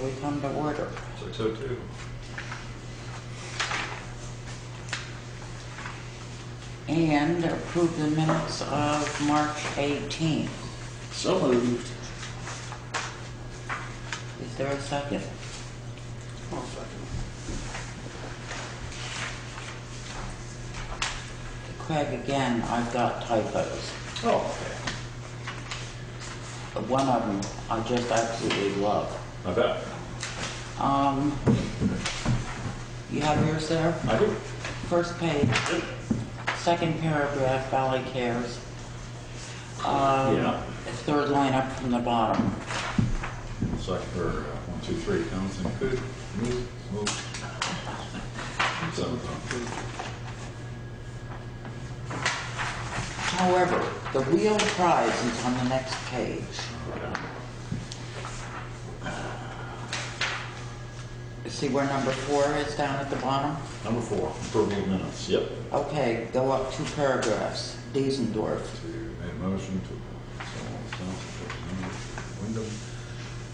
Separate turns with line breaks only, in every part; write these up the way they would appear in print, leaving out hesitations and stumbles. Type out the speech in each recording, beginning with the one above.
we come to order.
6:02.
And approve the minutes of March 18th.
So moved.
Is there a second?
I'll second.
Craig, again, I've got typos.
Oh, okay.
One of them I just absolutely love.
I bet.
You have yours there?
I do.
First page, second paragraph, Valley Cares.
Yeah.
Third line up from the bottom.
Second paragraph, 1, 2, 3. Townsend could move.
However, the real prize is on the next page. See where number 4 is down at the bottom?
Number 4, approval of minutes. Yep.
Okay, go up 2 paragraphs. Diesendorf.
Made a motion to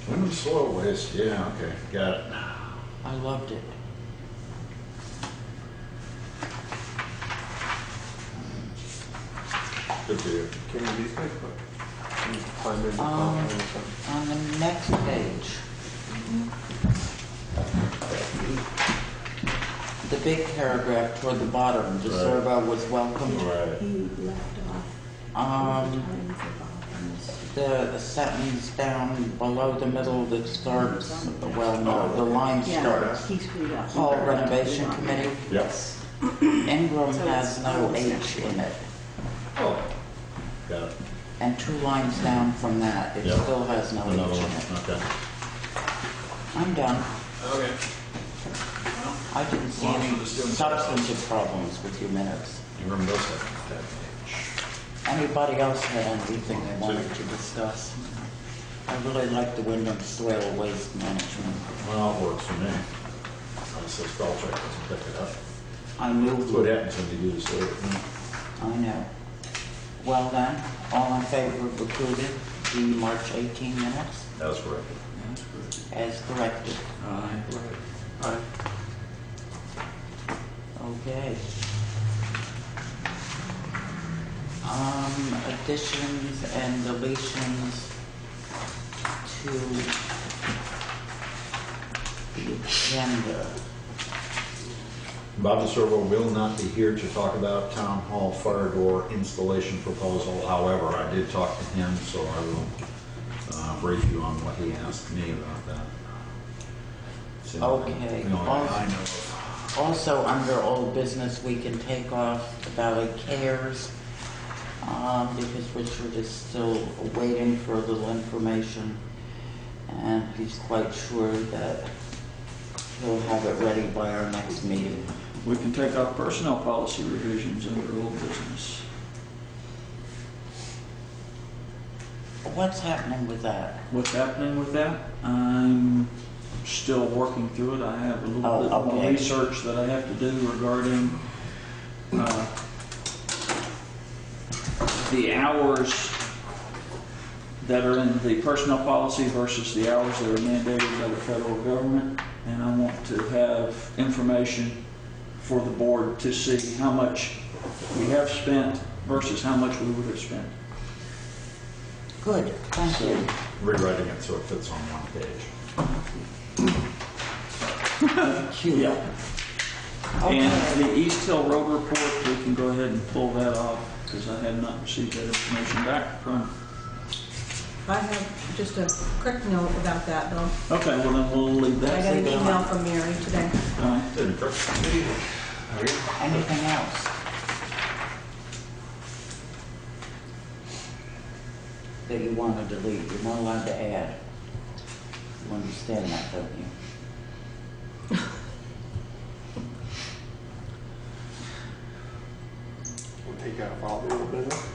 Wyndham soil waste. Yeah, okay, got it.
I loved it.
Good to you.
Can you these guys put? Can you climb in?
On the next page, the big paragraph toward the bottom, De Servo was welcomed.
Right.
He left off.
The sentence down below the middle that starts, well, no, the line starts.
He screwed up.
Hall Renovation Committee.
Yes.
Ingram
So
has
it's
no
the
H
next
in it.
Oh, got it.
And 2 lines down from that, it
Yep.
still has no
Another
H in
one.
it.
Okay.
I'm done.
Okay.
I didn't see
Well,
any
we'll just do them
substantive problems with your minutes.
Ingram does have that page.
Anybody else had anything they wanted to discuss? I really like the Wyndham soil waste management.
Well, it works for me. I said spell check doesn't pick it up.
I knew.
That's what happens when you do this later.
I know. Well then, all in favor of approving the March 18 minutes
That's correct.
as corrected?
Aye.
Aye.
Okay. Additions and deletions to the agenda.
Bob DeServo will not be here to talk about town hall fire door installation proposal. However, I did talk to him, so I will brief you on what he asked me about that. It's the only-
Okay.
the only thing I know of.
Also, under old business, we can take off the Valley Cares, because Richard is still waiting for a little information, and he's quite sure that he'll have it ready by our next meeting.
We can take off personnel policy revisions under old business.
What's happening with that?
What's happening with that? I'm still working through it. I have a little bit more
okay.
research that I have to do regarding the hours that are in the personnel policy versus the hours that are mandated by the federal government. And I want to have information for the board to see how much we have spent versus how much we would have spent.
Good, thank you.
Rewriting it so it fits on one page.
Cute.
Yeah.
Okay.
And the East Hill Road report, we can go ahead and pull that off because I have not received that information back from.
I have just a quick note about that, though.
Okay, well then we'll leave
I
that.
got an email from Mary today.
All right.
Anything else? That you want to delete, you're not allowed to add. You understand that, don't you?
We'll take out all the old business.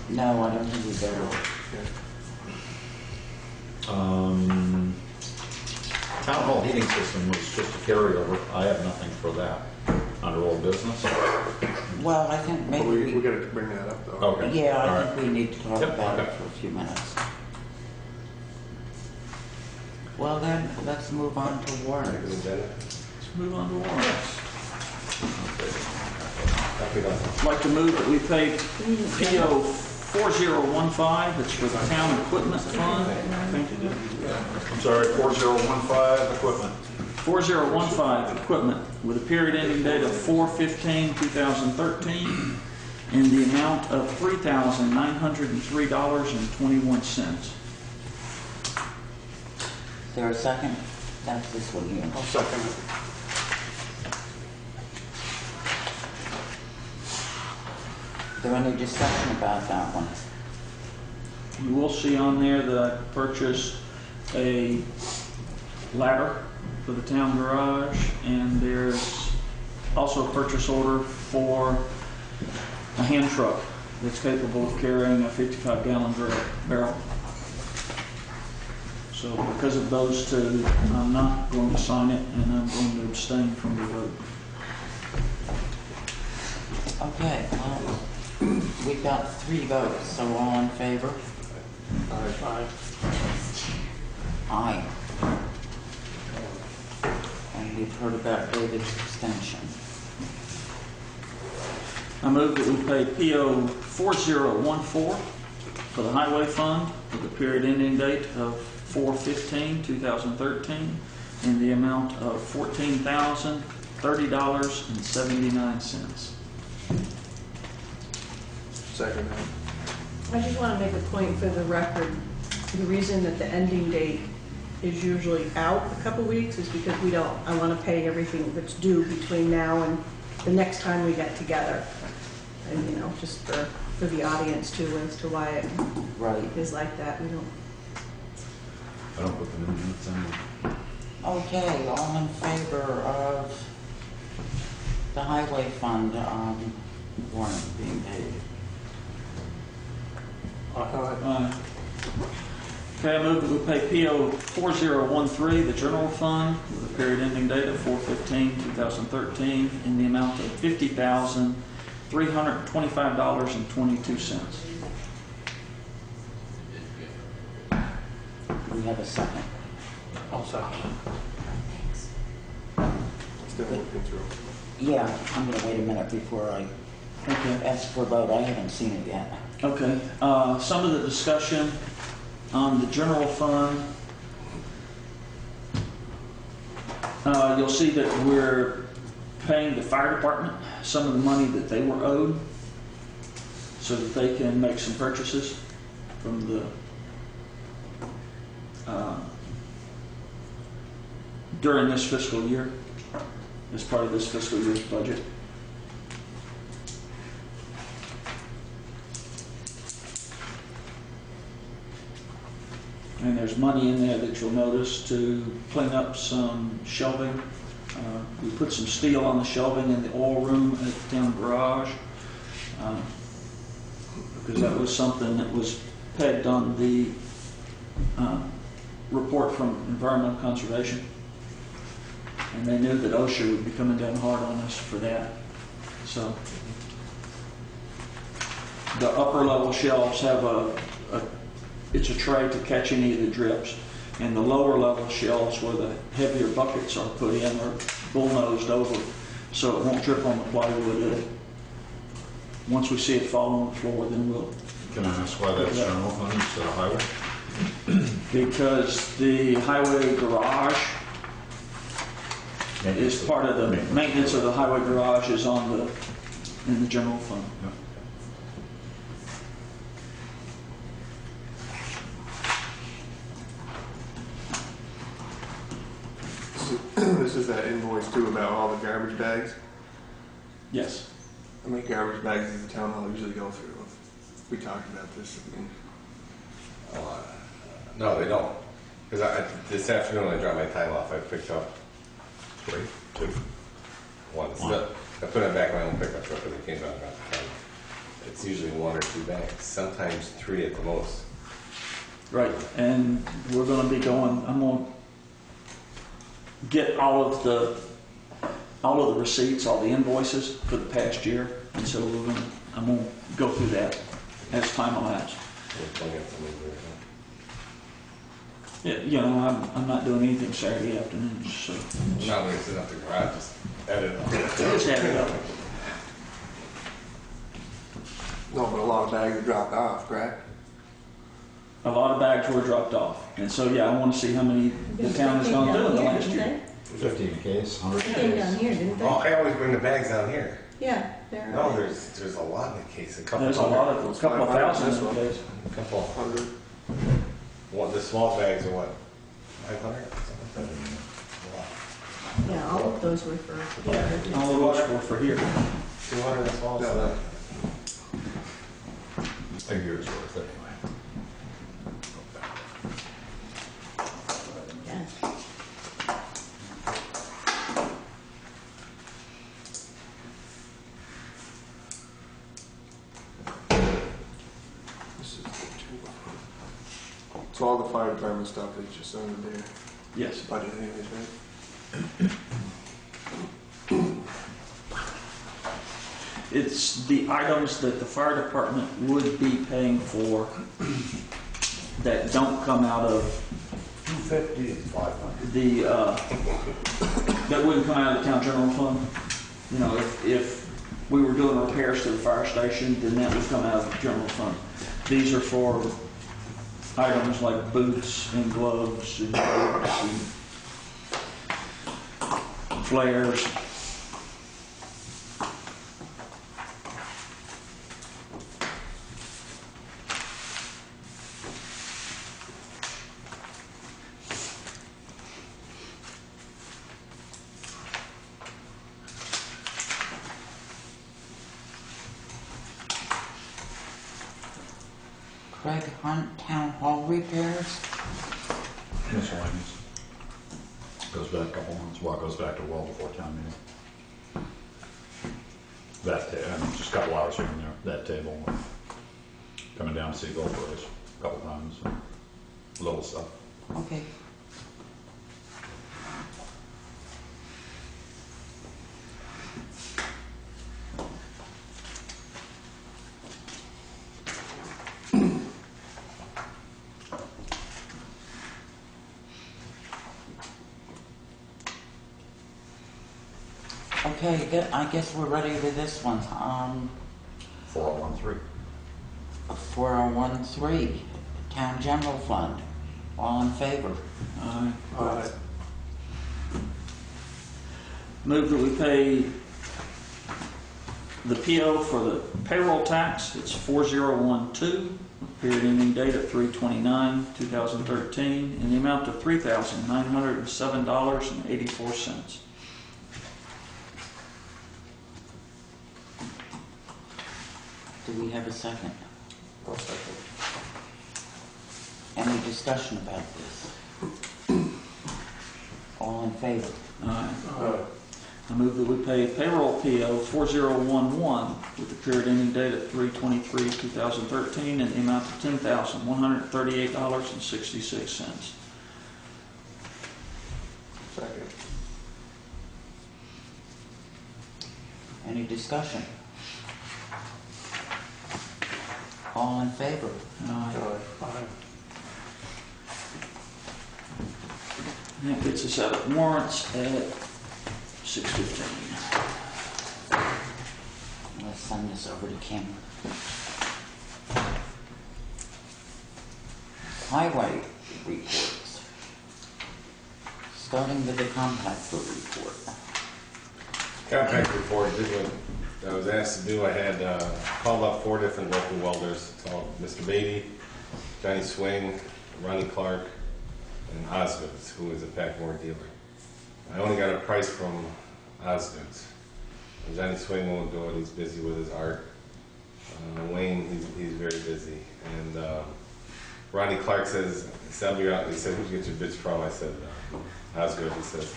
No, I don't think we better.
Town hall heating system was just a carryover. I have nothing for that under old business.
Well, I think
But
maybe
we gotta bring that up though.
Okay.
yeah,
All
I
right.
think we need to talk
Yep,
about
okay.
it for a few minutes. Well then, let's move on to warrants.
Let's move on to warrants. I'd like to move that we pay PO 4015, it's for the town equipment fund.
I'm sorry, 4015 equipment.
4015 equipment with a period ending date of 4/15/2013 in the amount of $3,903.21.
Is there a second? That's this one here.
I'll second it.
Is there any discussion about that one?
You will see on there that I purchased a ladder for the town garage, and there's also a purchase order for a hand truck that's capable of carrying a 55-gallon barrel. So because of those two, I'm not going to sign it, and I'm going to abstain from the vote.
Okay, well, we've got 3 votes, so all in favor?
Aye.
Aye. And we've heard about David's abstention.
I move that we pay PO 4014 for the highway fund with a period ending date of 4/15/2013 in the amount of $14,030.79.
Second.
I just want to make a point for the record. The reason that the ending date is usually out a couple weeks is because I want to pay everything that's due between now and the next time we get together. And, you know, just for the audience too, as to why it
Right.
is like that. We don't.
I don't put them in minutes anymore.
Okay, all in favor of the highway fund warrant being paid?
Aye.
Okay, I move that we pay PO 4013, the general fund, with a period ending date of 4/15/2013 in the amount of $50,325.22.
We have a second.
I'll second. Still looking through.
Yeah, I'm gonna wait a minute before I
Okay.
ask for a vote. I haven't seen it yet.
Okay, some of the discussion on the general fund. You'll see that we're paying the fire department some of the money that they were owed so that they can make some purchases from the during this fiscal year as part of this fiscal year's budget. And there's money in there that you'll notice to clean up some shelving. We put some steel on the shelving in the oil room at the town garage because that was something that was pegged on the report from Environmental Conservation. And they knew that OSHA would be coming down hard on us for that. So the upper level shelves have it's a tray to catch any of the drips, and the lower level shelves where the heavier buckets are put in are bull-nosed over so it won't drip on the plywood. Once we see it fall on the floor, then we'll...
Can I ask why that's general fund instead of highway?
Because the highway garage is part of the maintenance of the highway garage is in the general fund.
Yeah.
This is that invoice too about all the garbage bags.
Yes.
How many garbage bags does the town hall usually go through? We talked about this. I mean,
No, they don't. Because this afternoon when I dropped my tile off, I picked up 3, 2, 1. I put it back in my own pickup truck because I came down and got the tile. It's usually 1 or 2 bags, sometimes 3 at the most.
Right, and we're going to be I'm going to get all of the receipts, all the invoices for the past year, and so I'm going to go through that as time elapses.
We're pulling up some of
Yeah, you know, I'm not doing anything Saturday afternoons, so.
I'm not gonna sit up the garage, just edit it.
Just add it up.
No, but a lot of bags are dropped off, correct?
A lot of bags were dropped off, and so, yeah, I want to see how many the town has gone through in the last year.
50 a case, 100
They
a
came
case.
down here, didn't
Oh,
they?
I always bring the bags down here.
Yeah, they're.
No, there's a lot in the case, a couple
There's a
hundred.
lot of, a couple of thousand
This
in the
one.
case.
A couple,
100.
the small bags are what, 500?
Yeah, all of those were for.
All of those were for here.
200 small,
Yeah,
so
that-
A year's worth anyway.
Yes.
This is the two. So all the fire department stuff is just under their
Yes.
budget anyways, right?
It's the items that the fire department would be paying for that don't come out of
250 is 500.
the, that wouldn't come out of the town general fund. You know, if we were doing repairs to the fire station, then that would come out of the general fund. These are for items like boots and gloves and boots and flares.
Craig Hunt, Town Hall repairs.
Miscellaneous. Goes back a couple months, well, it goes back to well before town meeting. That, I mean, just a couple hours here and there, that table, coming down to see golf race a couple times, little stuff.
Okay. Okay, I guess we're ready with this one.
4013.
4013, Town General Fund. All in favor?
Alright.
Move that we pay the PO for the payroll tax. It's 4012, period ending date of 3/29/2013, in the amount of $3,907.84.
Do we have a second?
I'll second.
Any discussion about this? All in favor?
Alright.
I move that we pay payroll PO 4011 with the period ending date at 3/23/2013 in the amount of $10,138.66.
Second.
Any discussion? All in favor?
Alright.
That gets us out of warrants at 6:15.
Let's send this over to Kim. Highway reports. Starting with the compactor report.
Compact report, did what I was asked to do. I had called up 4 different local welders, called Mr. Beatty, Johnny Swing, Ronnie Clark, and Osgoods, who is a Packmore dealer. I only got a price from Osgoods. Johnny Swing won't do it, he's busy with his art. Wayne, he's very busy. And Ronnie Clark says, he said, who'd you get your bids from? I said, Osgood. He says,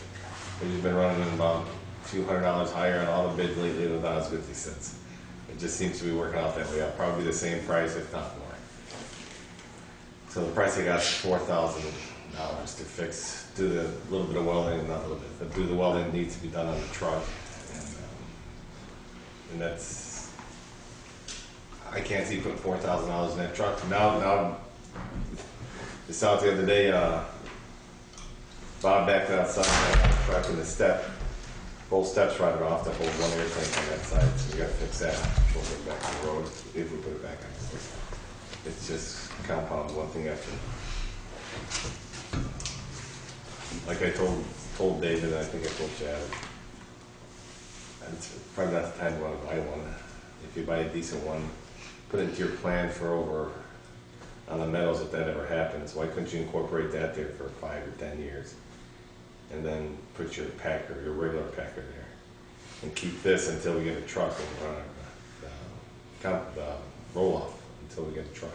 we've been running about a few $100 higher on all the bids lately with Osgood, he says. It just seems to be working out that way. I'll probably the same price, if not more. So the price I got is $4,000 to fix, do the little bit of welding, not a little bit, but do the welding that needs to be done on the truck. And that's, I can't see putting $4,000 in that truck. Now Just out the other day, Bob backed outside my truck and the step, both steps rotted off, the whole one air tank on that side, so we gotta fix that. We'll put it back on the road if we put it back on. It's just compound one thing after. Like I told David, and I think I told Chad, it's probably not the time to want to buy one. If you buy a decent one, put it into your plan for over on the metals if that ever happens. Why couldn't you incorporate that there for 5 or 10 years? And then put your packer, your regular packer there. And keep this until we get a truck and run the roll-off until we get a truck.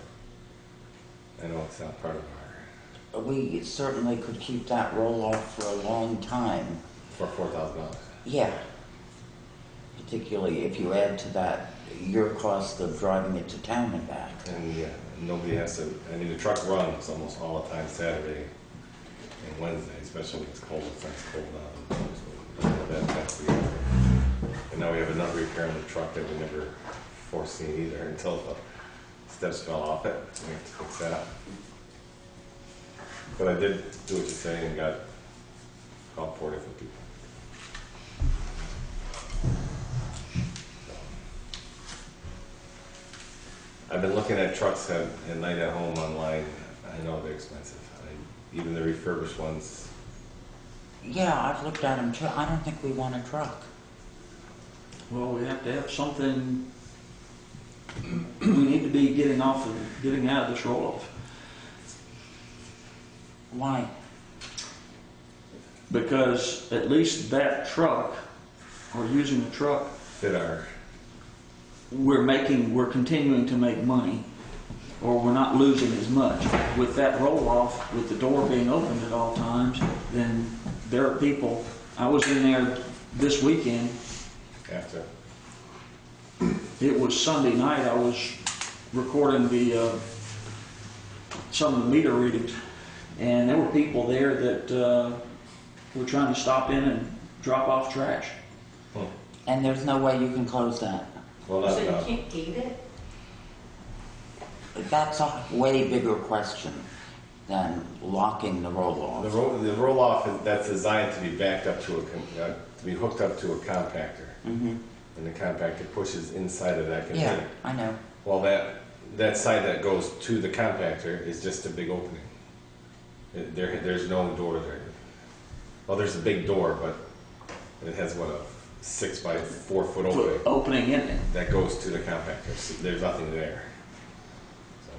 I know it's not part of our...
We certainly could keep that roll-off for a long time.
For $4,000.
Yeah. Particularly if you add to that your cost of driving it to town and back.
And yeah, nobody has to, I mean, the truck runs almost all the time Saturday and Wednesday, especially when it's cold. It's nice cold now. That's the other. And now we have another repair on the truck that we never foreseen either until the steps fell off it. We have to fix that. But I did do what you say and got called 4 different people. I've been looking at trucks at night at home online. I know they're expensive. Even the refurbished ones.
Yeah, I've looked at them too. I don't think we want a truck.
Well, we have to have something, we need to be getting out of this roll-off.
Why?
Because at least that truck, or using a truck,
Fit our...
we're continuing to make money, or we're not losing as much. With that roll-off, with the door being opened at all times, then there are people, I was in there this weekend,
After.
it was Sunday night, I was recording some of the meter readings, and there were people there that were trying to stop in and drop off trash.
And there's no way you can close that.
Well, not
So you
enough.
can't gate it?
That's a way bigger question than locking the
The
roll-off.
roll-off, that's designed to be backed up to to be hooked up to a compactor.
Mm-hmm.
And the compactor pushes inside of that
Yeah,
container.
I know.
Well, that side that goes to the compactor is just a big opening. There's no door there. Well, there's a big door, but it has what, a 6 by 4 foot opening
Opening in it.
that goes to the compactor. So there's nothing there. So,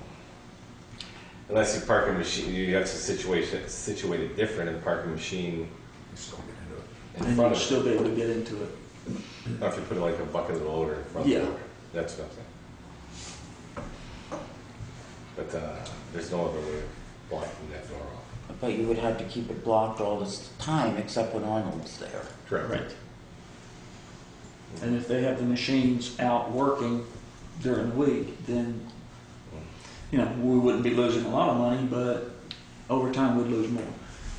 unless you park a machine, you have to situate it different and park a machine in
And
front
you'd
of
still
it.
be able to get into it.
Or if you put like a bucket of the loader in front
Yeah.
of it, that's what I'm saying. But there's no other way of blocking that door off.
But you would have to keep it blocked all this time except when Arnold's there.
Correct.
Right. And if they have the machines out working during the week, then, you know, we wouldn't be losing a lot of money, but over time we'd lose more.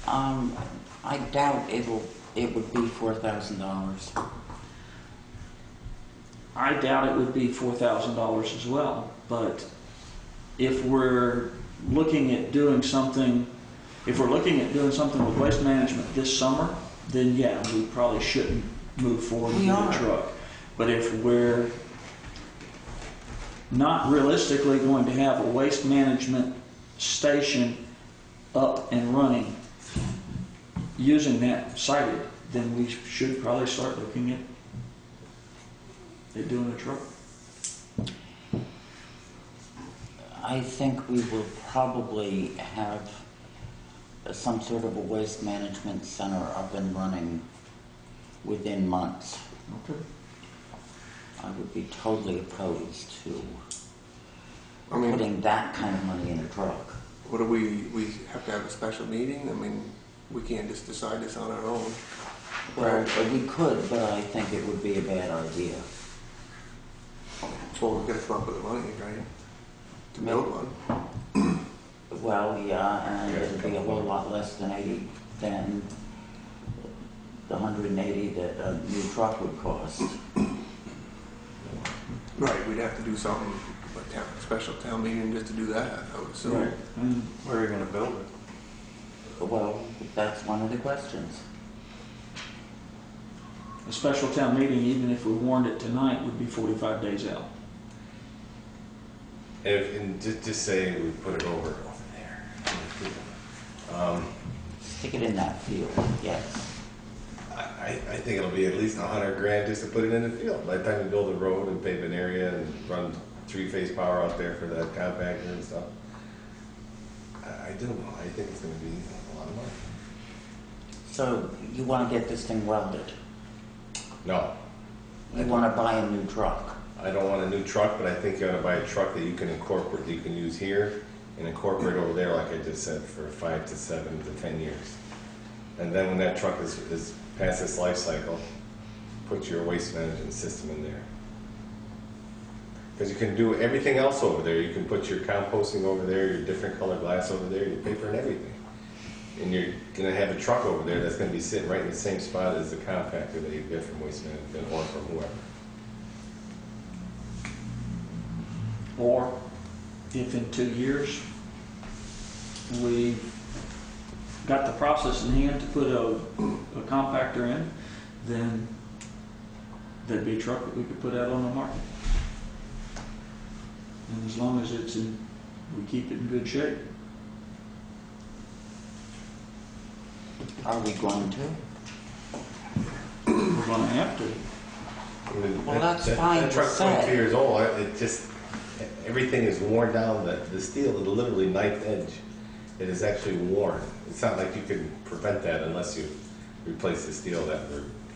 I doubt it would be $4,000.
I doubt it would be $4,000 as well, but if we're looking at doing something, with waste management this summer, then yeah, we probably shouldn't move forward with a truck. But if we're not realistically going to have a waste management station up and running using that sited, then we should probably start looking at doing a truck.
I think we will probably have some sort of a waste management center up and running within months.
Okay.
I would be totally opposed to
I mean,
putting that kind of money in a truck.
what do we have to have a special meeting? I mean, we can't just decide this on our own.
Well, we could, but I think it would be a bad idea.
Well, we've got to come up with the money, right? To build one.
Well, yeah, and it'd be a whole lot less than the $180 that a new truck would cost.
Right, we'd have to do something, a special town meeting just to do that, I would assume.
Right. And
Where are you gonna build it?
Well, that's one of the questions.
a special town meeting, even if we warned it tonight, would be 45 days out.
And just say we put it over there.
Stick it in that field, yes.
I think it'll be at least $100,000 just to put it in the field. By the time you build a road and pave an area and run 3-phase power out there for that compactor and stuff. I do know. I think it's going to be a lot of money.
So you want to get this thing welded?
No,
You want to buy a new truck?
I don't want a new truck, but I think you ought to buy a truck that you can incorporate, that you can use here and incorporate over there, like I just said, for 5 to 7 to 10 years. And then when that truck is past its life cycle, put your waste management system in there. Because you can do everything else over there. You can put your composting over there, your different color glass over there, your paper and everything. And you're going to have a truck over there that's going to be sitting right in the same spot as the compactor that you get from waste management or from whoever.
Or if in 2 years we got the process in hand to put a compactor in, then there'd be a truck that we could put out on the market. And as long as we keep it in good shape.
Are we going to?
We're gonna have to.
I mean,
Well, that's fine
That
to
truck's
say.
22 years old. It just, everything is worn down. The steel is literally knife edge. It is actually worn. It's not like you can prevent that unless you replace the steel that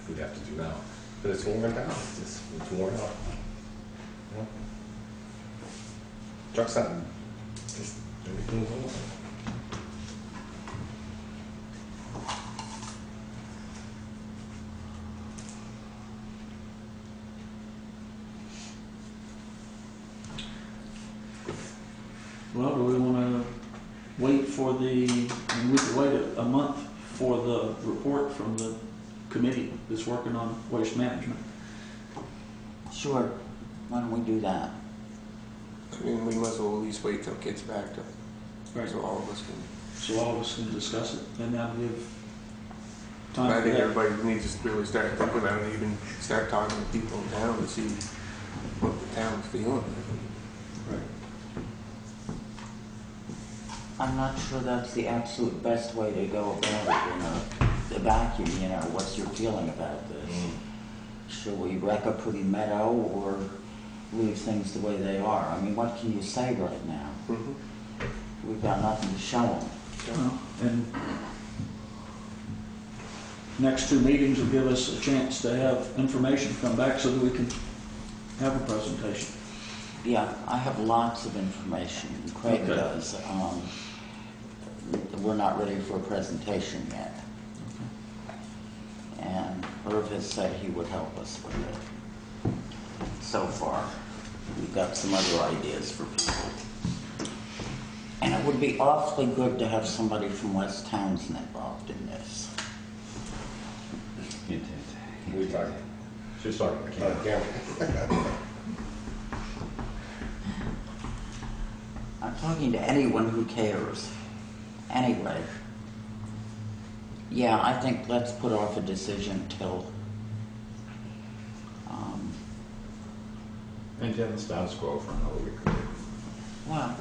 we'd have to do now. But it's worn down. It's worn out. Yeah. Truck's not just everything's worn.
Well, do we wanna wait for we could wait a month for the report from the committee that's working on waste management.
Sure. Why don't we do that?
I mean, we must as well at least wait till it gets back to,
Right.
so all of us can.
So all of us can discuss it, and that'll give
But I
time for
think
that.
everybody needs to really start thinking about it, even start talking to people in town to see what the town's feeling.
Right.
I'm not sure that's the absolute best way to go about it in a vacuum, you know. What's your feeling about this? Should we wreck a pretty meadow or leave things the way they are? I mean, what can you say right now? We've got nothing to show them.
Well, and next 2 meetings will give us a chance to have information come back so that we can have a presentation.
Yeah, I have lots of information. Craig
Okay.
does. We're not ready for a presentation yet. And Irv has said he would help us with it. So far, we've got some other ideas for people. And it would be awfully good to have somebody from West Townsend involved in this.
Who are you talking? She's talking. I can't.
I'm talking to anyone who cares. Anyway. Yeah, I think let's put off a decision till,
Maintain the status quo for another week.
well,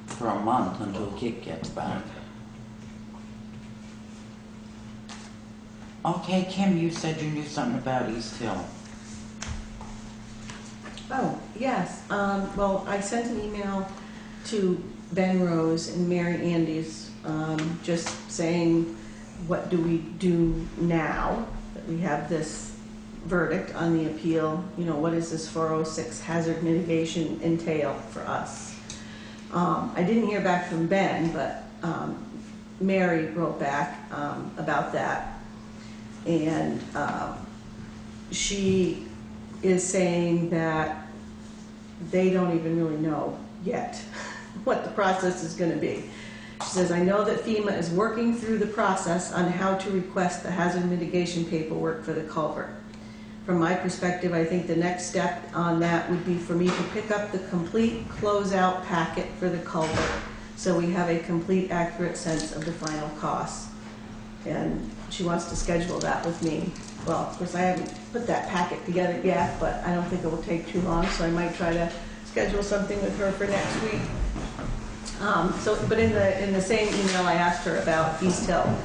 for a month until Kit gets back. Okay, Kim, you said you knew something about East Hill.
Oh, yes. Well, I sent an email to Ben Rose and Mary Andes, just saying, what do we do now that we have this verdict on the appeal? You know, what does this 406 hazard mitigation entail for us? I didn't hear back from Ben, but Mary wrote back about that. And she is saying that they don't even really know yet what the process is going to be. She says, I know that FEMA is working through the process on how to request the hazard mitigation paperwork for the culvert. from my perspective, I think the next step on that would be for me to pick up the complete closeout packet for the culvert, so we have a complete, accurate sense of the final costs. And she wants to schedule that with me. Well, of course, I haven't put that packet together yet, but I don't think it will take too long, so I might try to schedule something with her for next week. But in the same email, I asked her about East Hill.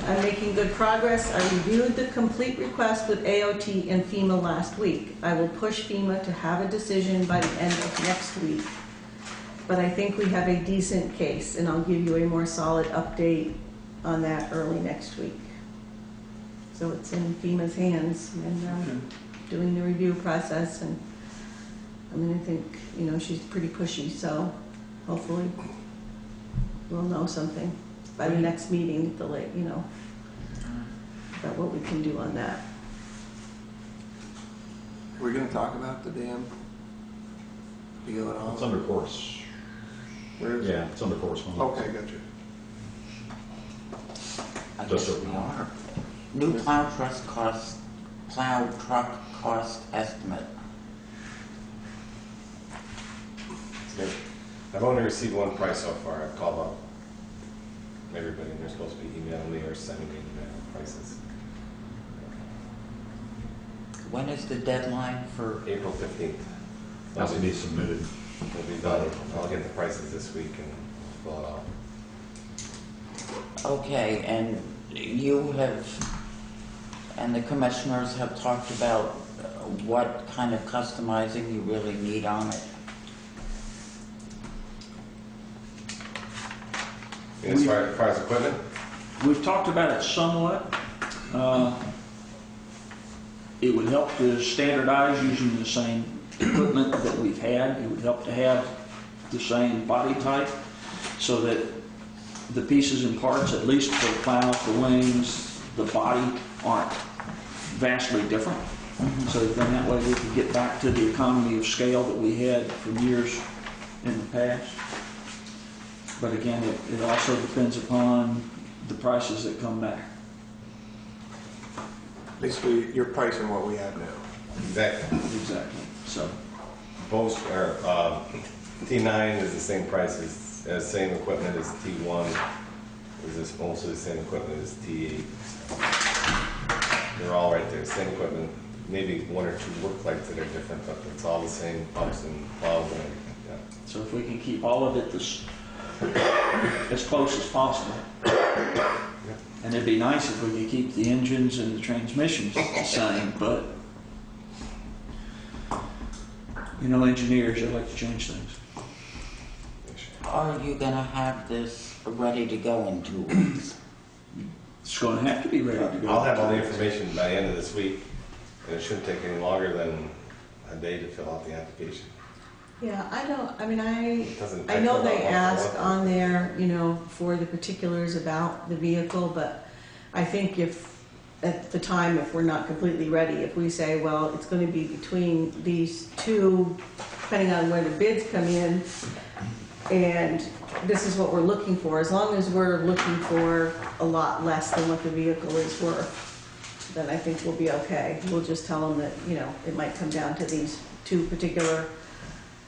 I'm making good progress. I reviewed the complete request with AOT and FEMA last week. I will push FEMA to have a decision by the end of next week. But I think we have a decent case, and I'll give you a more solid update on that early next week. So it's in FEMA's hands, and doing the review process, and I mean, I think, you know, she's pretty pushy, so hopefully we'll know something by the next meeting, about what we can do on that.
We're gonna talk about the dam deal at all?
It's under course.
Where is it?
Yeah, it's under course.
Okay, gotcha.
I
Just
guess
so-
we are. New plow truck cost estimate.
I've only received one price so far. I've called up everybody, and they're supposed to be emailing me or sending me email prices.
When is the deadline for,
April 15th.
Has to be submitted.
Will be done. I'll get the prices this week and fill it out.
okay, and you have, and the commissioners have talked about what kind of customizing you really need on it?
And as far as equipment,
We've talked about it somewhat. It would help to standardize using the same equipment that we've had. It would help to have the same body type so that the pieces and parts, at least for the plow, the wings, the body, aren't vastly different. So then that way we can get back to the economy of scale that we had for years in the past. But again, it also depends upon the prices that come back.
Basically, you're pricing what we have now.
exactly.
Exactly. So,
Both are, T9 is the same price as same equipment as T1. Is this mostly the same equipment as T8? They're all right there, same equipment. Maybe one or two work lights that are different, but it's all the same pumps and plows and everything. Yeah.
so if we can keep all of it as close as possible. And it'd be nice if we could keep the engines and the transmissions the same, but you know, engineers, they like to change things.
Are you gonna have this ready to go in 2 weeks?
It's going to have to be ready to go.
I'll have all the information by the end of this week, and it shouldn't take any longer than a day to fill out the application.
Yeah, I know
Doesn't-
I know they
I
ask on there, you know, for the particulars about the vehicle, but I think at the time, if we're not completely ready, if we say, well, it's going to be between these two, depending on where the bids come in, and this is what we're looking for, as long as we're looking for a lot less than what the vehicle is worth, then I think we'll be okay. We'll just tell them that, you know, it might come down to these two particular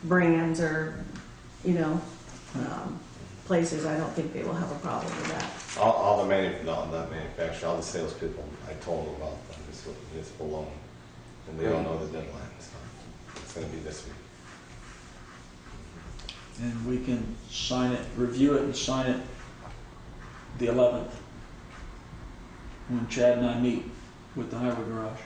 brands or, you know, places. I don't think they will have a problem with that.
All the not manufacturer, all the salespeople, I told them about this municipal loan, and they all know the deadline, so it's gonna be this week.
And we can sign it, review it and sign it the 11th when Chad and I meet with the highway garage,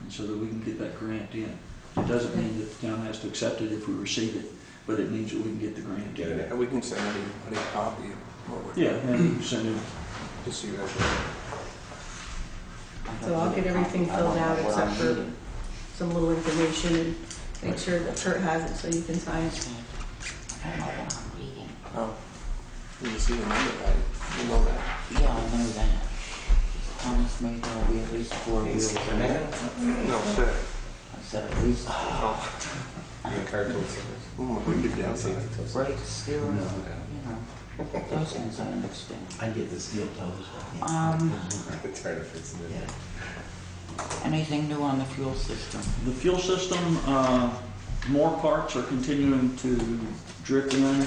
and so that we can get that grant in. It doesn't mean that the town has to accept it if we receive it, but it means that we can get the grant
Get
in.
it.
And we can send anybody a copy of what we're
Yeah, and send it.
just so you guys
So I'll get everything filled out except for some little information and make sure that Kurt has it so you can sign it.
I don't know what I'm reading.
know. You see the number, right? You know that.
Yeah, I know that. Thomas made there'll be at least 4 wheels in it.
No, sir.
I said at least
Your car tool service.
We could down
Safety tool service.
brakes, steering, you know, those things I understand.
I get the steel toes.
It's hard to fix it.
Yeah.
Anything new on the fuel system?
The fuel system, more parts are continuing to drip in.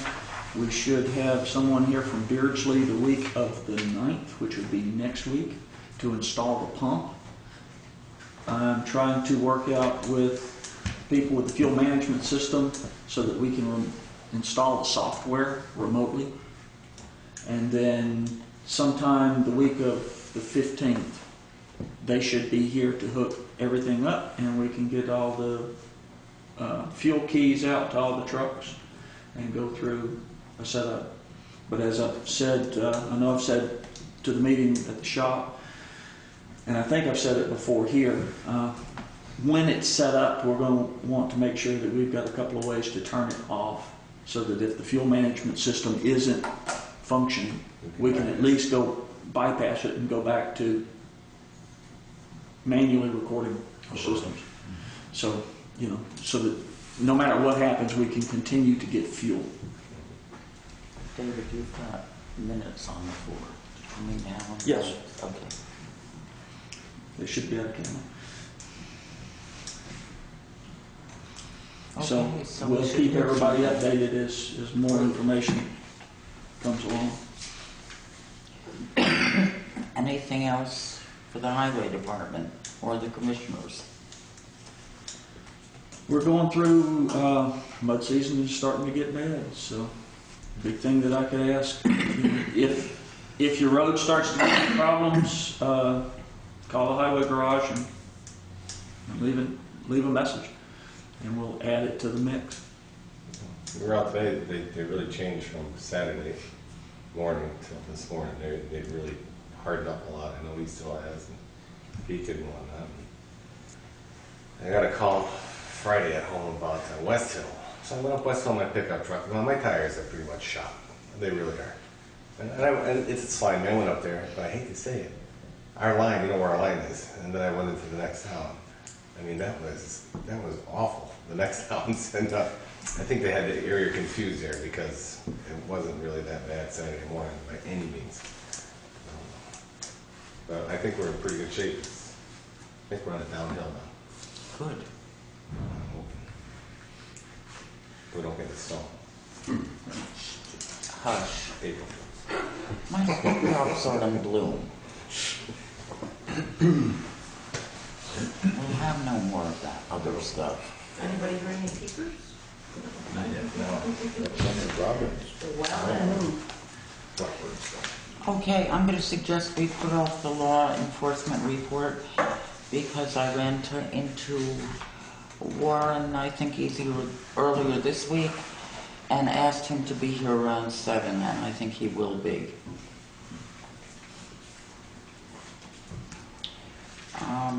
We should have someone here from Beardsley the week of the 9th, which would be next week, to install the pump. I'm trying to work out with people with the fuel management system so that we can install the software remotely. And then sometime the week of the 15th, they should be here to hook everything up, and we can get all the fuel keys out to all the trucks and go through a setup. But as I've said, I know I've said to the meeting at the shop, and I think I've said it before here, when it's set up, we're going to want to make sure that we've got a couple of ways to turn it off so that if the fuel management system isn't functioning, we can at least go bypass it and go back to manually recording systems. So, you know, so that no matter what happens, we can continue to get fuel.
David, you've got minutes on the floor. Can we have them?
Yes.
Okay.
They should be out of camera.
Okay,
So
we
we'll
should
keep
hear from
everybody
you.
updated as more information comes along.
Anything else for the highway department or the commissioners?
We're going through mud season is starting to get bad, so big thing that I could ask, you know, if your road starts to get problems, call the highway garage and leave a message, and we'll add it to the mix.
We were out today, they really changed from Saturday morning till this morning. They really hardened up a lot. I know he still has, and peaked and whatnot. I got a call Friday at home about West Hill. So I went up West Hill in my pickup truck. Well, my tires are pretty much shot. They really are. And it's fine. I went up there, but I hate to say it. Our line, you know where our line is. And then I went into the next town. I mean, that was awful. The next town sent up. I think they had the area confused there because it wasn't really that bad Saturday morning by any means. But I think we're in pretty good shape. I think we're on a downhill now.
Good.
I'm hoping. We don't get the snow.
Hush.
April.
My crops are in bloom. We'll have no more of that other stuff.
Anybody heard any peepers?
Not yet, no. Robins. Blackbird stuff.
Okay, I'm going to suggest we put off the law enforcement report because I ran into Warren, I think either earlier this week, and asked him to be here around 7, and I think he will be.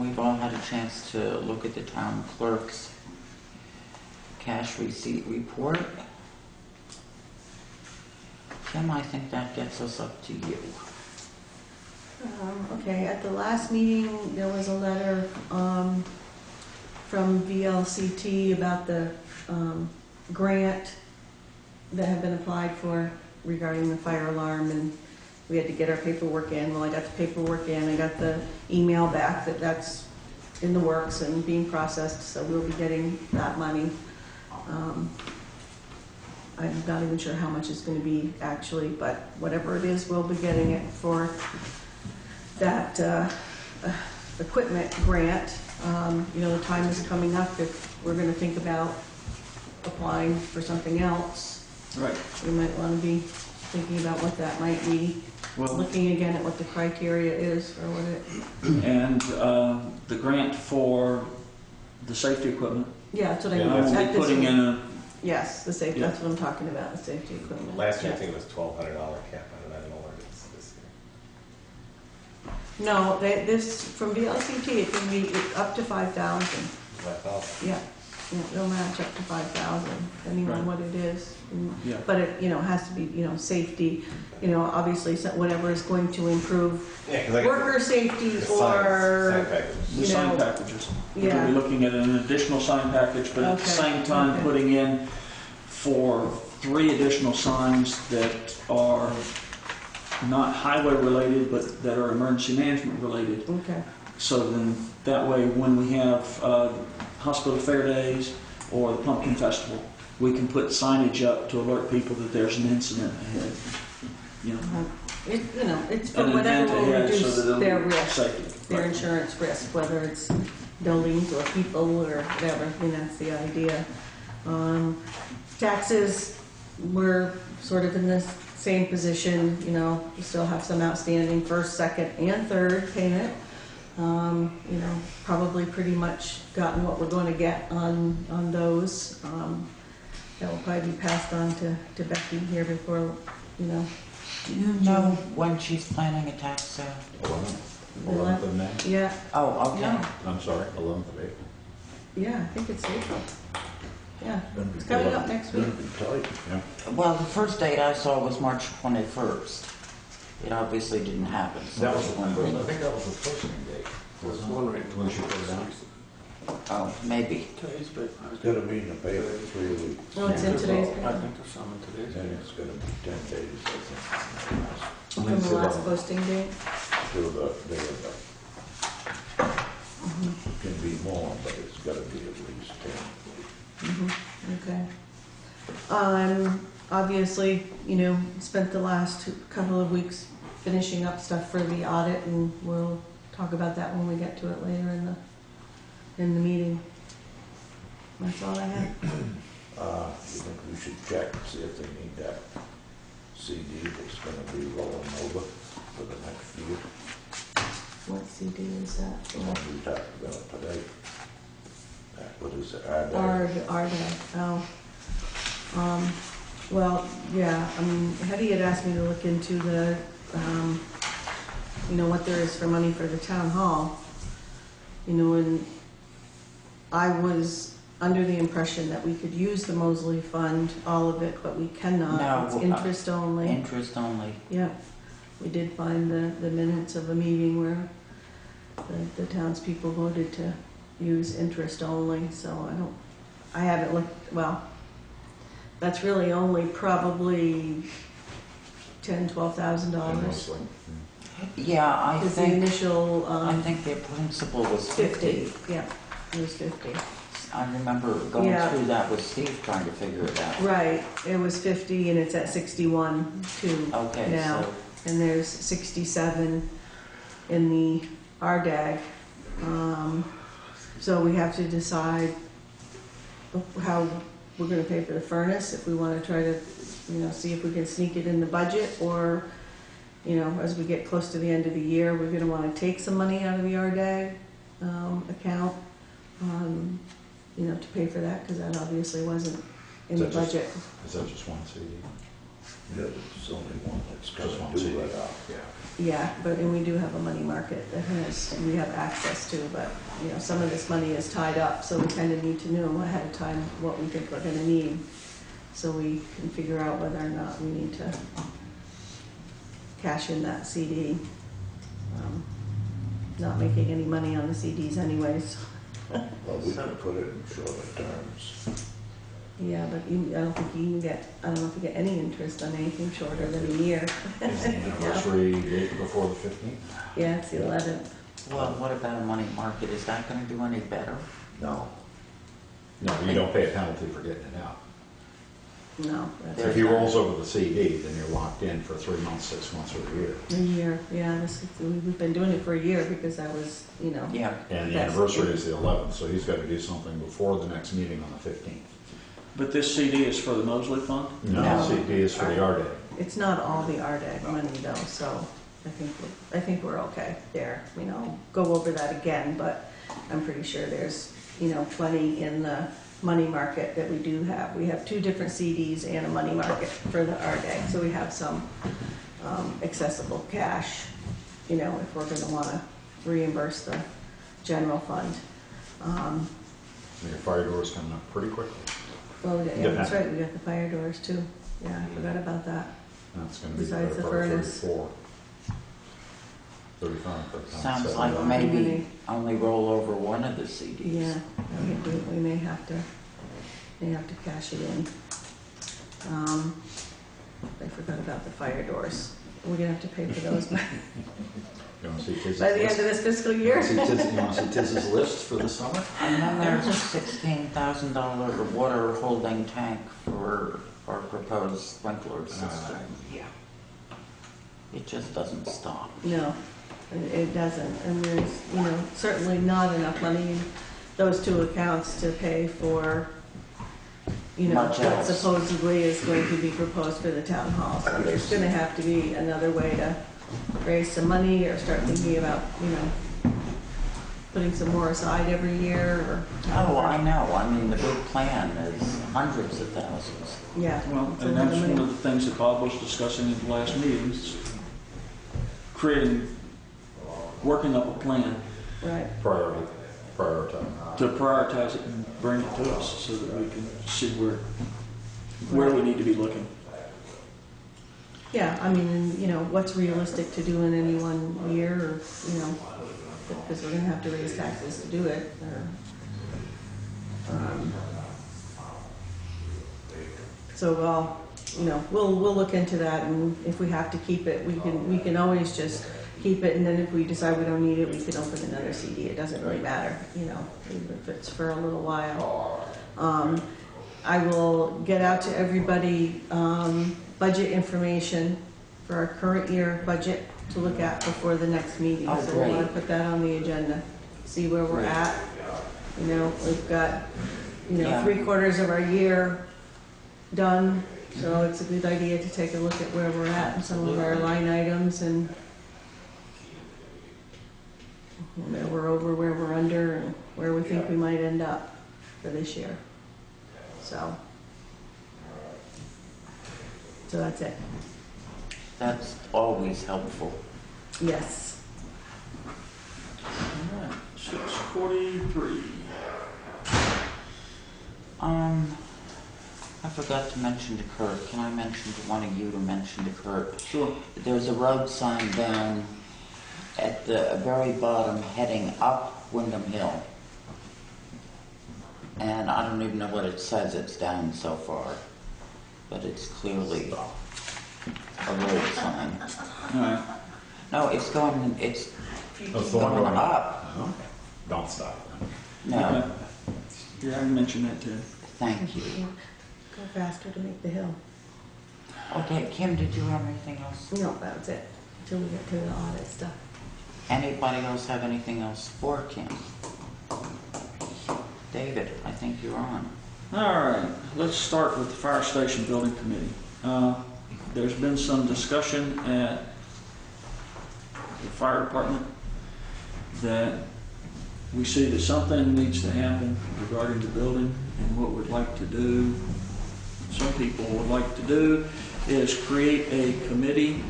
We've all had a chance to look at the town clerk's cash receipt report. Kim, I think that gets us up to you.
Okay, at the last meeting, there was a letter from VLCT about the grant that had been applied for regarding the fire alarm, and we had to get our paperwork in. Well, I got the paperwork in, I got the email back that that's in the works and being processed, so we'll be getting that money. I'm not even sure how much it's going to be actually, but whatever it is, we'll be getting it for that equipment grant. You know, the time is coming up if we're going to think about applying for something else.
Right.
We might want to be thinking about what that might be,
Well,
looking again at what the criteria is or what it.
and the grant for the safety equipment,
Yeah, that's what I
I
mean.
will
At
be
this
putting
one.
in a,
Yes, the safety.
Yeah.
That's what I'm talking about. The safety equipment.
Last year, I
Yeah.
think it was $1,200 cap on it. I don't know what it is this year.
No, this from VLCT. It can be up to 5,000. Yeah, they'll match up to 5,000, depending on
Right.
what it is.
yeah.
But it, you know, has to be, you know, safety. You know, obviously, whatever is going to improve
Yeah, because I
worker safety
the
or
sign package.
The
you
sign
know,
packages. We're
yeah.
going to be looking at an additional sign package, but at the
Okay,
same time
okay.
putting in for 3 additional signs that are not highway related, but that are emergency management related.
Okay.
So then that way, when we have hospital fair days or the pumpkin festival, we can put signage up to alert people that there's an incident ahead. You know,
It's for
an
whatever
event
will
ahead
reduce
so that it'll
their
be
risk,
safety.
their
Right.
insurance risk, whether it's buildings or people or whatever, that's the idea. Taxes, we're sort of in the same position, we still have some outstanding first, second, and third payment. Probably pretty much gotten what we're going to get on those. That will probably be passed on to Becky here before,
Do you know when she's planning a tax sale?
11th of May.
Yeah,
Oh, okay.
yeah,
I'm sorry, 11th of April.
yeah, I think it's April. Yeah, it's coming up next week.
Yeah.
Well, the first date I saw was March 21st. It obviously didn't happen. So
That was,
I
I
wondering-
think that was the posting date.
There's
wasn't it?
one right
When she put it down.
Oh, maybe.
Today's big.
It's gonna be in the paper 3 weeks.
Oh, it's in today's
I
paper?
think there's some in today's.
Then it's gonna be 10 days, I think.
From the last posting date?
To the day of the. It can be more, but it's gotta be at least 10.
Okay. Obviously, spent the last couple of weeks finishing up stuff for the audit, and we'll talk about that when we get to it later in the meeting. That's all I have.
You think we should check, see if they need that CD that's gonna be rolling over for the next year?
What CD is that?
The one we talked about today. What is it,
RDAG, oh. Well, yeah, Hetty had asked me to look into the, what there is for money for the town hall. And I was under the impression that we could use the Mosley Fund, all of it, but we cannot.
No,
It's interest only.
Interest only.
Yeah, we did find the minutes of a meeting where the townspeople voted to use interest only, so I haven't looked, well, that's really only probably $10,000-$12,000.
Mostly.
Yeah, I
Because the
think,
initial,
I think their principal was
50, yeah, it was 50.
I remember going
Yeah.
through that with Steve trying to figure it out.
Right, it was 50 and it's at 61 too
Okay,
now.
so,
And there's 67 in the RDAG. So we have to decide how we're gonna pay for the furnace, if we wanna try to, see if we can sneak it in the budget, or, as we get close to the end of the year, we're gonna wanna take some money out of the RDAG account, to pay for that, because that obviously wasn't in the
Is that just-
budget.
Is that just one CD?
Yeah, it's only one that's
Just one
gonna
CD?
do it.
Yeah.
Yeah, and we do have a money market that we have access to, but, some of this money is tied up, so we kind of need to know ahead of time what we think we're gonna need, so we can figure out whether or not we need to cash in that CD. Not making any money on the CDs anyways.
Well, we can put it in shorter terms.
Yeah, but I don't know if you get any interest on anything shorter than a year.
Is the anniversary date before the 15th?
Yeah, it's the 11th.
well, what about a money market? Is that gonna do any better?
No.
No, you don't pay a penalty for getting it out.
No, that's
If he rolls over the CD, then you're locked in for 3 months, 6 months, or a year.
a year. Yeah, we've been doing it for a year because I was,
Yeah,
And the
That's-
anniversary is the 11th, so he's got to do something before the next meeting on the 15th.
But this CD is for the Mosley Fund?
No,
No.
CD is for the RDA.
It's not all the RDAG money though, so I think we're okay there. Go over that again, but I'm pretty sure there's, plenty in the money market that we do have. We have 2 different CDs and a money market for the RDAG, so we have some accessible cash, if we're gonna wanna reimburse the general fund.
And your fire door's coming up pretty quickly.
Well, yeah, that's right, we got the fire doors too. Yeah, I forgot about that.
That's going to be the
Besides
better
the
part of
furnace.
34. 35. but that's
sounds
7.
like maybe only roll over one of the CDs.
Yeah, I think we may have to cash it in. I forgot about the fire doors. We're gonna have to pay for those by
You want to see Tiz's
the end
list?
of this fiscal
You
year.
want to see Tiz's list for the summer?
And then there's a $16,000 water holding tank for our proposed sprinkler system.
Yeah.
It just doesn't stop.
No, it doesn't, and there's, certainly not enough money in those two accounts to pay for,
Much
what
else.
supposedly is going to be proposed for the town hall. So there's gonna have to be another way to raise some money or start thinking about, putting some more aside every year or.
Oh, I know. I mean, the big plan is hundreds of thousands.
Yeah.
Well,
it's a
and
lot
that's
of
one
money.
of the things that Bob was discussing at the last meetings, working up a plan
Right,
Prioritize.
to prioritize it and bring it to us so that we can see where we need to be looking.
yeah, I mean, and, what's realistic to do in any one year or, because we're gonna have to raise taxes to do it or. So, we'll look into that, and if we have to keep it, we can always just keep it, and then if we decide we don't need it, we can open another CD. It doesn't really matter, even if it's for a little while. I will get out to everybody, budget information for our current year budget to look at before the next meeting.
Oh,
So we want
great.
to put that on the agenda, see where we're
Great.
at. We've got,
Yeah.
3/4 of our year done, so it's a good idea to take a look at where we're at and some of our line items and where we're over, where we're under, and where we think we might end up for this year. So that's it.
That's always helpful.
Yes.
All right, 6:43.
I forgot to mention to Kurt. Can I mention to one of you to mention to Kurt?
Sure.
There's a road sign down at the very bottom heading up Wyndham Hill. And I don't even know what it says. It's down so far. But it's clearly a road sign.
All right.
No, it's going up.
No? Don't stop.
No,
Okay. Yeah, I mentioned that too.
thank you.
Go faster to make the hill.
Okay, Kim, did you have anything else?
No, that's it, until we get to the audit stuff.
Anybody else have anything else for Kim? David, I think you're on.
All right, let's start with the fire station building committee. There's been some discussion at the fire department that we see that something needs to happen regarding the building and what we'd like to do. Some people would like to do is create a committee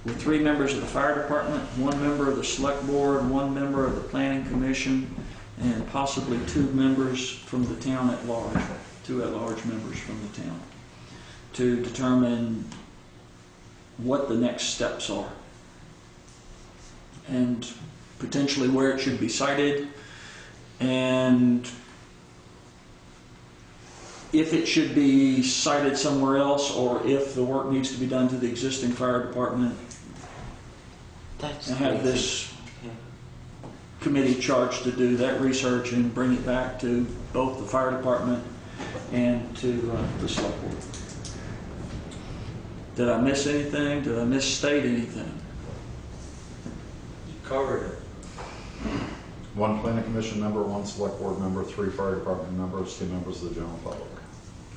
with 3 members of the fire department, 1 member of the select board, 1 member of the planning commission, and possibly 2 members from the town at large, 2 at-large members from the town, to determine what the next steps are and potentially where it should be sited, and if it should be sited somewhere else, or if the work needs to be done to the existing fire department,
That's
and have
crazy.
this
Okay.
committee charged to do that research and bring it back to both the fire department and to the select board. Did I miss anything? Did I misstate anything?
Covered it.
1 planning commission member, 1 select board member, 3 fire department members, 2 members of the general public.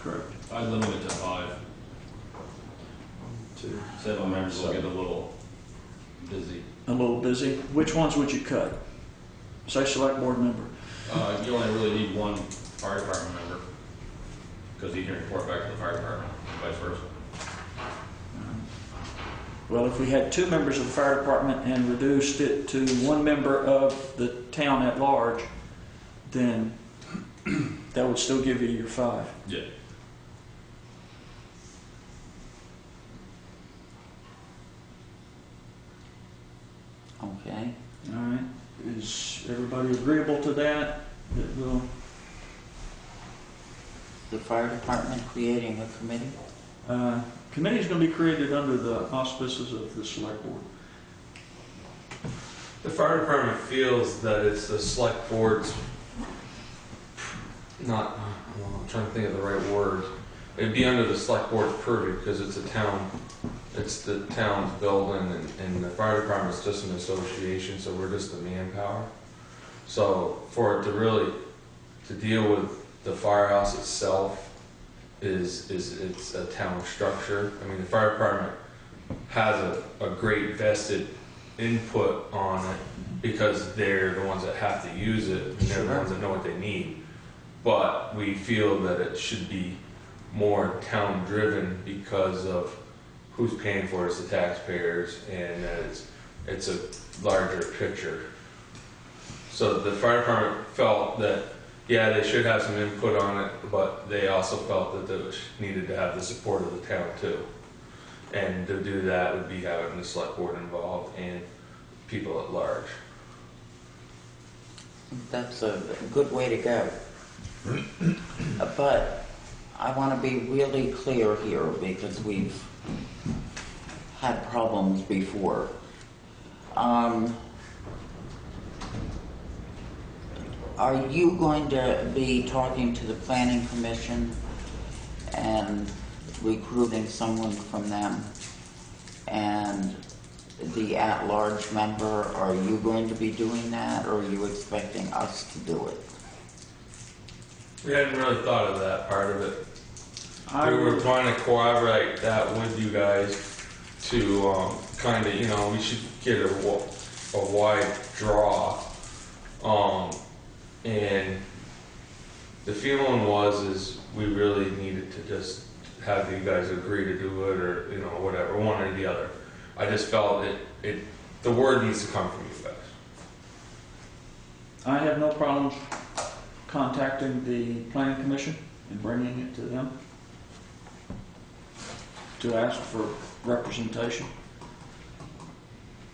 Correct.
I limit it to 5.
2.
7 members will get a little busy.
A little busy. Which ones would you cut? Say select board member.
You only really need 1 fire department member, because he can report back to the fire department, and vice versa.
Well, if we had 2 members of the fire department and reduced it to 1 member of the town at large, then that would still give you your 5.
Yeah.
Okay.
All right. Is everybody agreeable to that? That we'll,
The fire department creating a committee?
Committee is going to be created under the auspices of the select board.
The fire department feels that it's the select board's, not, well, I'm trying to think of the right word. It'd be under the select board's purview because it's a town, it's the town's building, and the fire department's just an association, so we're just the manpower. So for it to really, to deal with the firehouse itself it's a town structure. I mean, the fire department has a great vested input on it because they're the ones that have to use it, and they're the ones that know what they need. But we feel that it should be more town driven because of who's paying for it, it's the taxpayers, and that it's a larger picture. So the fire department felt that, yeah, they should have some input on it, but they also felt that they needed to have the support of the town too. And to do that would be having the select board involved and people at large.
That's a good way to go. But I want to be really clear here because we've had problems before. Are you going to be talking to the planning commission and recruiting someone from them? And the at-large member, are you going to be doing that, or are you expecting us to do it?
We hadn't really thought of that part of it.
I
We were
would-
trying to corroborate that with you guys to kind of, you know, we should get a wide draw. And the feeling is we really needed to just have you guys agree to do it, or, you know, whatever, one or the other. I just felt the word needs to come from you guys.
I have no problem contacting the planning commission and bringing it to them to ask for representation.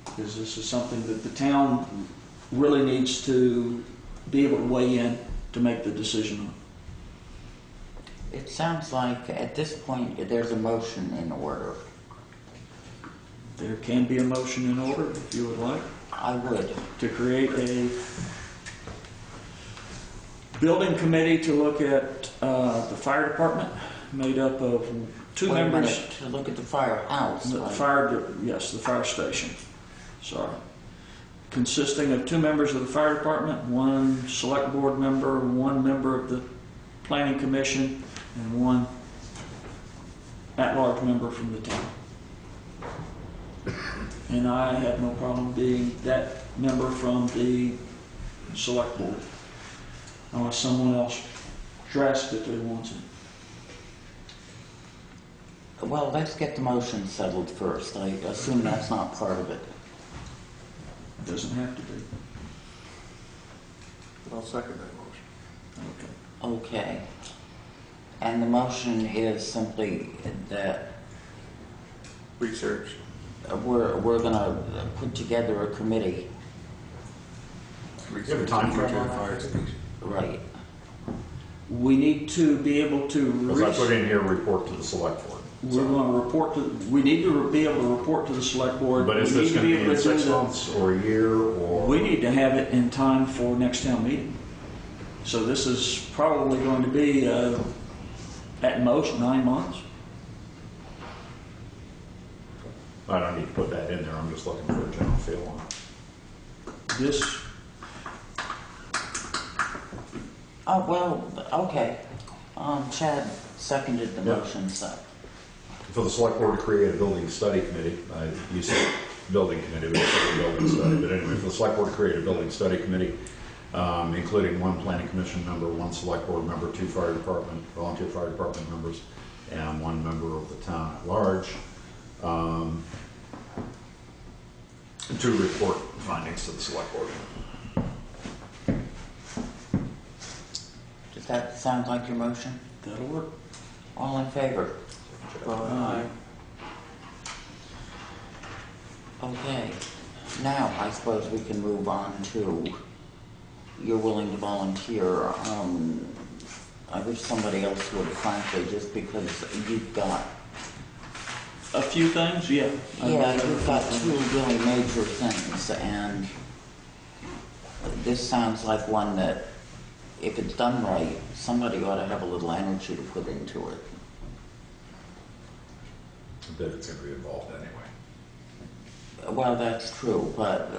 Because this is something that the town really needs to be able to weigh in to make the decision on.
It sounds like at this point there's a motion in order.
There can be a motion in order, if you would like,
I would.
to create a building committee to look at the fire department, made up of two
Wait a
members.
minute, to look at the firehouse.
The
right?
yes, the fire station. Sorry. Consisting of two members of the fire department, one select board member, one member of the planning commission, and one at-large member from the town. And I have no problem being that member from the select board, unless someone else drastically wants it.
Well, let's get the motion settled first. I assume that's not part of it.
It doesn't have to be.
I'll second that motion.
Okay.
Okay. And the motion is simply that
Research.
we're gonna put together a committee.
have a time frame on that?
Fire station.
Right.
We need to be able to
Because I put in here, report to the select board.
We're going to report to, we need to be able to report to the select board.
But is
We
this
need
going to be
able
in
to do
6
the-
months or a year or?
We need to have it in time for next town meeting. So this is probably going to be, at most, 9 months.
I don't need to put that in there, I'm just looking for a general feel on it.
This,
Oh, well, okay. Chad seconded the
Yeah.
motion, so.
For the select board to create a building study committee, you said building committee, we said building study, but anyway, for the select board to create a building study committee, including one planning commission member, one select board member, 2 fire department, volunteer fire department members, and 1 member of the town at large, to report findings to the select board.
Does that sound like your motion?
that'll work.
All in favor?
Aye.
Okay. Now, I suppose we can move on to, you're willing to volunteer. I wish somebody else would, frankly, just because you've got
A few things, yeah.
Yeah, you've got two really major things, and this sounds like one that, if it's done right, somebody ought to have a little energy to put into it.
That it's gonna be involved anyway.
Well, that's true, but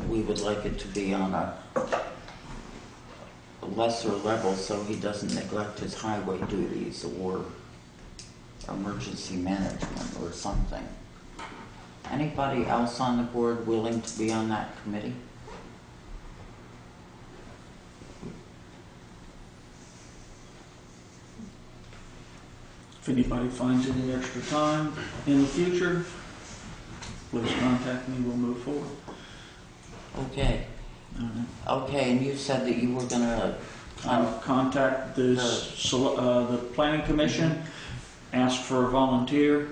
we would like it to be on a lesser level so he doesn't neglect his highway duties or emergency management or something. Anybody else on the board willing to be on that committee?
If anybody finds any extra time in the future, please contact me, we'll move forward.
Okay. Okay, and you said that you were gonna
Contact the planning commission, ask for a volunteer,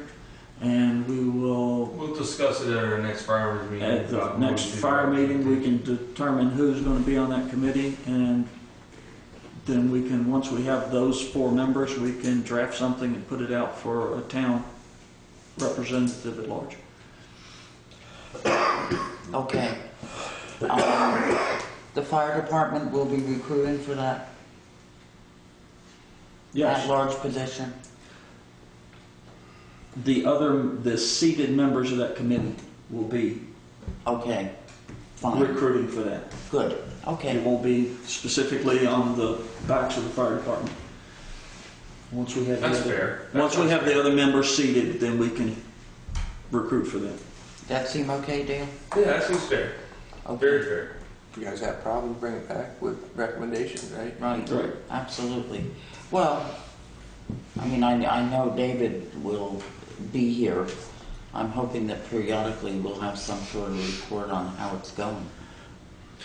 and
We'll discuss it at our next farmers meeting.
at the next fire meeting, we can determine who's gonna be on that committee, and then we can, once we have those 4 members, we can draft something and put it out for a town representative at large.
Okay. The fire department will be recruiting for that
Yes,
at-large position?
the seated members of that committee will be
Okay, fine,
recruiting for that.
good,
It
okay,
won't be specifically on the backs of the fire department. Once we have
That's
the other,
fair.
once we have the other members seated, then we can recruit for them.
that seem okay, Dale?
Yeah, that seems fair. Very
Okay,
fair.
If you guys have problems, bring it back with recommendations, right?
right,
Right.
absolutely. Well, I mean, I know David will be here. I'm hoping that periodically we'll have some sort of report on how it's going.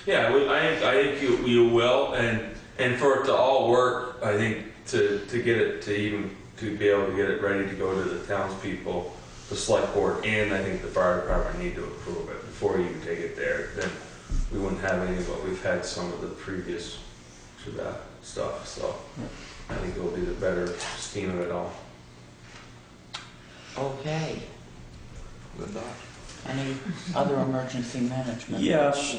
Yeah, I think you will, and for it to all work, I think to get it to be able to get it ready to go to the townspeople, the select board, and I think the fire department need to approve it before you even take it there. Then we wouldn't have any of what we've had some of the previous to that stuff. So I think it'll be the better scheme of it all.
Okay,
Good thought.
any other emergency management?
Yes,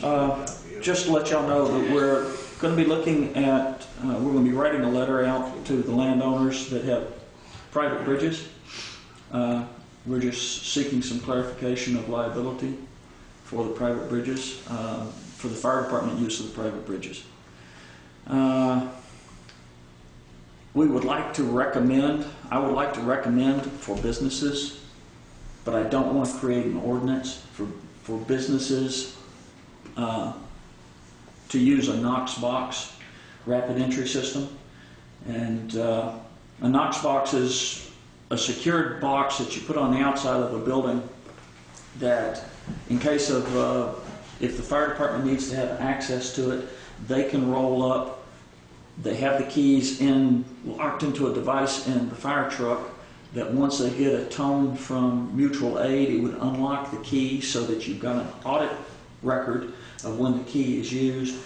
just to let y'all know that we're going to be looking at, we're going to be writing a letter out to the landowners that have private bridges. We're just seeking some clarification of liability for the private bridges, for the fire department use of the private bridges. We would like to recommend, I would like to recommend for businesses, but I don't want to create an ordinance for businesses to use a Knox box rapid entry system. And a Knox box is a secured box that you put on the outside of a building that, in case of, if the fire department needs to have access to it, they can roll up. They have the keys locked into a device in the fire truck that once they get a tone from mutual aid, it would unlock the key so that you've got an audit record of when the key is used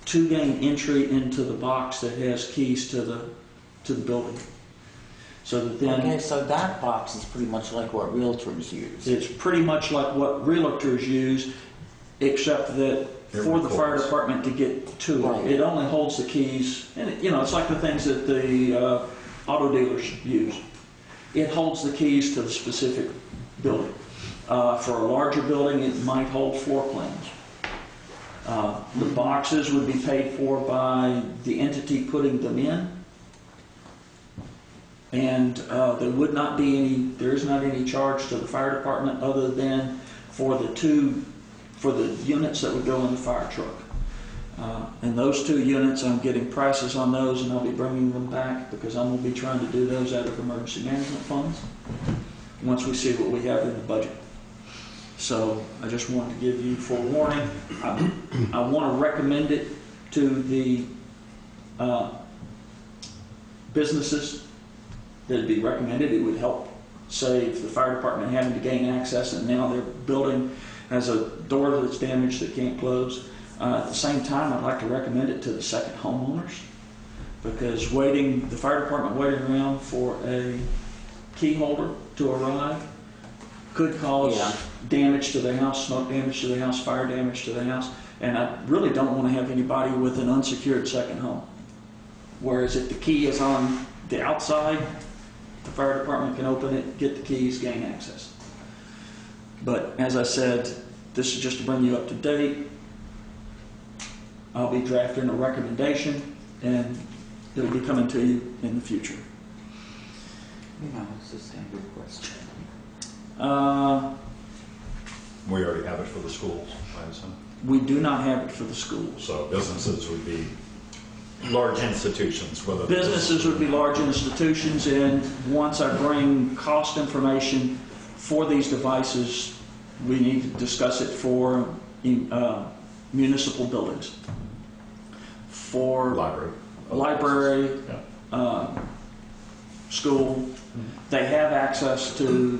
to gain entry into the box that has keys to the building. So that then
Okay, so that box is pretty much like what realtors use.
it's pretty much like what realtors use, except that for the fire department to get to
Right.
it, it only holds the keys, and it's like the things that the auto dealers use. It holds the keys to the specific building. For a larger building, it might hold floor plans. The boxes would be paid for by the entity putting them in. And there is not any charge to the fire department other than for the units that would go in the fire truck. And those 2 units, I'm getting prices on those, and I'll be bringing them back because I'm going to be trying to do those out of emergency management funds once we see what we have in the budget. So I just wanted to give you forewarning. I want to recommend it to the businesses that it'd be recommended. It would help save the fire department having to gain access, and now their building has a door that's damaged that can't close. At the same time, I'd like to recommend it to the second homeowners, because the fire department waiting around for a key holder to arrive could cause
Yeah.
damage to the house, smoke damage to the house, fire damage to the house. And I really don't want to have anybody with an unsecured second home. Whereas if the key is on the outside, the fire department can open it, get the keys, gain access. But as I said, this is just to bring you up to date. I'll be drafting a recommendation, and it'll be coming to you in the future.
You know, it's a standard question.
We already have it for the schools, I assume.
We do not have it for the schools.
So businesses would be large institutions, whether.
Businesses would be large institutions, and once I bring cost information for these devices, we need to discuss it for municipal buildings. For library, school, they have access to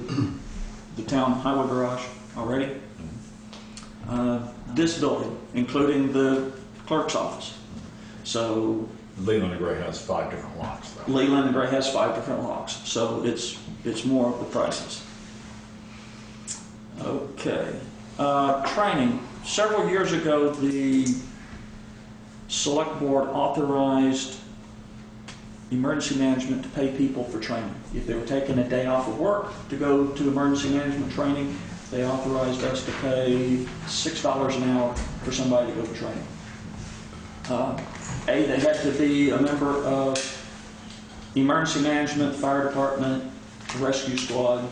the town highway garage already. This building, including the clerk's office. So
Leland and Gray has 5 different locks, though.
Leland and Gray has 5 different locks, so it's more of the prices. Okay. Training. Several years ago, the select board authorized emergency management to pay people for training. If they were taking a day off of work to go to emergency management training, they authorized us to pay $6 an hour for somebody to go to training. They had to be a member of emergency management, fire department, rescue squad,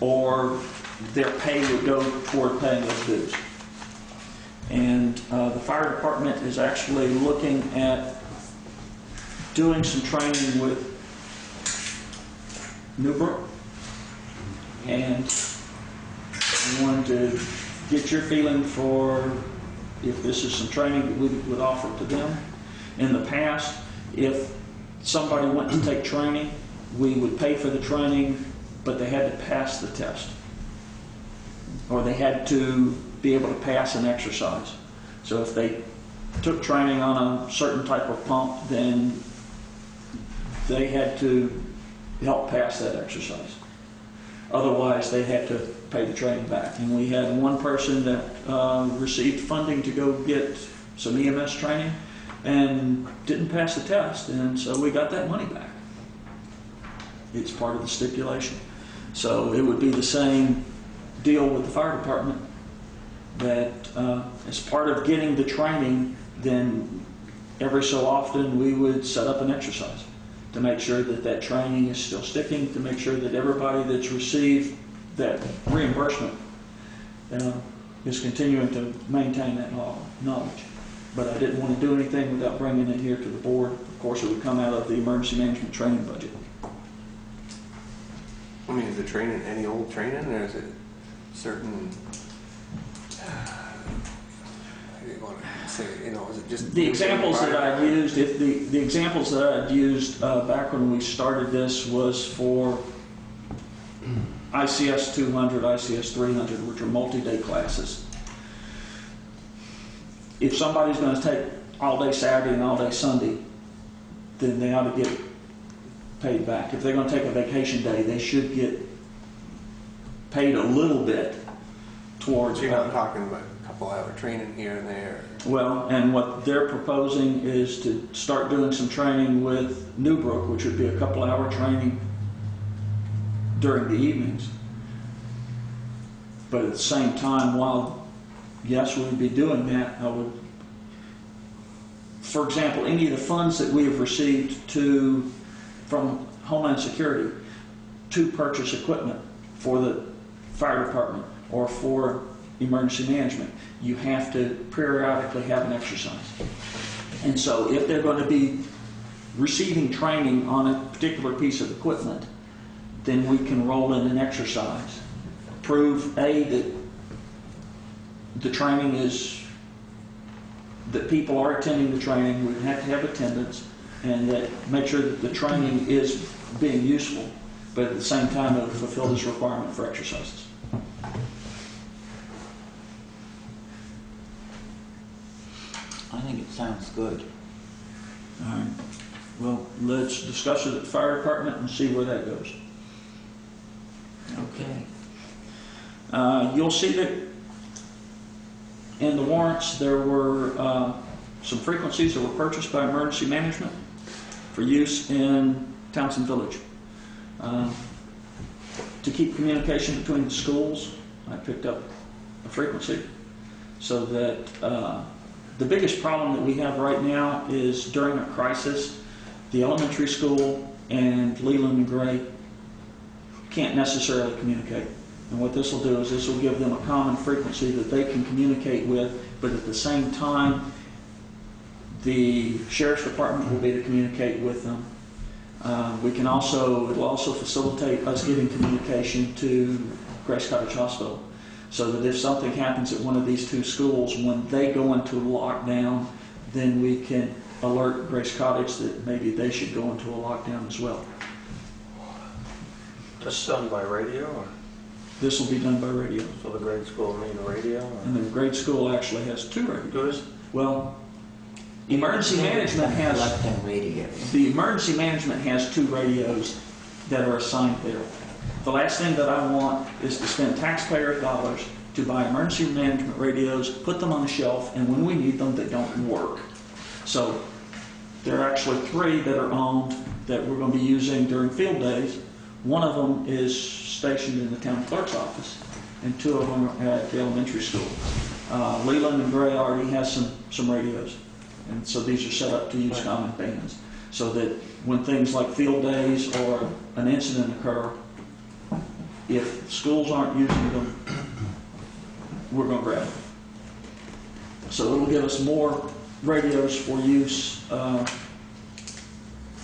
or their pay would go toward paying those dues. And the fire department is actually looking at doing some training with Newbrook, and I wanted to get your feeling for if this is some training that we would offer to them. In the past, if somebody went to take training, we would pay for the training, but they had to pass the test, or they had to be able to pass an exercise. So if they took training on a certain type of pump, then they had to help pass that exercise. Otherwise, they had to pay the training back. And we had one person that received funding to go get some EMS training and didn't pass the test, and so we got that money back. It's part of the stipulation. So it would be the same deal with the fire department, that as part of getting the training, then every so often we would set up an exercise to make sure that that training is still sticking, to make sure that everybody that's received that reimbursement is continuing to maintain that knowledge. But I didn't want to do anything without bringing it here to the board. Of course, it would come out of the emergency management training budget.
I mean, is the training any old training, or is it certain, how do you want to say, is it just...
The examples that I used, the examples that I used back when we started this was for ICS 200, ICS 300, which are multi-day classes. If somebody's going to take all day Saturday and all day Sunday, then they ought to get paid back. If they're going to take a vacation day, they should get paid a little bit towards...
So you're not talking about a couple hour training here and there?
Well, and what they're proposing is to start doing some training with Newbrook, which would be a couple hour training during the evenings. But at the same time, while yes, we would be doing that, I would, for example, any of the funds that we have received from Homeland Security to purchase equipment for the fire department or for emergency management, you have to periodically have an exercise. And so if they're going to be receiving training on a particular piece of equipment, then we can roll in an exercise. Prove, A, that the training is, that people are attending the training, we have to have attendance, and that make sure that the training is being useful, but at the same time it will fulfill this requirement for exercises.
I think it sounds good.
All right. Well, let's discuss it at the fire department and see where that goes.
Okay.
You'll see that in the warrants there were some frequencies that were purchased by emergency management for use in Townshend Village. To keep communication between the schools, I picked up a frequency so that the biggest problem that we have right now is during a crisis, the elementary school and Leland and Gray can't necessarily communicate. And what this will do is this will give them a common frequency that they can communicate with, but at the same time, the sheriff's department will be to communicate with them. It will also facilitate us getting communication to Grace Cottage Hospital, so that if something happens at one of these two schools, when they go into lockdown, then we can alert Grace Cottage that maybe they should go into a lockdown as well.
That's done by radio, or
This will be done by radio.
so the grade school need a radio? Or?
And the grade school actually has 2 radios.
Do it?
Well, emergency management has
Collecting radios.
the emergency management has 2 radios that are assigned there. The last thing that I want is to spend taxpayer dollars to buy emergency management radios, put them on the shelf, and when we need them, they don't work. So there are actually 3 that are owned that we're going to be using during field days. One of them is stationed in the town clerk's office, and 2 of them are at the elementary school. Leland and Gray already has some radios, and so these are set up to use common bands, so that when things like field days or an incident occur, if schools aren't using them, we're going to grab them. So it'll give us more radios for use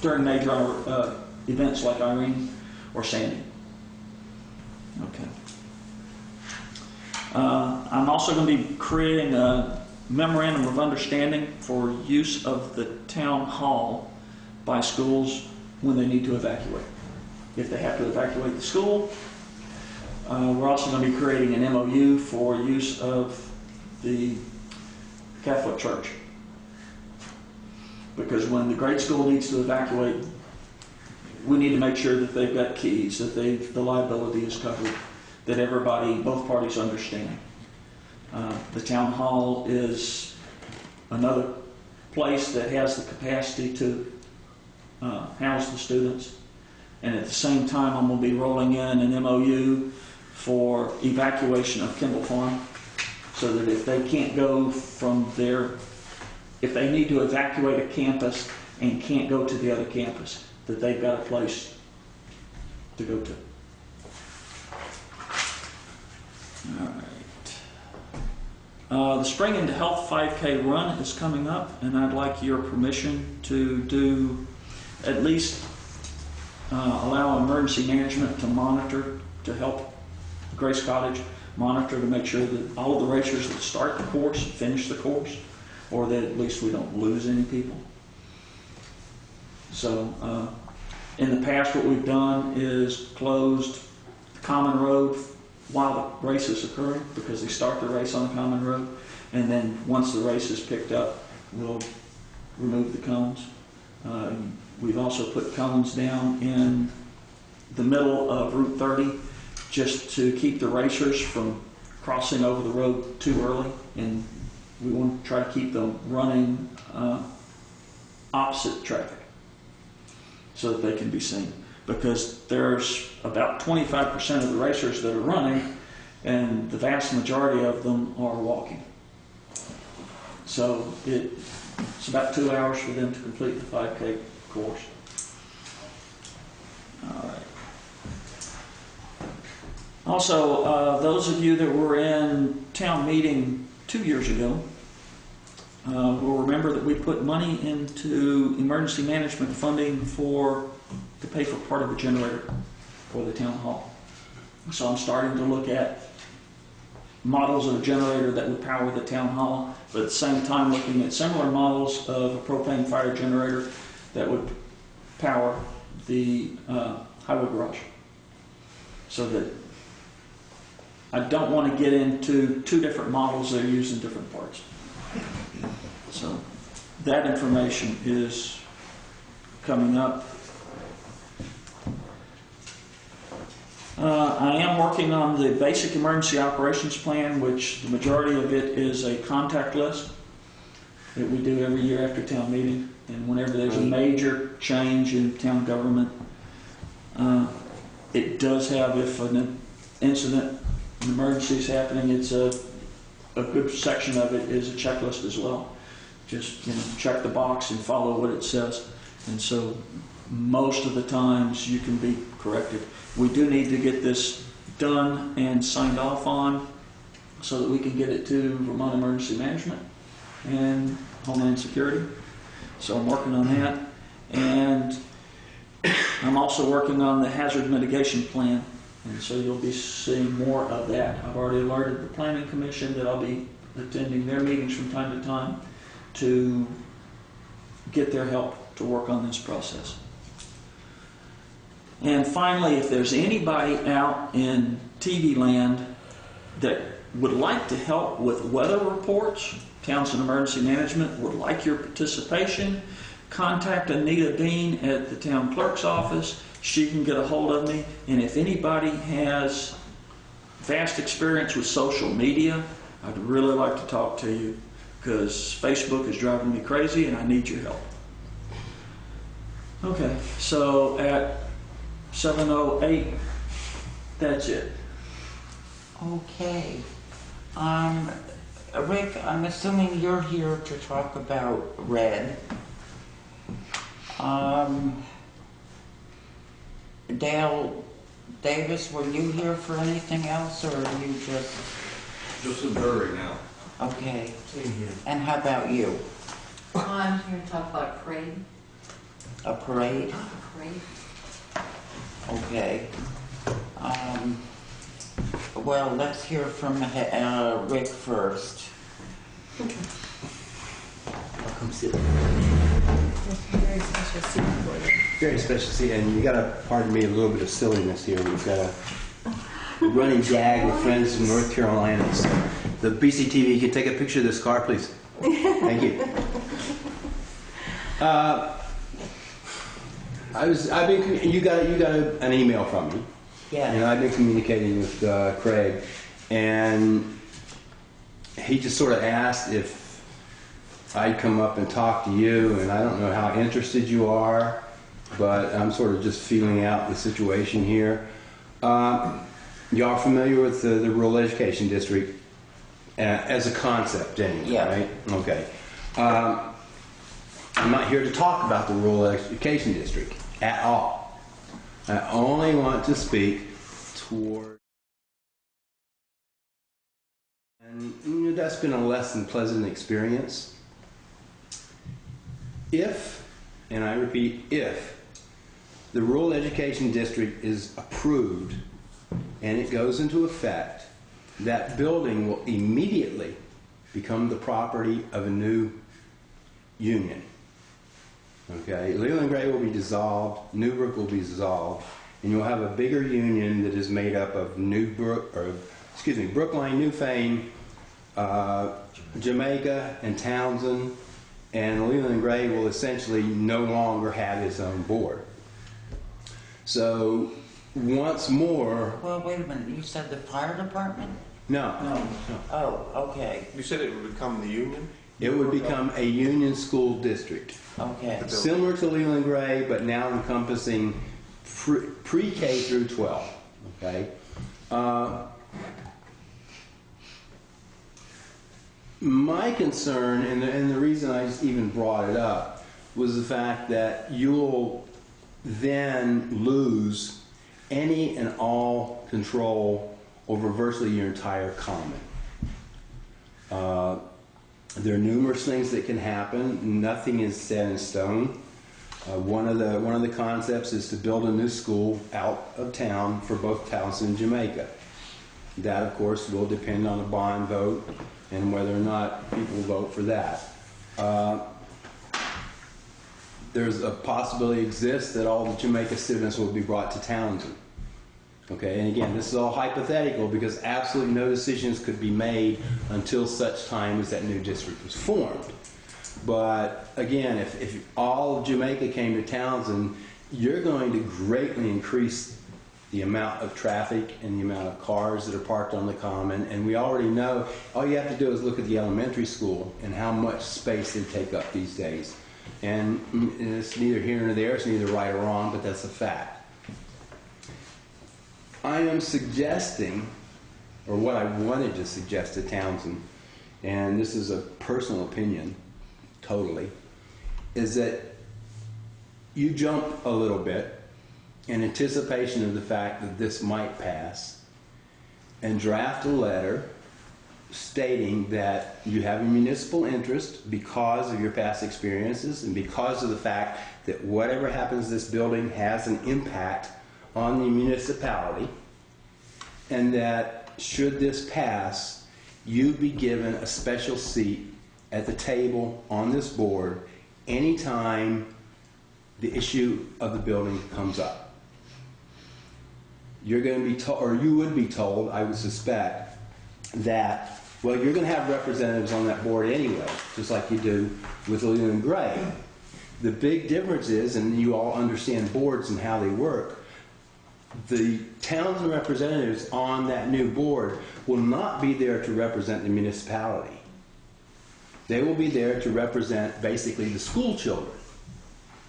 during major events like Irene or Sandy. Okay. I'm also going to be creating a memorandum of understanding for use of the town hall by schools when they need to evacuate. If they have to evacuate the school, we're also going to be creating an MOU for use of the Catholic Church. Because when the grade school needs to evacuate, we need to make sure that they've got keys, that the liability is covered, that everybody, both parties understand. The town hall is another place that has the capacity to house the students. And at the same time, I'm going to be rolling in an MOU for evacuation of Kimball Farm, so that if they can't go from there, if they need to evacuate a campus and can't go to the other campus, that they've got a place to go to. All right. The Spring into Health 5K run is coming up, and I'd like your permission to do at least allow emergency management to monitor, to help Grace Cottage monitor to make sure that all of the racers that start the course finish the course, or that at least we don't lose any people. So in the past, what we've done is closed the common road while the race is occurring, because they start the race on the common road, and then once the race is picked up, we'll remove the cones. We've also put cones down in the middle of Route 30 just to keep the racers from crossing over the road too early, and we want to try to keep them running opposite traffic so that they can be seen. Because there's about 25% of the racers that are running, and the vast majority of them are walking. So it's about 2 hours for them to complete the 5K course. All right. Also, those of you that were in town meeting 2 years ago will remember that we put money into emergency management funding to pay for part of the generator for the town hall. So I'm starting to look at models of a generator that would power the town hall, but at the same time looking at similar models of a propane fire generator that would power the highway garage. So that I don't want to get into 2 different models that are used in different parts. So that information is coming up. I am working on the basic emergency operations plan, which the majority of it is a contact list that we do every year after town meeting. And whenever there's a major change in town government, it does have, if an incident, an emergency is happening, it's a good section of it is a checklist as well. Just, check the box and follow what it says. And so most of the times you can be corrected. We do need to get this done and signed off on so that we can get it to Vermont Emergency Management and Homeland Security. So I'm working on that. And I'm also working on the hazard mitigation plan. And so you'll be seeing more of that. I've already alerted the Planning Commission that I'll be attending their meetings from time to time to get their help to work on this process. And finally, if there's anybody out in TV land that would like to help with weather reports, Townshend Emergency Management would like your participation, contact Anita Dean at the town clerk's office. She can get a hold of me. And if anybody has vast experience with social media, I'd really like to talk to you, because Facebook is driving me crazy and I need your help. Okay, so at 7:08, that's it.
Okay. Rick, I'm assuming you're here to talk about red. Dale Davis, were you here for anything else, or are you
Just observing now.
okay? And how about you?
I'm here to talk about parade.
A parade?
Parade.
Okay. Well, let's hear from Rick first.
Come sit.
Very special seat for you.
Very special seat, and you gotta pardon me a little bit of silliness here. We've got a running gag with friends from North Carolina. So the BCTV, can take a picture of this car, please. Thank you. You got an email from me.
Yeah.
And I've been communicating with Craig, and he just sort of asked if I'd come up and talk to you, and I don't know how interested you are, but I'm sort of just feeling out the situation here. Y'all familiar with the rural education district as a concept anyway,
Yeah.
right? Okay. I'm not here to talk about the rural education district at all. I only want to speak toward, and that's been a less than pleasant experience. If, and I repeat, if the rural education district is approved and it goes into effect, that building will immediately become the property of a new union. Okay, Leland Gray will be dissolved, Newbrook will be dissolved, and you'll have a bigger union that is made up of Brookline, Newfane, Jamaica, and Townsend, and Leland Gray will essentially no longer have its own board. So once more.
Well, wait a minute. You said the fire department?
No.
Oh, okay.
You said it would become the union?
It would become a union school district.
Okay.
Similar to Leland Gray, but now encompassing pre-K through 12. Okay. My concern, and the reason I even brought it up, was the fact that you'll then lose any and all control over virtually your entire common. There are numerous things that can happen. Nothing is set in stone. One of the concepts is to build a new school out of town for both Townsend and Jamaica. That, of course, will depend on a bond vote and whether or not people vote for that. There's a possibility exists that all the Jamaica students will be brought to Townsend. Okay, and again, this is all hypothetical because absolutely no decisions could be made until such time as that new district was formed. But again, if all of Jamaica came to Townsend, you're going to greatly increase the amount of traffic and the amount of cars that are parked on the common. And we already know, all you have to do is look at the elementary school and how much space they take up these days. And it's neither here nor there, it's neither right or wrong, but that's a fact. I am suggesting, or what I wanted to suggest to Townsend, and this is a personal opinion, totally, is that you jump a little bit in anticipation of the fact that this might pass and draft a letter stating that you have a municipal interest because of your past experiences and because of the fact that whatever happens to this building has an impact on the municipality, and that should this pass, you be given a special seat at the table on this board anytime the issue of the building comes up. You're going to be told, or you would be told, I would suspect, that, well, you're going to have representatives on that board anyway, just like you do with Leland Gray. The big difference is, and you all understand boards and how they work, the Townsend representatives on that new board will not be there to represent the municipality. They will be there to represent basically the school children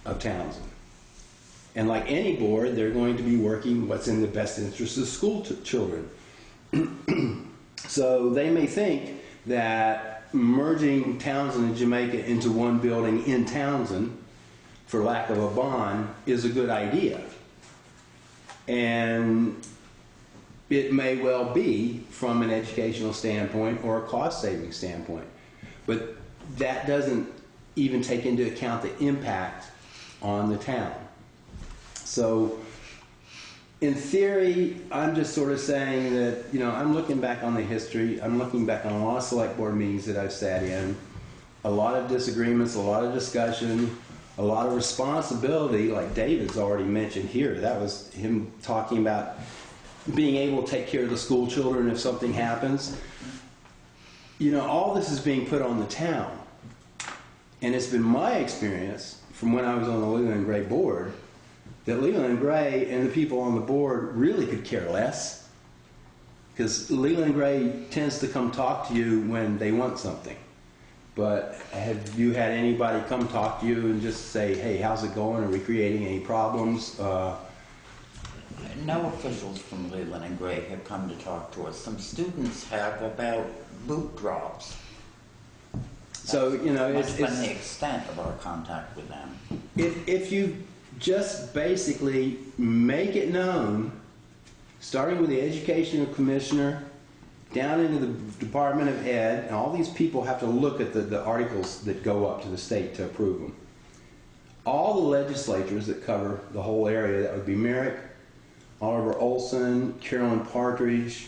of Townsend. And like any board, they're going to be working what's in the best interest of school children. So they may think that merging Townsend and Jamaica into one building in Townsend, for lack of a bond, is a good idea. And it may well be from an educational standpoint or a cost-saving standpoint. But that doesn't even take into account the impact on the town. So in theory, I'm just sort of saying that, you know, I'm looking back on the history. I'm looking back on a lot of select board meetings that I've sat in, a lot of disagreements, a lot of discussion, a lot of responsibility, like David's already mentioned here. That was him talking about being able to take care of the school children if something happens. You know, all this is being put on the town. And it's been my experience from when I was on the Leland Gray board that Leland Gray and the people on the board really could care less, because Leland Gray tends to come talk to you when they want something. But have you had anybody come talk to you and just say, hey, how's it going? Are we creating any problems?
No officials from Leland and Gray have come to talk to us. Some students have about boot drops.
So, you know,
That's been the extent of our contact with them.
If you just basically make it known, starting with the educational commissioner, down into the Department of Ed, and all these people have to look at the articles that go up to the state to approve them. All the legislatures that cover the whole area, that would be Merrick, Oliver Olson, Carolyn Partridge,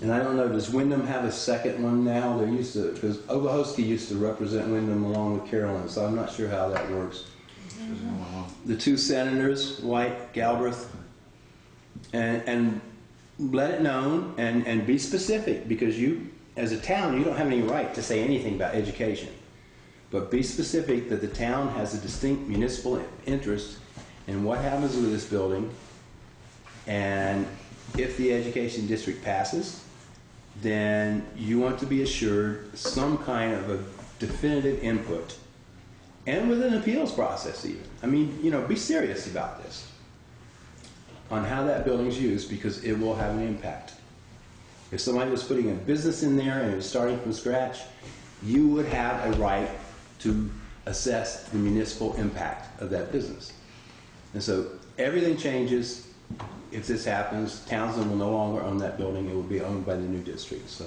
and I don't know, does Wyndham have a second one now? They used to, because Oglehosky used to represent Wyndham along with Carolyn, so I'm not sure how that works. The two senators, White, Galbraith, and let it known and be specific, because you, as a town, you don't have any right to say anything about education. But be specific that the town has a distinct municipal interest in what happens with this building, and if the education district passes, then you want to be assured some kind of a definitive input, and with an appeals process even. I mean, you know, be serious about this, on how that building's used, because it will have an impact. If somebody was putting a business in there and it was starting from scratch, you would have a right to assess the municipal impact of that business. And so everything changes if this happens. Townsend will no longer own that building. It will be owned by the new district. So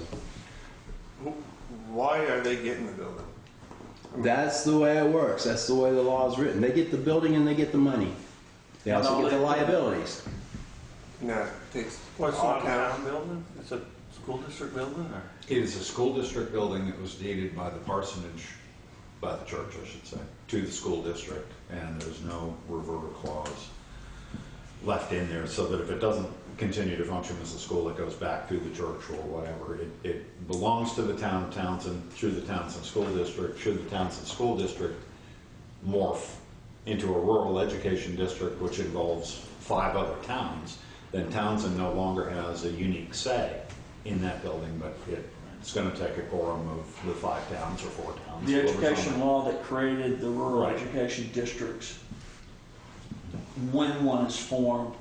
Why are they getting the building?
that's the way it works. That's the way the law is written. They get the building and they get the money. They also get the liabilities.
No, it's
What's
all
not a
town.
town building? It's a school district building, or?
It is a school district building that was deeded by the parsonage, by the church, I should say, to the school district, and there's no reverter clause left in there, so that if it doesn't continue to function as a school, it goes back through the church or whatever. It belongs to the town of Townsend through the Townsend School District. Should the Townsend School District morph into a rural education district, which involves 5 other towns, then Townsend no longer has a unique say in that building, but it's going to take a quorum of the 5 towns or 4 towns.
The
whoever's on
education
it.
law that created the rural
Right.
education districts, when one is formed,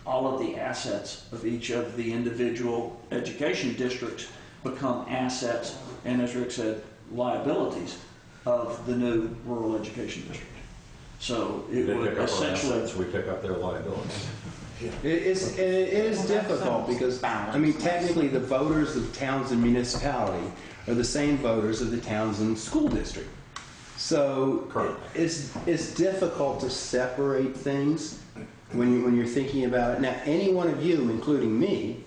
all of the assets of each of the individual education districts become assets, and as Rick said, liabilities of the new rural education district. So it
They
would
pick up our
essentially,
assets, we pick up their liabilities.
It is difficult because, I mean, technically the voters of Townsend municipality are the same voters of the Townsend school district. So
Correct.
it's difficult to separate things when you're thinking about it. Now, any one of you, including me,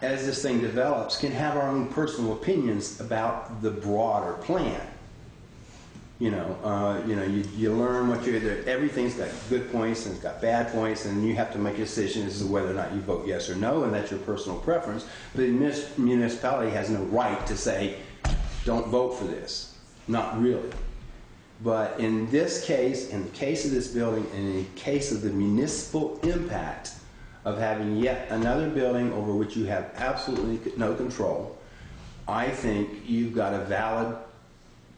as this thing develops, can have our own personal opinions about the broader plan. You learn what everything's got good points and it's got bad points, and you have to make a decision as to whether or not you vote yes or no, and that's your personal preference. But the municipality has no right to say, don't vote for this. Not really. But in this case, in the case of this building, and in the case of the municipal impact of having yet another building over which you have absolutely no control, I think you've got a valid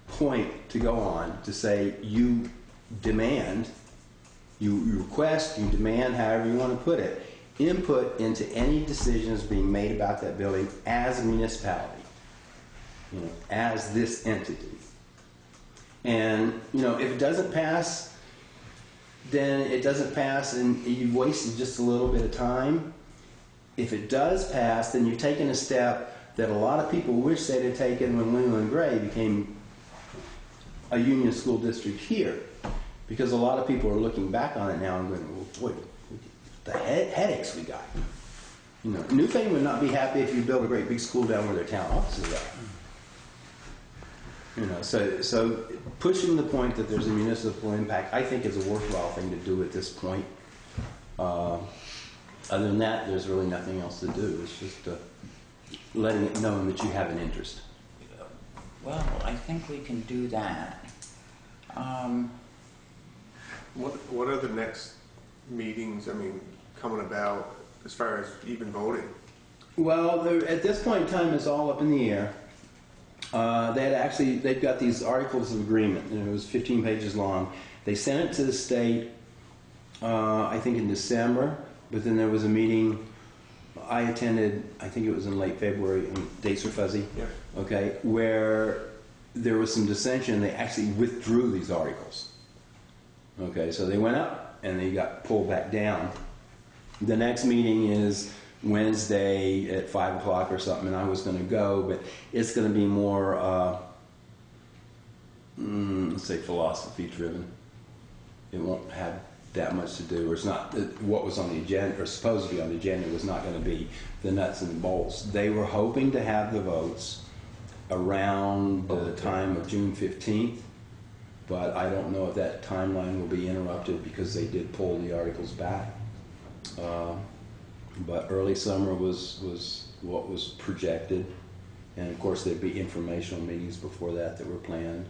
point to go on to say you demand, you request, you demand, however you want to put it, input into any decisions being made about that building as a municipality, as this entity. And, if it doesn't pass, then it doesn't pass and you've wasted just a little bit of time. If it does pass, then you've taken a step that a lot of people wish they'd have taken when Leland Gray became a union school district here, because a lot of people are looking back on it now and going, well, boy, the headaches we got. Newfane would not be happy if you built a great big school down where their town offices are. So pushing the point that there's a municipal impact, I think, is a worthwhile thing to do at this point. Other than that, there's really nothing else to do. It's just letting it known that you have an interest.
Well, I think we can do that.
What are the next meetings, coming about as far as even voting?
Well, at this point in time, it's all up in the air. They've got these articles of agreement, and it was 15 pages long. They sent it to the state, I think in December, but then there was a meeting I attended, I think it was in late February, and dates are fuzzy,
Yeah.
okay, where there was some dissension. They actually withdrew these articles. Okay, so they went up and they got pulled back down. The next meeting is Wednesday at 5 o'clock or something, and I was going to go, but it's going to be more, let's say, philosophy driven. It won't have that much to do, or it's not what was on the agenda, or supposed to be on the agenda, was not going to be the nuts and bolts. They were hoping to have the votes around the time of June 15th, but I don't know if that timeline will be interrupted because they did pull the articles back. But early summer was what was projected, and of course there'd be informational meetings before that were planned.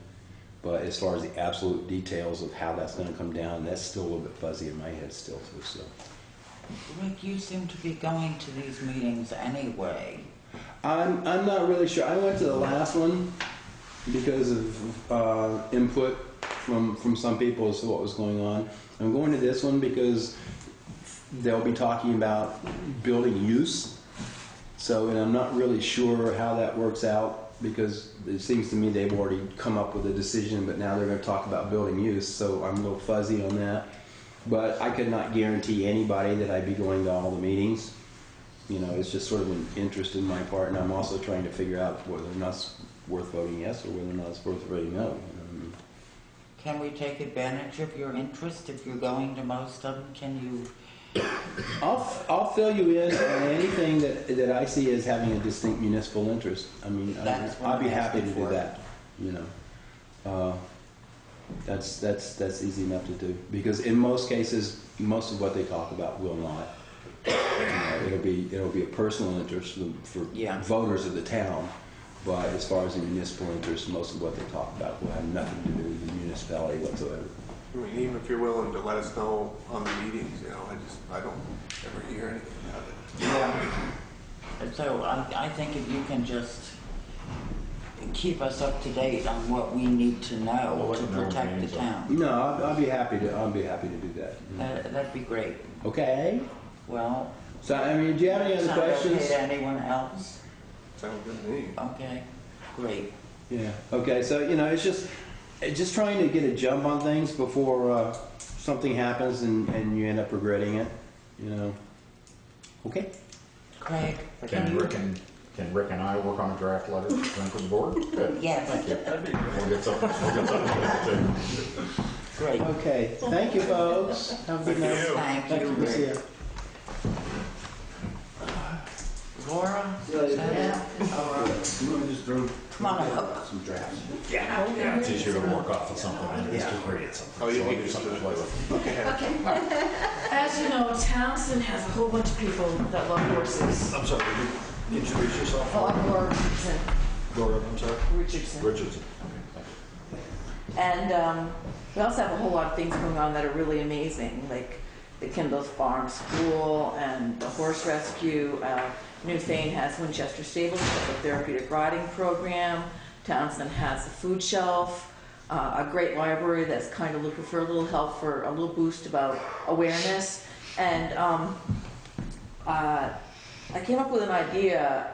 But as far as the absolute details of how that's going to come down, that's still a little bit fuzzy in my head still too. So,
Rick, you seem to be going to these meetings anyway.
I'm not really sure. I went to the last one because of input from some people as to what was going on. I'm going to this one because they'll be talking about building use. So, and I'm not really sure how that works out, because it seems to me they've already come up with a decision, but now they're going to talk about building use, so I'm a little fuzzy on that. But I could not guarantee anybody that I'd be going to all the meetings. It's just sort of an interest in my part, and I'm also trying to figure out whether or not it's worth voting yes or whether or not it's worth voting no.
Can we take advantage of your interest if you're going to most of them? Can you?
I'll fill you in on anything that I see as having a distinct municipal interest.
That's what
I'd be
I'm
happy to
asking
do
for.
that. That's easy enough to do, because in most cases, most of what they talk about will not. It'll be a personal interest for
Yeah.
voters of the town, but as far as the municipal interest, most of what they talk about will have nothing to do with the municipality whatsoever.
I mean, even if you're willing to let us know on the meetings, you know, I don't ever hear anything about it.
Yeah. And so I think if you can just keep us up to date on what we need to know to protect the town.
No, I'll be happy to. I'll be happy to do that.
That'd be great.
Okay.
Well,
So, I mean, do you have any other
sound
questions?
okay to anyone else?
Sounds good to me.
Okay, great.
Yeah. Okay. So, you know, it's just trying to get a jump on things before something happens and you end up regretting it. You know. Okay.
Craig,
Can Rick and I work on a draft letter to send to the board? Good.
yes,
Thank you. We'll get something together too.
great.
Okay. Thank you, folks. Have a good night.
Thank you,
See
Rick.
ya.
Laura? Is that it? All right. Come on up.
Some drafts.
Yeah, it's easier to work off of something than it is to create something.
Oh, you
So I'll
need
do
to
something to play with.
Okay.
As you know, Townsend has a whole bunch of people that love horses.
I'm sorry, would you introduce yourself?
Oh, I'm Laura Richardson.
Laura, I'm sorry?
Richardson.
Richardson. Okay, thank you.
And we also have a whole lot of things going on that are really amazing, like the Kendall's Farm School and the horse rescue. New Thane has Winchester Stables, a therapeutic riding program. Townsend has a food shelf, a great library that's kind of looking for a little help for a little boost about awareness. And I came up with an idea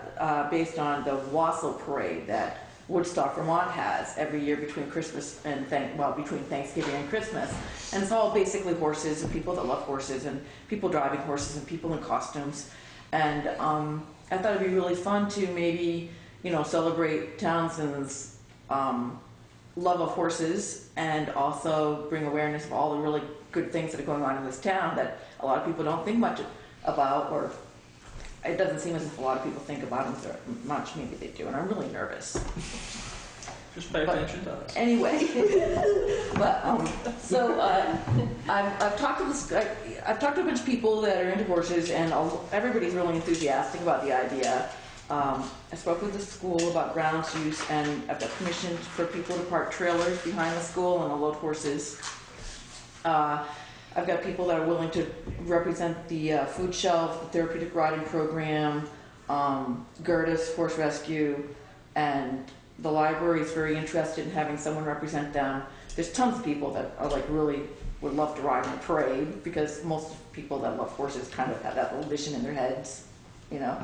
based on the Wassail Parade that Woodstock, Vermont has every year between Christmas and between Thanksgiving and Christmas. And it's all basically horses and people that love horses and people driving horses and people in costumes. And I thought it'd be really fun to maybe, you know, celebrate Townsend's love of horses and also bring awareness of all the really good things that are going on in this town that a lot of people don't think much about, or it doesn't seem as if a lot of people think about them so much. Maybe they do, and I'm really nervous.
Just pay attention to us.
Anyway, so I've talked to I've talked to a bunch of people that are into horses, and everybody's really enthusiastic about the idea. I spoke with the school about grounds use, and I've got permission for people to park trailers behind the school and unload horses. I've got people that are willing to represent the food shelf, the therapeutic riding program, Gertis Horse Rescue, and the library is very interested in having someone represent them. There's tons of people that are like really would love to ride in a parade because most people that love horses kind of have that little vision in their heads, you know.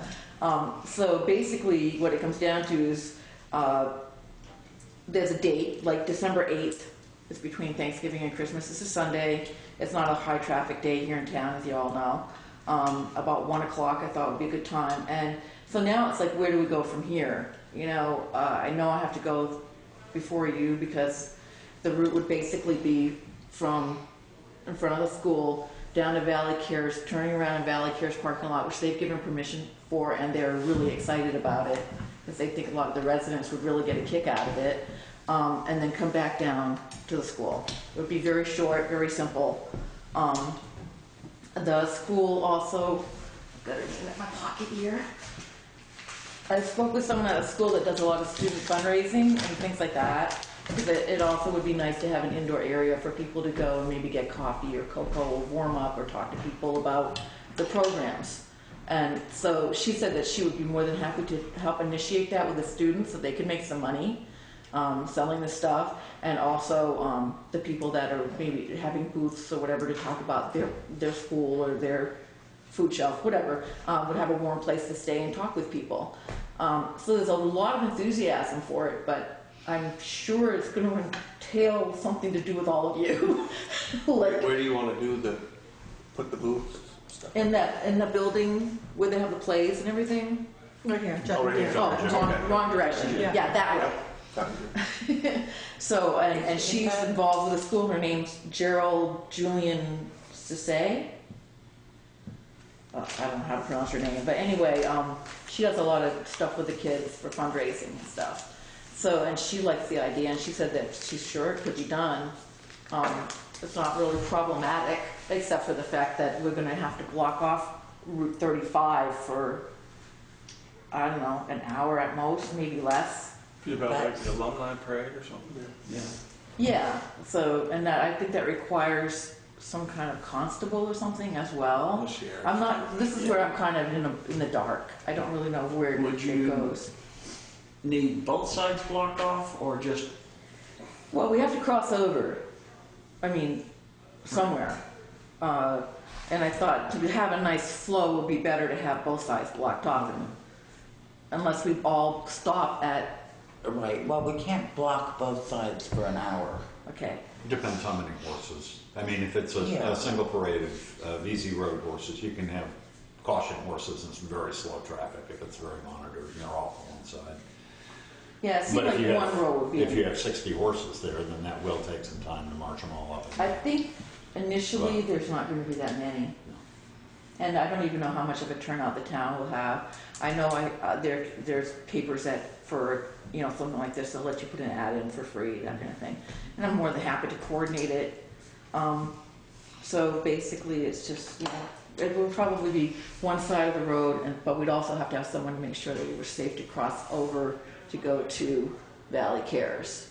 So basically what it comes down to is there's a date, like December 8th. It's between Thanksgiving and Christmas. It's a Sunday. It's not a high traffic day here in town, as you all know. About 1 o'clock I thought would be a good time. And so now it's like, where do we go from here? You know I have to go before you because the route would basically be from in front of the school down to Valley Cares, turning around in Valley Cares parking lot, which they've given permission for, and they're really excited about it because they think a lot of the residents would really get a kick out of it, and then come back down to the school. It would be very short, very simple. The school also, I've got her name in my pocket here. I spoke with someone at a school that does a lot of student fundraising and things like that. It also would be nice to have an indoor area for people to go and maybe get coffee or cocoa or warm up or talk to people about the programs. And so she said that she would be more than happy to help initiate that with the students so they could make some money selling this stuff, and also the people that are maybe having booths or whatever to talk about their school or their food shelf, whatever, would have a warm place to stay and talk with people. So there's a lot of enthusiasm for it, but I'm sure it's going to entail something to do with all of you. Like,
Where do you want to put the booths? Stuff?
in the building where they have the plays and everything.
Right here.
Oh, right here.
Oh, wrong direction.
Yeah.
Yeah, that way.
Sounds good.
So, and she's involved with the school. Her name's Gerald Julian Sisse. I don't know how to pronounce her name, but anyway, she does a lot of stuff with the kids for fundraising and stuff. So, and she likes the idea, and she said that she's sure it could be done. It's not really problematic, except for the fact that we're going to have to block off Route 35 for, I don't know, an hour at most, maybe less.
About like the alumni parade or something?
Yeah.
Yeah, so, and that, I think that requires some kind of constable or something as well.
Sheriff.
I'm not, this is where I'm kind of in the dark. I don't really know where
Would
it
you-
goes.
Need both sides blocked off or just,
Well, we have to cross over, I mean, somewhere. And I thought to have a nice flow would be better to have both sides blocked off, unless we all stop at,
Right, well, we can't block both sides for an hour.
okay.
Depends how many horses. I mean, if it's
Yeah.
a single parade of easy road horses, you can have caution horses and some very slow traffic if it's very monitored and they're off on one side.
Yeah, it seemed
But
like
if you
one
have,
row would be.
if you have 60 horses there, then that will take some time to march them all up. and
I
down.
think initially
Well-
there's not going to be that many. And I don't even know how much of a turnout the town will have. I know there's papers that for, you know, something like this, they'll let you put an ad in for free, that kind of thing. And I'm more than happy to coordinate it. So basically it's just, you know, it will probably be one side of the road, but we'd also have to have someone to make sure that we were safe to cross over to go to Valley Cares.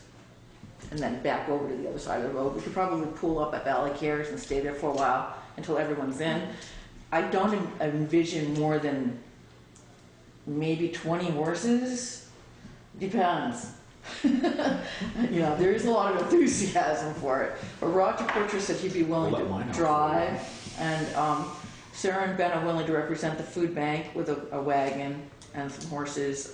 And then back over to the other side of the road. We could probably pull up at Valley Cares and stay there for a while until everyone's in. I don't envision more than maybe 20 horses. Depends. You know, there is a lot of enthusiasm for it. But Roger Porter said he'd be willing
I'll let mine
to
out.
drive. And Sarah and Ben are willing to represent the food bank with a wagon and some horses.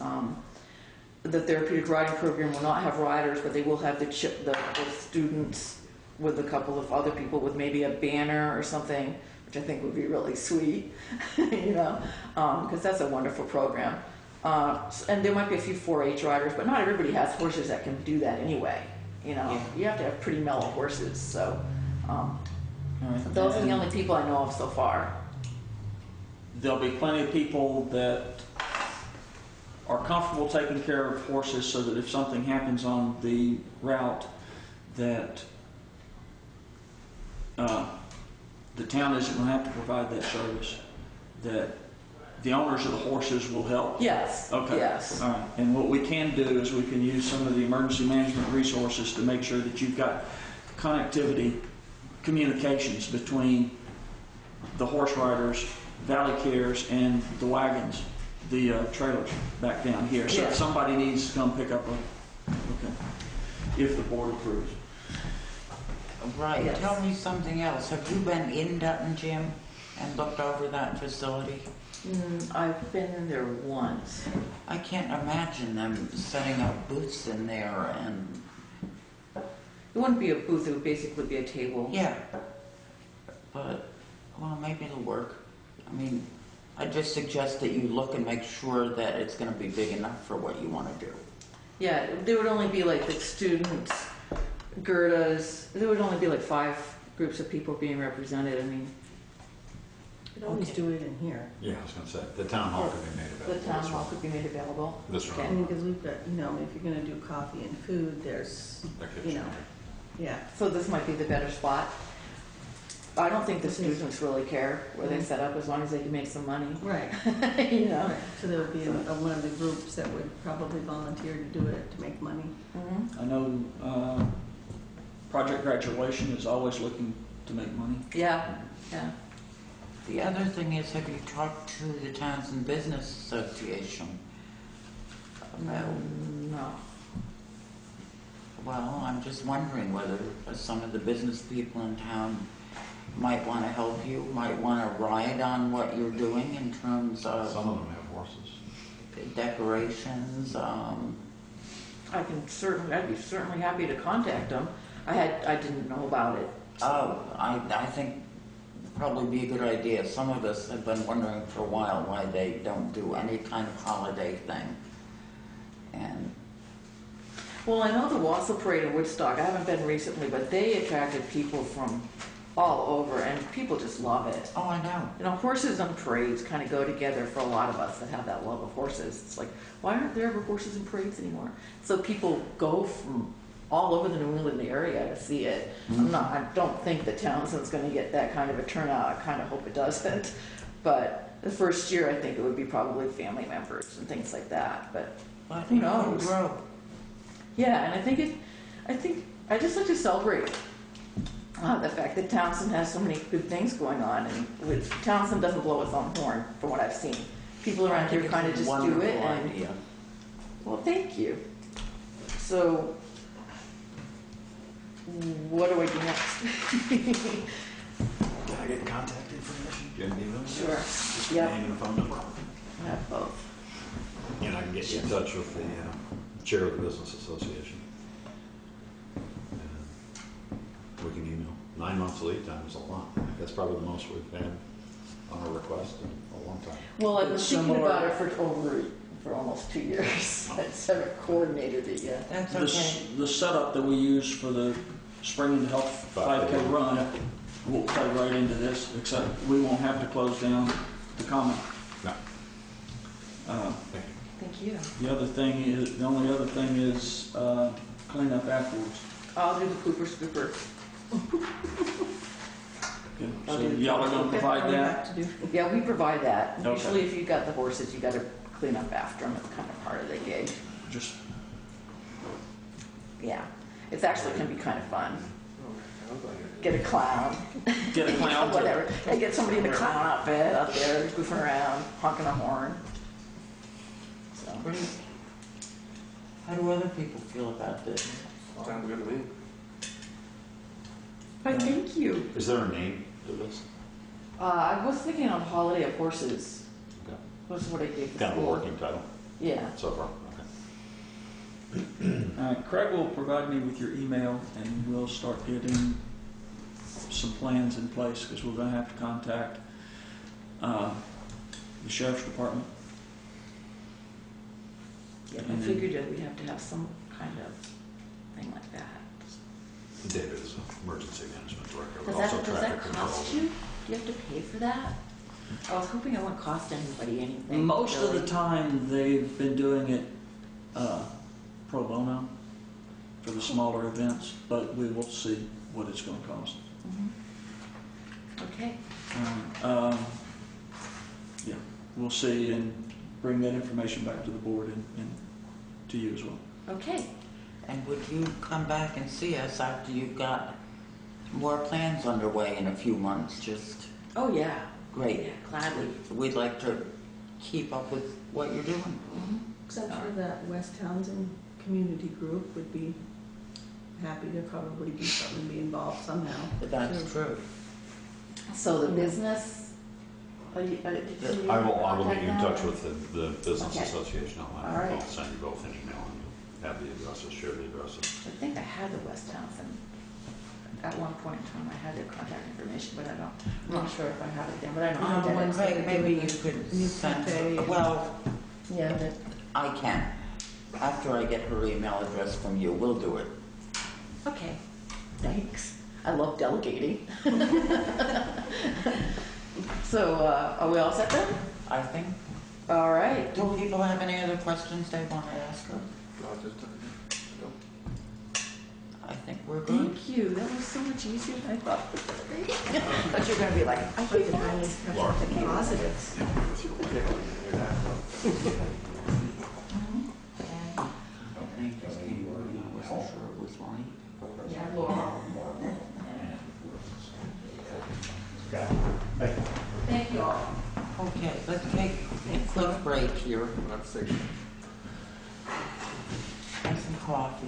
The therapeutic riding program will not have riders, but they will have the students with a couple of other people with maybe a banner or something, which I think would be really sweet, you know, because that's a wonderful program. And there might be a few 4-H riders, but not everybody has horses that can do that anyway. You know,
Yeah.
you have to have pretty mellow horses. So
all right,
those are the
and
only people I know of so far.
there'll be plenty of people that are comfortable taking care of horses so that if something happens on the route that the town isn't going to have to provide that service, that the owners of the horses will help.
Yes.
Okay.
Yes.
All right. And what we can do is we can use some of the emergency management resources to make sure that you've got connectivity, communications between the horse riders, Valley Cares, and the wagons, the trailers back down here. So
Yeah.
if somebody needs to come pick up if the board approves.
Right,
Yes.
tell me something else. Have you been in Dutton, Jim, and looked over that facility?
I've been in there once.
I can't imagine them setting up booths in there and,
It wouldn't be a booth, it would basically be a table.
yeah. But, well, maybe it'll work. I mean, I just suggest that you look and make sure that it's gonna be big enough for what you wanna do.
Yeah, there would only be like the students, Gerdas, there would only be like 5 groups of people being represented. I mean,
You could always
Okay.
do it in here.
Yeah, I was going to say, the town hall could be made
the
available.
town
as
hall
well.
could be made available.
This
Okay.
I
room.
mean, because we've got, you know, if you're gonna do coffee and food, there's,
The
you
kitchen.
know, yeah.
So this might be the better spot. I don't think the students really care where they set up as long as they can make some money.
Right.
You know?
Right. So there would be one of the groups that would probably volunteer to do it to make money.
Mhm.
I know Project Graduation is always looking to make money.
Yeah, yeah.
The other thing is, have you talked to the Townshend Business Association?
No.
Well, I'm just wondering whether some of the business people in town might want to help you, might want to ride on what you're doing in terms of
Some of them have horses.
decorations.
I'd be certainly happy to contact them. I didn't know about it.
I think probably be a good idea. Some of us have been wondering for a while why they don't do any kind of holiday thing. And
Well, I know the Wassail Parade in Woodstock, I haven't been recently, but they attracted people from all over, and people just love it.
oh, I know.
You know, horses and parades kind of go together for a lot of us that have that love of horses. It's like, why aren't there ever horses and parades anymore? So people go from all over the New England area to see it. I don't think that Townsend's going to get that kind of a turnout. I kind of hope it doesn't. But the first year, I think it would be probably family members and things like that. But
But
who knows?
Grow.
Yeah, and I think I just like to celebrate the fact that Townsend has so many good things going on, and Townsend doesn't blow its own horn, from what I've seen. People around here kind of just do it, and well, thank you. So, what do I do next?
Can I get contact information? Do you have an email?
Sure.
Just
Yep.
name and a phone number.
I have both.
And I can get you in touch with the chair of the business association. And we can email. 9 months lead time is a lot. That's probably the most we've had on a request in a long time.
Well, I've been
It's
thinking
similar-
about it for almost 2 years. I just haven't coordinated it yet.
That's
The,
okay.
the setup that we use for the Spring into Health 5K run will play right into this, except we won't have to close down the common.
No.
Thank you.
The only other thing is clean up afterwards.
I'll do the pooper scooper.
Okay,
I'll
so
do the-
y'all are gonna provide
All we
that?
have to do.
Yeah, we provide that.
Okay.
Usually if you've got the horses, you gotta clean up after them. It's kind of part of the gig.
Just,
Yeah. It's actually can be kind of fun.
Sounds like it.
Get a clown.
get a clown to-
Whatever. They get somebody in the clown outfit out there goofing around, honking a horn. So,
How do other people feel about this?
Sounds good to me.
why, thank you.
Is there a name to this?
I was thinking on Holiday of Horses.
Okay.
Was what I gave the
Kind of a
school.
working title
Yeah.
so far. Okay.
Craig will provide me with your email and we'll start getting some plans in place because we're gonna have to contact the sheriff's department.
Yeah, I figured that we'd have to have some kind of thing like that.
David is an emergency management director, but
Does
also
that
traffic
cost
control.
you? Do you have to pay for that? I was hoping it wouldn't cost anybody anything.
Most of the
really.
time, they've been doing it pro bono for the smaller events, but we will see what it's going to cost.
Mhm. Okay.
Yeah, we'll see and bring that information back to the board and to you as well.
Okay.
And would you come back and see us after you've got more plans underway in a few months? Just
Oh, yeah.
great.
Yeah, gladly.
We'd like to keep up with what you're doing.
Mhm.
Except for that West Townsend community group would be happy to probably do something and be involved somehow.
But that's
too.
true.
So the business, did you
I will
contact
get you in
them?
touch with the business
Okay.
association.
All right.
I'll send you both an email and have the addresses, share the addresses.
I think I had the West Townsend. At one point in time, I had their contact information, but I'm not sure if I have it there, but I know I did.
ones that
Craig,
are
maybe
doing
you
the
could
new
send,
cafe and-
well,
Yeah, but
I can. After I get her email address from you, we'll do it.
okay, thanks. I love delegating. So, are we all set then?
I think.
All right.
Do people have any other questions they want to ask her?
No, just, no.
I think we're good.
Thank you. That was so much easier than I thought it was going to be. But you're going to be like, I
But
hate
the
that.
highly specific positives.
Okay, well, you're not, no.
Name just came through, and I wasn't sure it was right.
Yeah, Laura. Thank you all.
Okay, let's take a quick break here.
Not sick.
Have some coffee.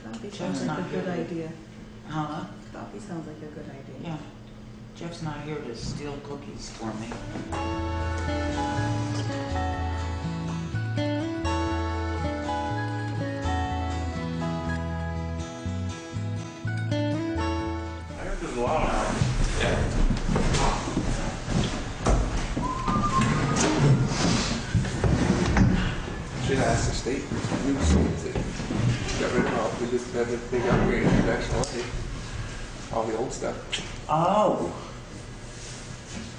Coffee
Jeff's
sounds like
not
a good
here.
idea.
Huh?
Coffee sounds like a good idea.
Yeah. Jeff's not here to steal cookies for me.
I heard there's a lot of Should ask the state, new schools that got rid of all, we just had a big upgrade in National Way. All the old stuff.
Oh.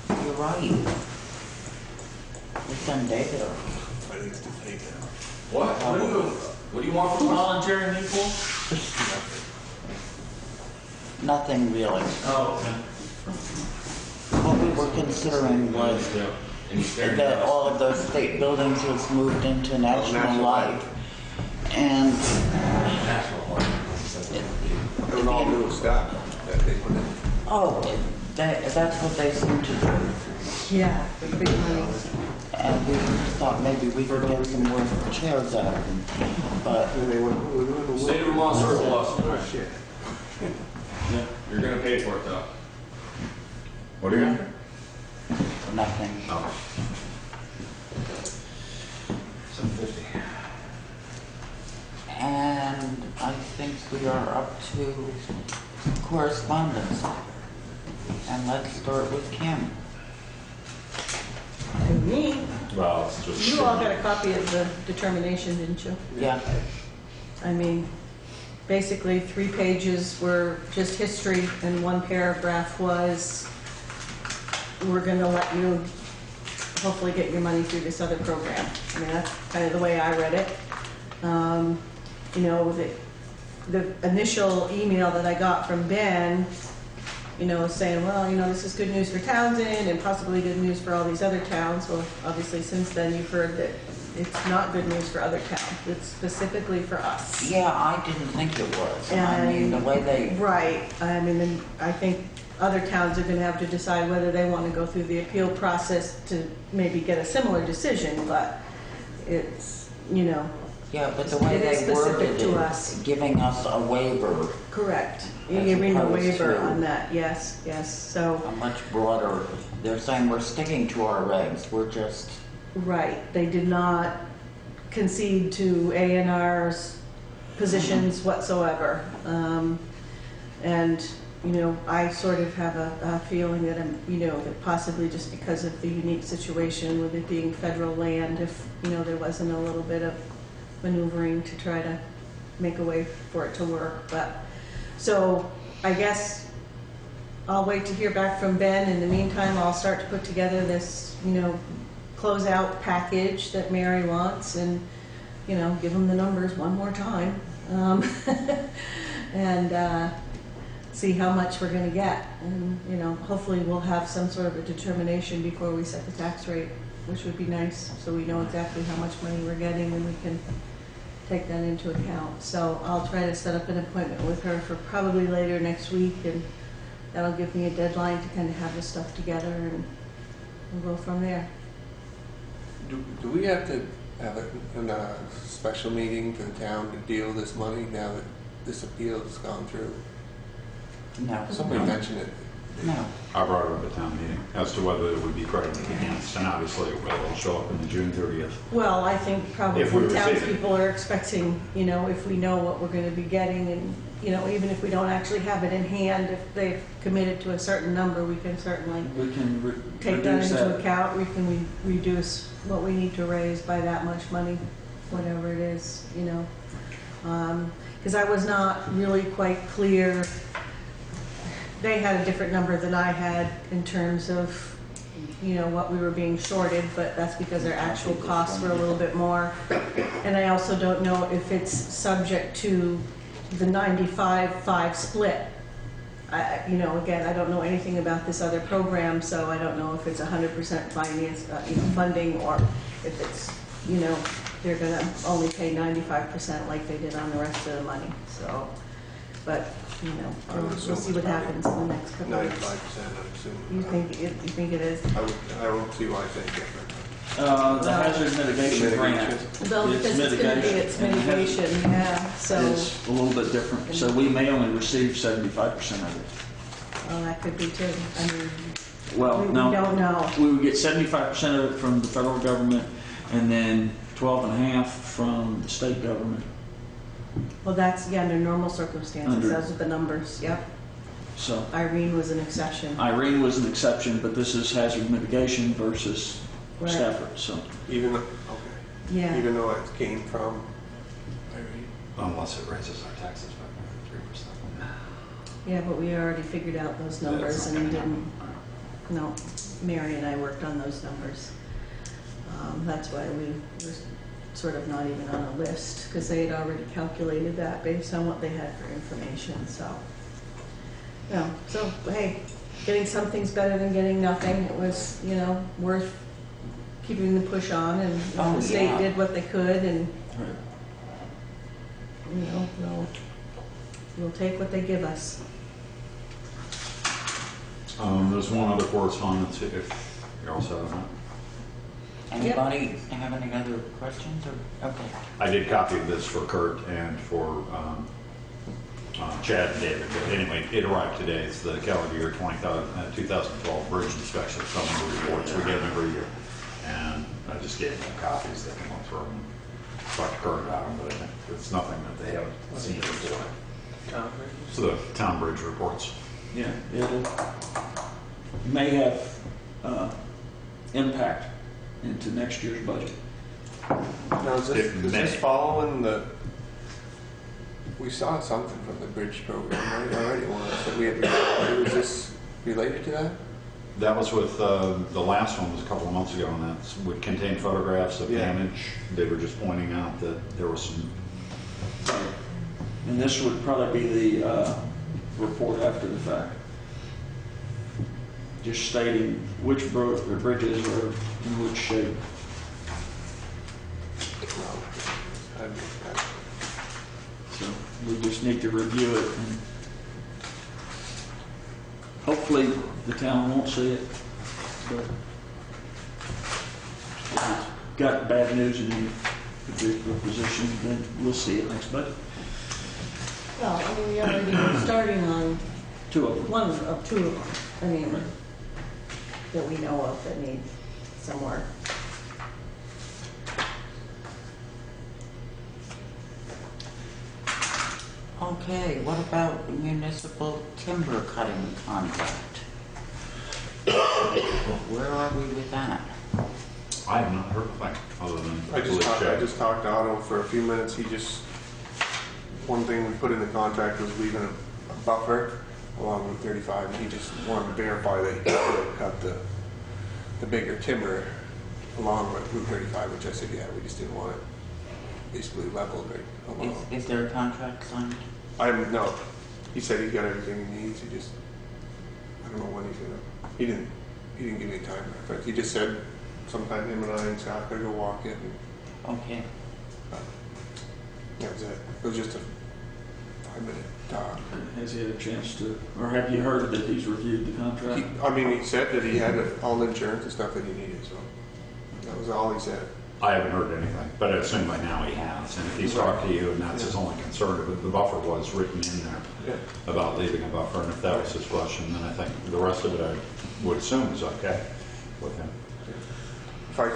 You're right. We've done David.
I think it's too late now.
What do you want from us?
Volunteering equal?
Nothing really.
Oh, okay.
What we were considering was
And you staring at
that
us.
all of those state buildings was moved into national
National
life. And
It was all new stuff that they put in.
oh, that's what they seem to do.
Yeah, big money.
And we thought maybe we could get some more chairs out of them, but
State of Vermont surplus.
Oh, shit.
Yeah, you're gonna pay for it though.
What are you gonna?
nothing.
Oh. 750.
And I think we are up to correspondence. And let's start with Kim.
And me,
Well, it's just.
you all got a copy of the determination, didn't you?
Yeah.
I mean, basically 3 pages were just history and 1 paragraph was, we're gonna let you hopefully get your money through this other program. I mean, that's kind of the way I read it. You know, the initial email that I got from Ben, you know, saying, well, you know, this is good news for Townsend and possibly good news for all these other towns. Well, obviously since then you've heard that it's not good news for other towns. It's specifically for us.
Yeah, I didn't think it was. I mean, the way they...
Right. I mean, and I think other towns are going to have to decide whether they want to go through the appeal process to maybe get a similar decision, but it's, you know...
Yeah, but the way
It is
they worded
specific to
it,
us.
giving us a waiver,
Correct. You're
As
giving a
opposed
waiver
to-
on that, yes, yes. So,
a much broader, they're saying we're sticking to our regs, we're just,
right, they did not concede to A&R's positions whatsoever. And, you know, I sort of have a feeling that you know, that possibly just because of the unique situation with it being federal land, if, you know, there wasn't a little bit of maneuvering to try to make a way for it to work. But, so I guess I'll wait to hear back from Ben. In the meantime, I'll start to put together this, you know, closeout package that Mary wants and, you know, give them the numbers one more time. And see how much we're gonna get. And, you know, hopefully we'll have some sort of a determination before we set the tax rate, which would be nice, so we know exactly how much money we're getting and we can take that into account. So I'll try to set up an appointment with her for probably later next week, and that'll give me a deadline to kind of have this stuff together, and we'll go from there.
Do we have to have a special meeting for the town to deal with this money now that this appeal has gone through?
no.
Somebody mentioned it.
No.
I brought it up at town meeting as to whether it would be credited against, and obviously it will. It'll show up in the June 30th.
Well, I think probably
If we receive it.
townspeople are expecting, you know, if we know what we're gonna be getting, and, you know, even if we don't actually have it in hand, if they've committed to a certain number, we can certainly
We can
take that
reduce
into
that.
account. We can reduce what we need to raise by that much money, whatever it is, you know. Because I was not really quite clear. They had a different number than I had in terms of, you know, what we were being shorted, but that's because their actual costs were a little bit more. And I also don't know if it's subject to the 95-5 split. You know, again, I don't know anything about this other program, so I don't know if it's 100% finance, you know, funding, or if it's, you know, they're gonna only pay 95% like they did on the rest of the money. So, but, you know, we'll see what happens in the next couple of weeks.
95%, I'm assuming.
You think it is?
I don't see why I say different.
The hazard mitigation grant.
Well, because it's gonna be its
and
mitigation, yeah, so,
It's a little bit different, so we may only receive 75% of it.
well, that could be too. I mean,
Well,
we
no.
don't know.
We would get 75% of it from the federal government, and then 12.5% from the state government.
Well, that's, yeah, under normal circumstances,
Under-
those are the numbers, yep.
So
Irene was an exception.
Irene was an exception, but this is hazard mitigation versus
Right.
Stafford, so.
Even, okay,
Yeah,
even though it came from Irene.
Unless it raises our taxes by 3%.
yeah, but we already figured out those numbers
not
and
gonna
didn't, no, Mary and I worked on those numbers. That's why we were sort of not even on a list, because they had already calculated that based on what they had for information, so. Yeah, so, hey, getting something's better than getting nothing. It was, you know, worth keeping the push on, and
Oh,
the state
yeah.
did what they could, and you know, we'll take what they give us.
There's one other correspondence if you're all set on that.
Anybody have any other questions or, okay.
I did copy this for Kurt and for Chad and David, but anyway, it arrived today. It's the calendar year 2012 bridge inspection summary reports. We get them every year. And I just gave them copies. They can look through them and talk to Kurt about them, but I think it's nothing that they haven't seen before. So the town bridge reports.
Yeah, it may have impact into next year's budget.
Now, is this following the, we saw something from the bridge program right already once that we had, was this related to that?
That was with, the last one was a couple of months ago, and that would contain photographs of damage. They were just pointing out that there was some...
And this would probably be the report after the fact. Just stating which bridges are in which shape. So we just need to review it, and hopefully the town won't see it, but if it's got bad news in the particular position, then we'll see it next budget.
Well, I mean, we already starting on
Two of them.
one of two of them, I mean, that we know of that need some work.
Okay, what about the municipal timber cutting contract? Where are we with that?
I have not heard a thing other than...
I just talked to Otto for a few minutes. He just, one thing we put in the contract was leaving a buffer along Route 35, and he just wanted to verify that he could cut the bigger timber along Route 35, which I said, yeah, we just didn't want it basically leveled right along.
Is there a contract signed?
No. He said he's got everything he needs. He just, I don't know when he's gonna. He didn't give me a time reference. He just said sometime him and I and Scott gotta go walk it. And,
Okay.
that was it. It was just a 5-minute talk.
Has he had a chance to, or have you heard that he's reviewed the contract?
He said that he had all the insurance and stuff that he needed. So that was all he said.
I haven't heard anything, but I assume by now he has. And if he's talked to you and that's his only concern, but the buffer was written in there about leaving a buffer, and if that was his question, then I think the rest of it I would assume is okay with him.
I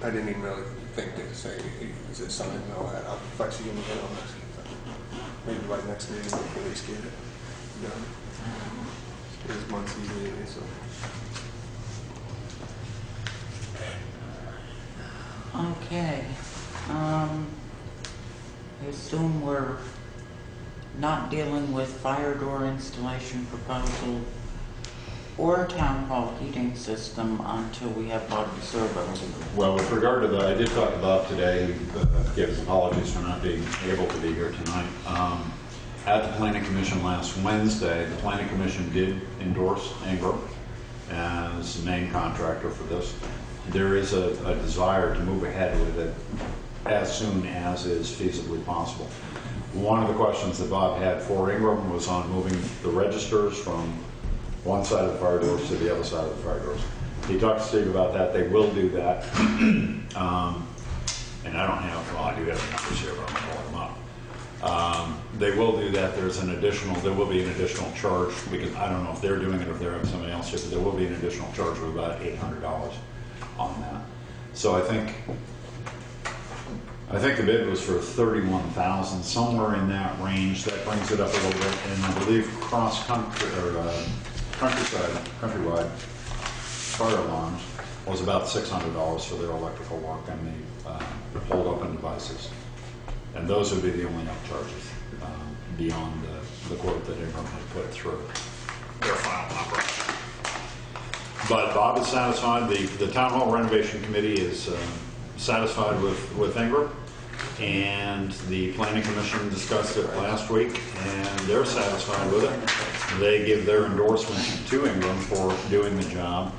didn't even really think to say, is it something and all that. If I see him again, I'll ask him. Maybe by next meeting we can at least get it done. His month's easy anyway, so.
Okay. I assume we're not dealing with fire door installation proposal or town hall heating system until we have Bob's survey.
Well, with regard to that, I did talk to Bob today. He gave his apologies for not being able to be here tonight. At the Planning Commission last Wednesday, the Planning Commission did endorse Ingram as the main contractor for this. There is a desire to move ahead with it as soon as is feasibly possible. One of the questions that Bob had for Ingram was on moving the registers from one side of the fire doors to the other side of the fire doors. He talked to Steve about that. They will do that. And I don't have, well, I do have the numbers here, but I'm going to pull them up. They will do that. There will be an additional charge, because I don't know if they're doing it or if they're having somebody else here, but there will be an additional charge of about $800 on that. So I think the bid was for $31,000, somewhere in that range. That brings it up a little bit, and I believe countrywide fire alarms was about $600 for their electrical work and the hold open devices. And those would be the only upcharges beyond the quote that Ingram had put through their final number. But Bob is satisfied. The Town Hall Renovation Committee is satisfied with Ingram, and the Planning Commission discussed it last week, and they're satisfied with it. They give their endorsement to Ingram for doing the job.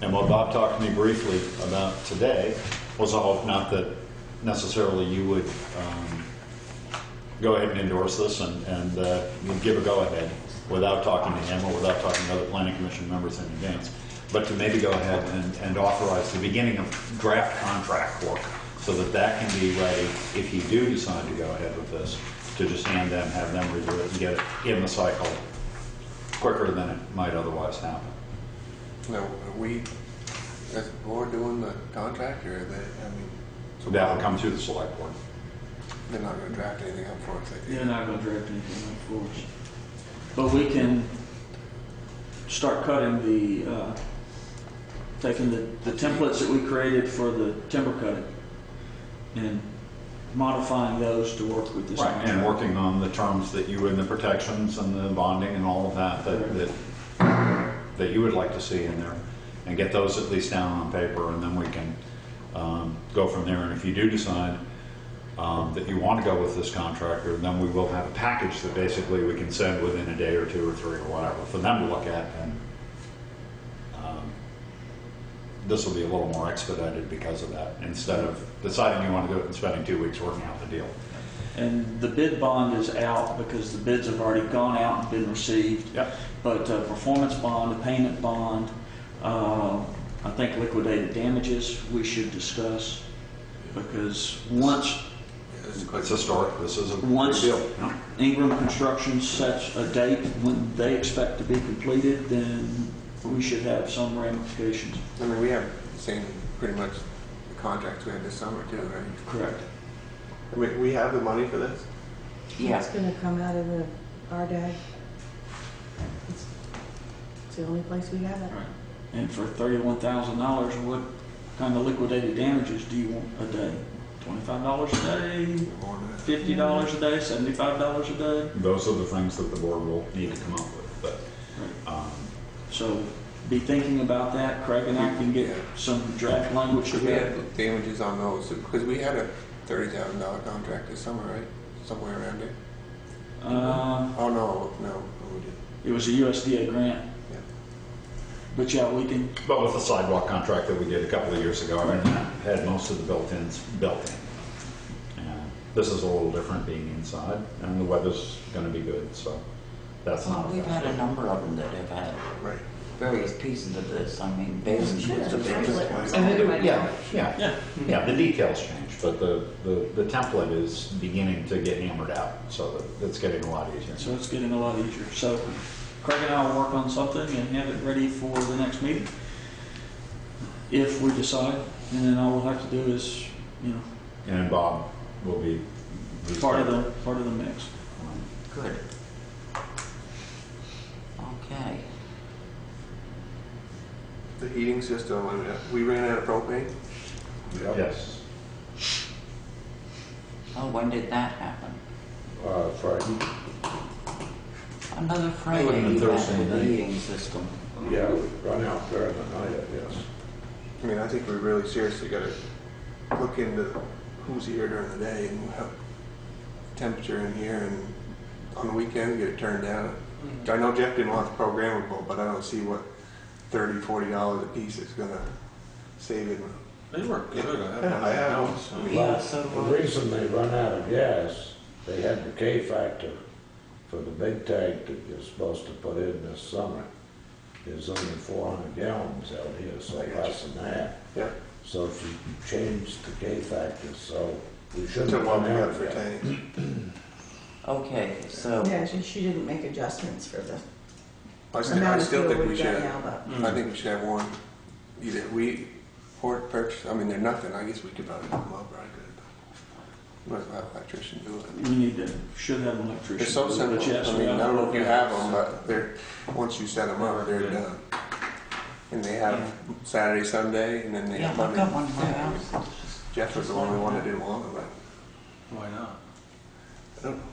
And what Bob talked to me briefly about today was, not that necessarily you go ahead and endorse this and give a go-ahead without talking to him or without talking to other planning commission members in advance, but to maybe go ahead and authorize the beginning of draft contract work so that that can be ready if you do decide to go ahead with this, to just have them review it and get it in the cycle quicker than it might otherwise happen.
Now, are we, as a board, doing the contract, or are they, I mean,
So that will come through the select board.
they're not gonna draft anything up for us, I think?
They're not gonna draft anything up for us. But we can start cutting taking the templates that we created for the timber cutting and modifying those to work with this.
Right, and
contract.
working on the terms that you, and the protections and the bonding and all of that you would like to see in there, and get those at least down on paper, and then we can go from there. And if you do decide that you want to go with this contractor, then we will have a package that basically we can send within a day or two or three or whatever for them to look at, and this will be a little more expedited because of that, instead of deciding you want to do it and spending 2 weeks working out the deal.
And the bid bond is out because the bids have already gone out and been received.
Yep.
But performance bond, a payment bond, I think liquidated damages we should discuss, because once
It's historic. This is a big
Once-
deal. Yeah.
Ingram Construction sets a date when they expect to be completed, then we should have some ramifications.
I mean, we have the same, pretty much, the contracts we had this summer too, right?
Correct.
I mean, we have the money for this?
Yeah.
It's gonna come out of the RDAG. It's the only place we have it.
And for $31,000, what kind of liquidated damages do you want a day? $25 a day,
More than that.
$50 a day, $75 a day?
Those are the things that the board will need to come up with. But
So be thinking about that. Craig and I can get some draft language
Should we
together.
have damages on those? Because we had a $30,000 contract this summer, right? Somewhere around there? Oh, no, we didn't.
It was a USDA grant.
Yeah.
But yeah, we can,
But with the sidewalk contract that we did a couple of years ago, and that had most of the built-ins built in. And this is a little different being inside, and the weather's going to be good, so that's not.
We've had a number of them that have had
Right.
various pieces of this. I mean, basically,
Should
it's
have
the
a
biggest
template or
one.
something.
And yeah,
yeah.
Yeah, the details change, but the template is beginning to get hammered out, so that it's getting a lot easier.
So it's getting a lot easier. So Craig and I will work on something and have it ready for the next meeting, if we decide. And then all we'll have to do is,
And Bob will be
part of the mix.
Good. Okay.
The heating system, I mean, we ran out of propane.
Yes.
Oh, when did that happen?
Friday.
Another Friday,
would've been
you had
Thursday
the
night.
heating system.
Yeah, we run out there in the night, I guess.
I mean, I think we really seriously got to look into who's here during the day and what temperature in here, and on the weekend, get it turned down. I know Jeff didn't want the programmable, but I don't see what $30, $40 a piece is gonna save it.
They work good.
I have one. I mean,
Yeah, so
The reason they run out of gas, they had the K factor for the big tank that you're supposed to put in this summer. There's only 400 gallons out here, so
I got you.
less than that.
Yeah,
So if you change the K factor, so we shouldn't
to what
run
we
out
got
of
for
gas.
tanks.
Okay, so,
Yeah, she didn't make adjustments for the
I
amount of
still
fuel
think we
we've got
should.
now, but.
I think we should have one, either we or purchase, I mean, they're nothing, I guess we could probably hook them up, right? Might as well have an electrician do it.
We should have an electrician.
They're so
do it,
simple,
but yes,
I
we
mean, I don't know if you have them,
them.
but they're, once you set them up, they're done. And they have Saturday, Sunday, and then they
yeah,
have
I've
Monday.
got one in my house.
Jeff was the only one that didn't want them, but
Why not?
I don't know.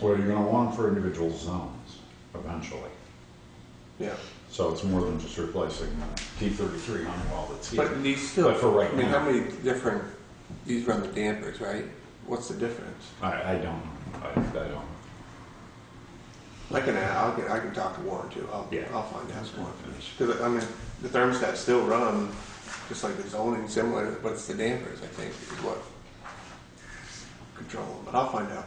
Well, you're going to want them for individual zones eventually.
Yeah,
So it's more than just replacing the T33 Honeywell that's here.
but these still,
But for right
I mean,
now-
how many different, these run the dampers, right? What's the difference?
I don't know. I don't.
I can talk to Warren too.
Yeah.
I'll find out some more information. Because I mean, the thermostats still run just like the zoning, similar, but it's the dampers, I think, is what could control them, but I'll find out.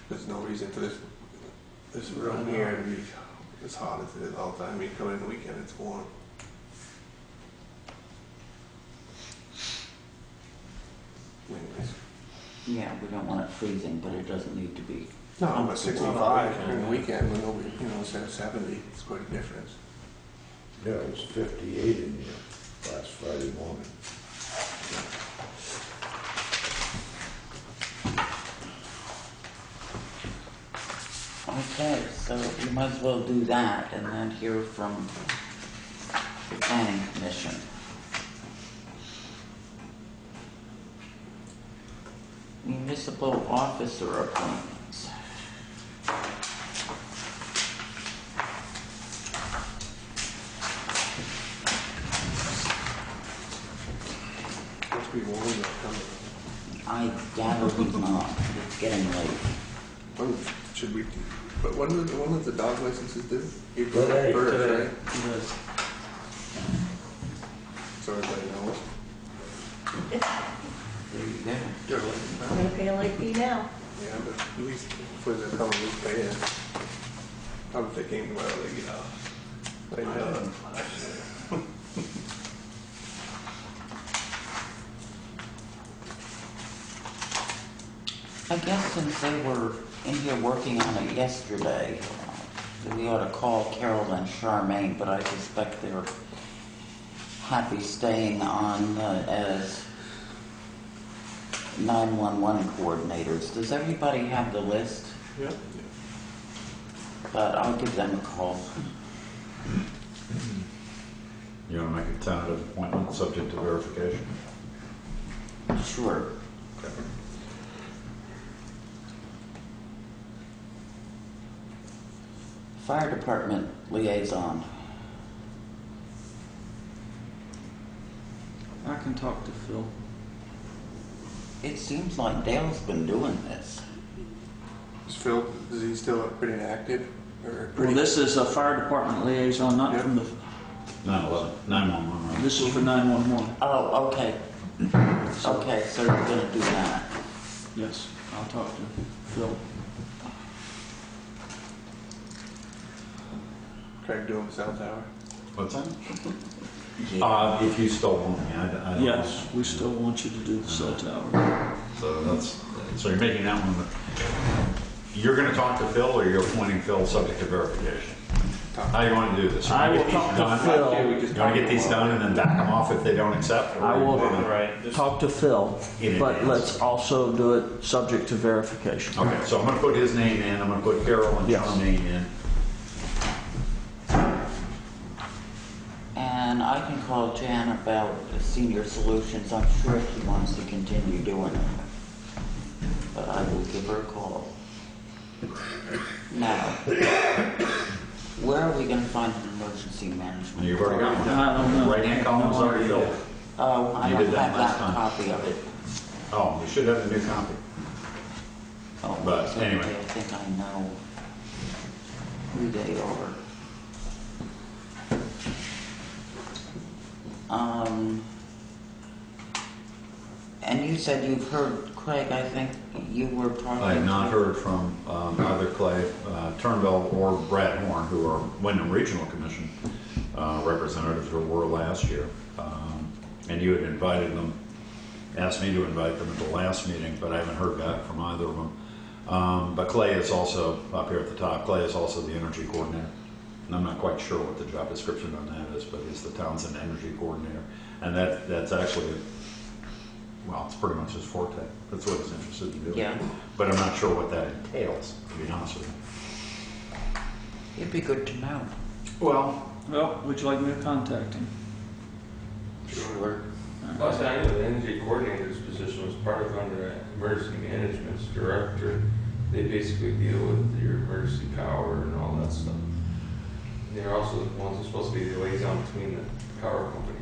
There's no reason for this room here to be as hot as it is all the time. You come in the weekend, it's warm. Anyways.
Yeah, we don't want it freezing, but it doesn't need to be.
No, I'm at 65 during the weekend when nobody, instead of 70, it's quite a difference.
Yeah, it was 58 in here last Friday morning.
Okay, so we might as well do that and then hear from the planning commission. Municipal officer appointments.
Must be warm enough coming.
I gather he's not. It's getting late.
When should we? But when does the dog licenses due? April
Today.
1st, right?
Yes.
So everybody knows.
There you go.
I'm gonna pay a late fee now.
Yeah, but at least for the coming week pay in. Probably if they came tomorrow, they get off. They know.
I guess since they were in here working on it yesterday, we ought to call Carol and Charmaine, but I suspect they're happy staying on as 911 coordinators. Does everybody have the list?
Yeah.
But I'll give them a call.
You want to make a tentative appointment subject to verification?
Sure.
Okay.
Fire department liaison.
I can talk to Phil.
It seems like Dale's been doing this.
Is Phil, is he still pretty active? Or
Well,
pretty?
this is a fire department liaison, not
Yeah.
from the,
911, 911, right?
this is for 911.
Oh, okay. Okay, so you're gonna do that.
Yes, I'll talk to Phil.
Craig doing the cell tower?
What's that?
Yeah.
If you still want me, I don't know.
Yes, we still want you to do the cell tower.
So you're making that one, you're gonna talk to Phil or you're appointing Phil subject to verification? How you want to do this? You
I
wanna
will
get these
talk to
done?
Phil.
You want to get these done and then back them off if they don't accept? or
I will
you wanna-
talk to Phil,
In
but
advance.
let's also do it subject to verification.
Okay, so I'm gonna put his name in, I'm gonna put Carol and
Yes.
Charmaine in.
And I can call Jan about the senior solutions. I'm sure he wants to continue doing it. But I will give her a call. Now, where are we gonna find an emergency management?
You've already got one.
I don't know.
Right-hand column's already filled.
Oh, I
You
don't
did that
have
last
that
time.
copy of it.
Oh, you should have a new copy.
Oh,
But
okay,
anyway.
I think I know who they are. And you said you've heard, Craig, I think you were talking.
I have not
to-
heard from either Clay Turnbull or Brad Horn, who are Wyndham Regional Commission representatives or were last year. And you had invited them, asked me to invite them at the last meeting, but I haven't heard back from either of them. But Clay is also, up here at the top, Clay is also the energy coordinator. And I'm not quite sure what the job description on that is, but he's the Townshend energy coordinator. And that's actually, well, it's pretty much his forte. That's what he's interested in doing.
Yeah.
But I'm not sure what that entails, to be honest with you.
It'd be good to know.
Well,
Well, would you like me to contact him?
Sure.
Plus, I know the energy coordinator's position was part of under emergency management's director. They basically deal with your emergency power and all that stuff. And they're also the ones who are supposed to be the liaison between the power company.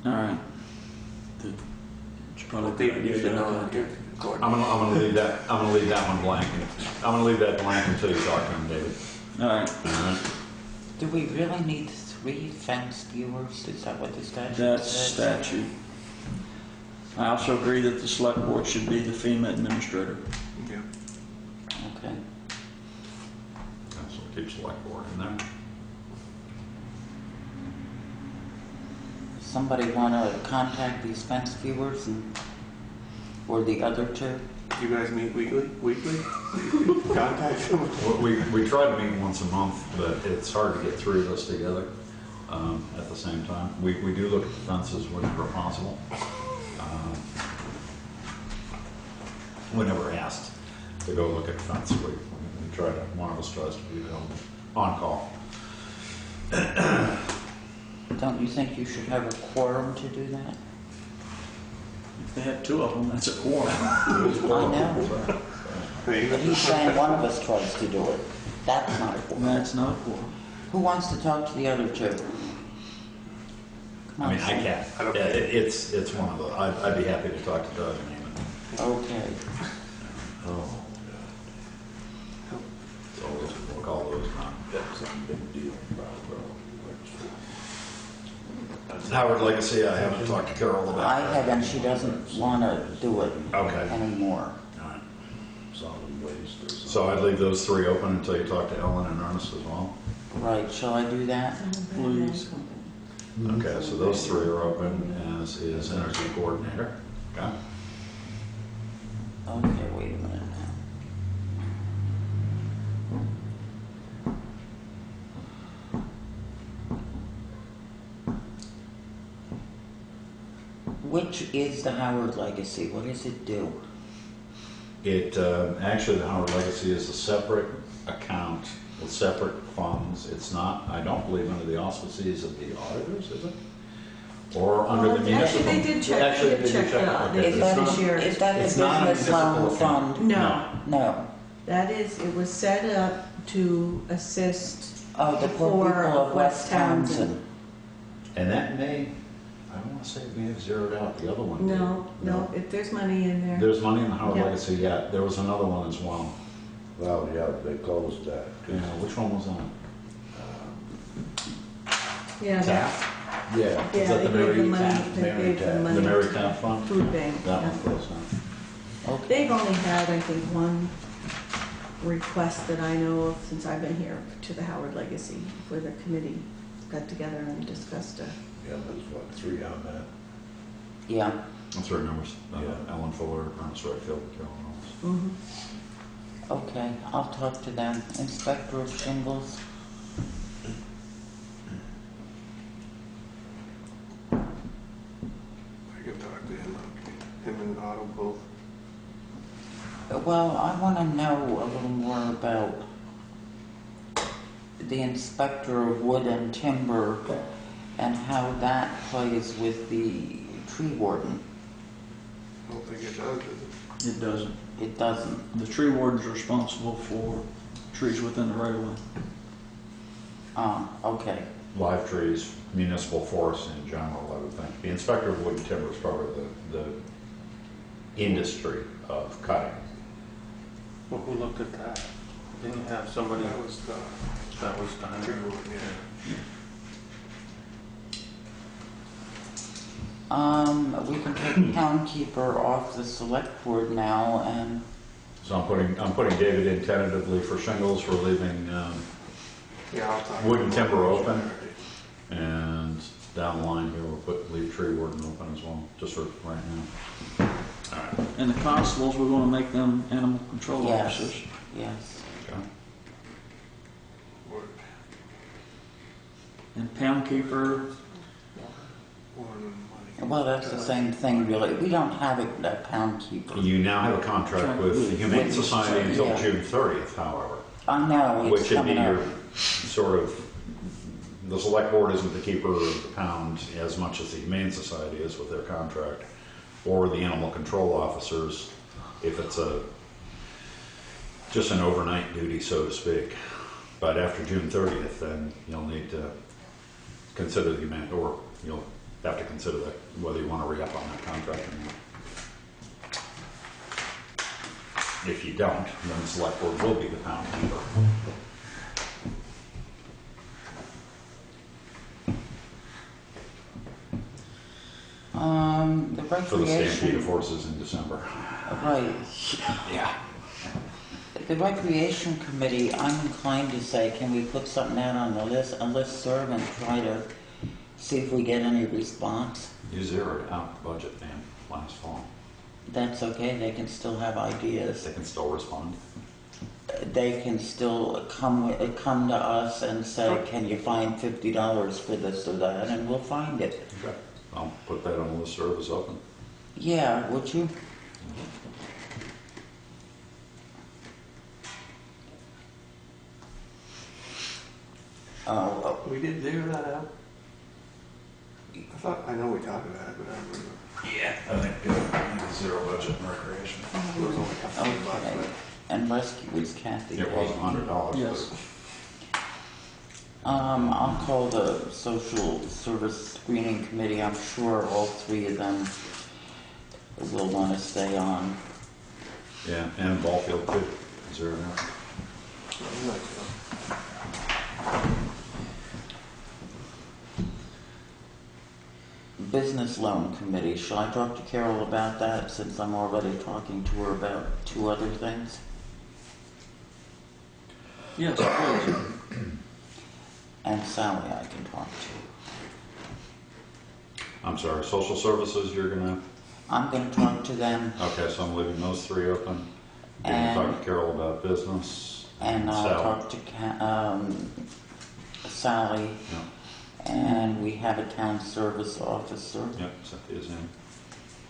All right. It's probably a good idea to contact.
I'm gonna leave that one blank. I'm gonna leave that blank until you talk to him, David.
All right.
All right.
Do we really need 3 fence viewers? Is that what the statute
That's
says?
statute. I also agree that the select board should be the FEMA administrator.
Yeah.
Okay.
That's what keeps select board in there.
Somebody want to contact these fence viewers and, or the other two?
You guys meet weekly? Contact them?
We try to meet once a month, but it's hard to get three of us together at the same time. We do look at the fences whenever possible. Whenever asked to go look at the fence, we try to, one of us tries to be available on call.
Don't you think you should have a quorum to do that?
If they have two of them, that's a quorum.
I know. But he's saying one of us tries to do it. That's not a quorum.
That's not a quorum.
Who wants to talk to the other two? Come on,
I mean, I can't.
I don't-
It's one of the, I'd be happy to talk to Doug and Eamon.
Okay.
Oh,
So we'll call those on.
that's a big deal, bro.
Howard Legacy, I haven't talked to Carol about
I
that.
haven't, she doesn't want to do it
Okay.
anymore.
All right.
Solid waste or something.
So I'd leave those three open until you talk to Ellen and Ernest as well.
Right, shall I do that?
Please.
Okay, so those three are open, as is energy coordinator. Okay.
Okay, wait a minute now. Which is the Howard Legacy? What does it do?
It, actually, the Howard Legacy is a separate account with separate funds. It's not, I don't believe, under the auspices of the auditors, is it? Or under the municipal?
Actually, they did check,
Actually,
they did check
check.
that.
Okay,
They
Is
it's
that,
did
not-
share.
is that a
it's not a
business loan
municipal
fund?
account.
No,
No.
that is, it was set up to assist
Oh, the poor
poor
people of West
Townsend.
Townsend.
And that may, I want to say it may have zeroed out, the other one did.
No, if there's money in there.
There's money in the Howard
Yeah.
Legacy, yeah. There was another one as well.
Well, yeah, they closed that.
Yeah, which one was that?
Yeah, that,
TAF?
Yeah.
Is
yeah,
that
they
the
gave
Mary
the money,
Taft?
they
Mary
gave the
Taft.
money.
The Mary
to
Taft Fund?
Food bank,
That
yeah.
one closed now.
Okay.
They've only had, I think, one request that I know of since I've been here to the Howard Legacy, where the committee got together and discussed it.
Yeah, there's what, 3 on that?
Yeah.
That's right, numbers.
Yeah.
Ellen Fuller, Ernest Redfield, Carolyn Owens.
Mm-hmm.
Okay, I'll talk to them. Inspector of shingles.
I can talk to him, him and Otto both.
Well, I want to know a little more about the inspector of wood and timber and how that plays with the tree warden.
I don't think it does, does it?
It doesn't.
It doesn't.
The tree warden's responsible for trees within the right of way.
Okay.
Live trees, municipal forests in general, I would think. The inspector of wood and timber is probably the industry of cutting.
Well, who looked at that? Didn't you have somebody
That was the
that was done?
tree warden, yeah.
We can take townkeeper off the select board now, and
So I'm putting David in tentatively for shingles. We're leaving,
Yeah, I'll talk.
Wood
to
and
him.
timber open. and down the line here, we'll leave tree warden open as well, just for right now. All right.
And the constables, we're gonna make them animal control
Yes.
officers.
yes.
Okay.
Work.
And pound keeper,
More than money.
Well, that's the same thing, really. We don't have a pound keeper.
You now have a contract with the Humane
With-
Society until
yeah.
June 30th, however,
I know,
which
it's
would be
coming up.
your sort of, the select board isn't the keeper of the pound as much as the Humane Society is with their contract, or the animal control officers, if it's just an overnight duty, so to speak. But after June 30th, then you'll need to consider the humane, or you'll have to consider that, whether you want to re-up on that contract or not. If you don't, then the select board will be the pound keeper.
The
For the stampede
recreation,
of horses in December.
right.
Yeah.
The recreation committee, I'm inclined to say, can we put something out on the list, a listserv, and try to see if we get any response?
You zeroed out the budget, man, last fall.
That's okay, they can still have ideas.
They can still respond.
They can still come to us and say, can you find $50 for this or that, and we'll find it.
Okay. I'll put that on the listserv as open.
Yeah, would you? Oh,
We did zero that out?
I know we talked about it, but I don't remember.
Yeah, I think zero budget in recreation.
It was only a couple of bucks,
okay.
but
And rescue is Kathy.
It was $100.
Yes.
I'll call the social service screening committee. I'm sure all three of them will want to stay on.
Yeah, and Ballfield too. Zeroed out.
I'm not sure.
Business loan committee. Shall I talk to Carol about that since I'm already talking to her about two other things?
Yes, please.
And Sally I can talk to.
I'm sorry, social services, you're gonna,
I'm going to talk to them,
okay, so I'm leaving those three open. You're gonna talk to Carol about business.
and I'll
Sally.
talk to Sally,
Yeah,
and we have a town service officer.
yeah, Cynthia's in.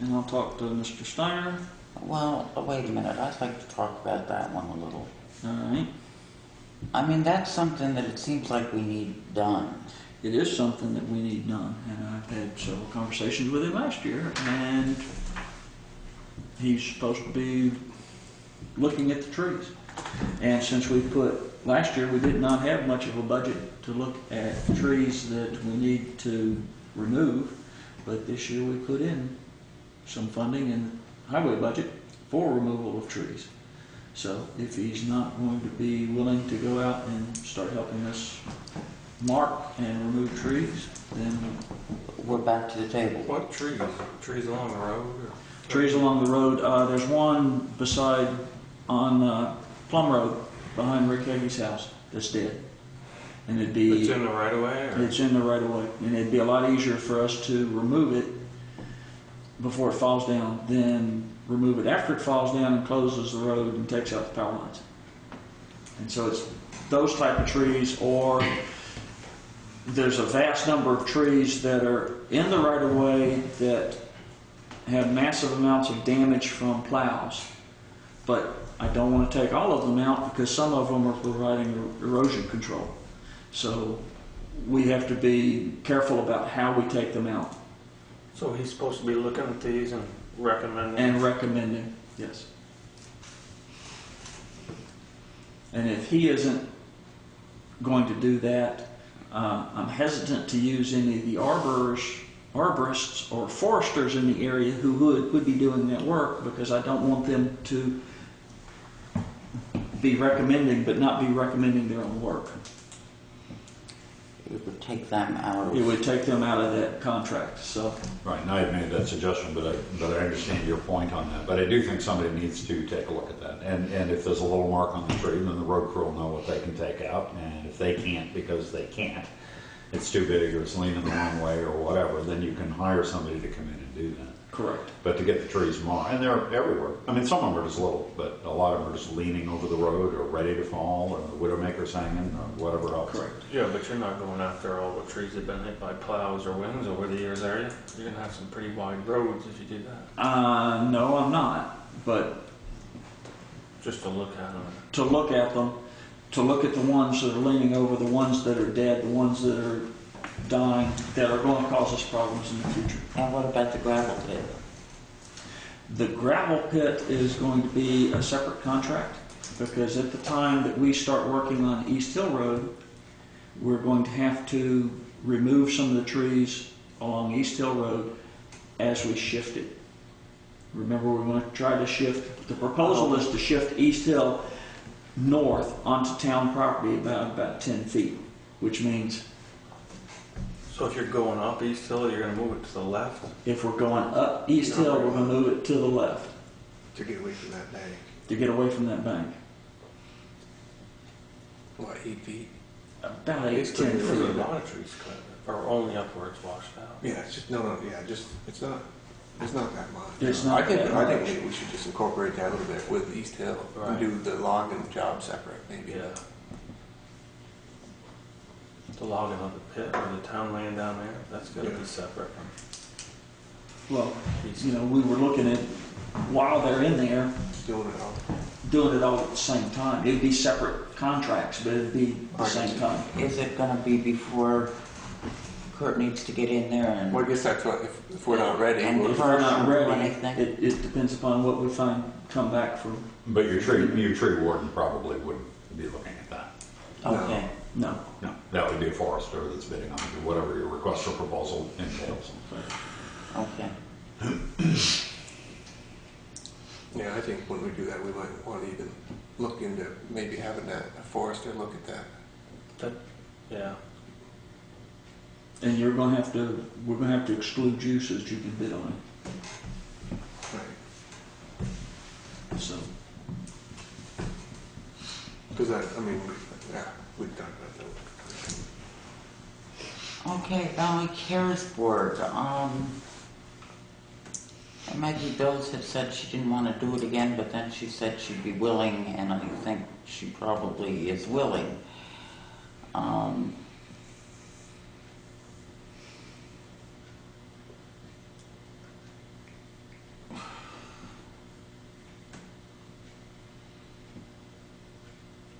And I'll talk to Mr. Steiner.
Well, wait a minute, I'd like to talk about that one a little.
All right.
I mean, that's something that it seems like we need done.
It is something that we need done, and I've had several conversations with him last year, and he's supposed to be looking at the trees. And since last year we did not have much of a budget to look at trees that we need to remove, but this year we put in some funding in the highway budget for removal of trees. So if he's not going to be willing to go out and start helping us mark and remove trees, then
We're back to the table.
What trees? Trees along the road? Or?
trees along the road, there's one on Plum Road behind Rick Hagee's house that's dead. And it'd be...
It's in the right of way? Or?
It's in the right of way, and it'd be a lot easier for us to remove it before it falls down than remove it after it falls down and closes the road and takes out the power lines. And so it's those type of trees, or there's a vast number of trees that are in the right of way that have massive amounts of damage from plows, but I don't want to take all of them out because some of them are providing erosion control. So we have to be careful about how we take them out.
So he's supposed to be looking at these and recommending?
And recommending, yes. And if he isn't going to do that, I'm hesitant to use any of the arborists or foresters in the area who would be doing that work, because I don't want them to be recommending but not be recommending their own work.
It would take them out of...
It would take them out of that contract, so.
Right, and I had made that suggestion, but I understand your point on that. But I do think somebody needs to take a look at that. And if there's a little mark on the tree, then the road crew will know what they can take out. And if they can't because they can't, it's too big or it's leaning the wrong way or whatever, then you can hire somebody to come in and do that.
Correct.
But to get the trees marked, and they're everywhere. I mean, some of them are just little, but a lot of them are just leaning over the road or ready to fall, or the widowmaker's hanging, or whatever else.
Correct.
Yeah, but you're not going after all the trees that have been hit by plows or winds over the years, are you? You're going to have some pretty wide roads if you do that.
No, I'm not, but
Just to look at them.
to look at them, to look at the ones that are leaning over, the ones that are dead, the ones that are dying, that are going to cause us problems in the future.
And what about the gravel pit?
The gravel pit is going to be a separate contract, because at the time that we start working on East Hill Road, we're going to have to remove some of the trees along East Hill Road as we shift it. Remember, we're going to try to shift, the proposal is to shift East Hill north onto town property about 10 feet, which means
So if you're going up East Hill, you're gonna move it to the left?
If we're going up East Hill, we're gonna move it to the left
To get away from that bank.
to get away from that bank.
What, 8 feet?
About 8,
Basically,
10
there's a
feet.
lot of trees cut, or only up where it's washed out.
Yeah, it's just, it's not that much.
It's not
I think
that much.
maybe we should just incorporate that a little bit with East Hill
Right.
and do the logging job separate, maybe.
Yeah. The logging of the pit or the town land down there, that's gotta
Yeah.
be separate from
Well,
East.
you know, we were looking at, while they're in there,
Doing it all.
doing it all at the same time. It'd be separate contracts, but it'd be the same time.
Is it gonna be before Kurt needs to get in there and?
Well, I guess that's what, if we're not ready,
And
we'll
If we're not ready,
Anything?
it depends upon what we find, come back from.
But your tree warden probably wouldn't be looking at that.
Okay,
No.
No, that would be a forester that's bidding on it, whatever your request for proposal entails.
okay.
Yeah, I think when we do that, we might want to even look into maybe having a forester look at that.
Yeah.
And we're gonna have to exclude you so that you can bid on
Right.
it, so.
Because we've done that.
Okay, Valley Cares Board, and Maggie Bills had said she didn't want to do it again, but then she said she'd be willing, and I think she probably is willing.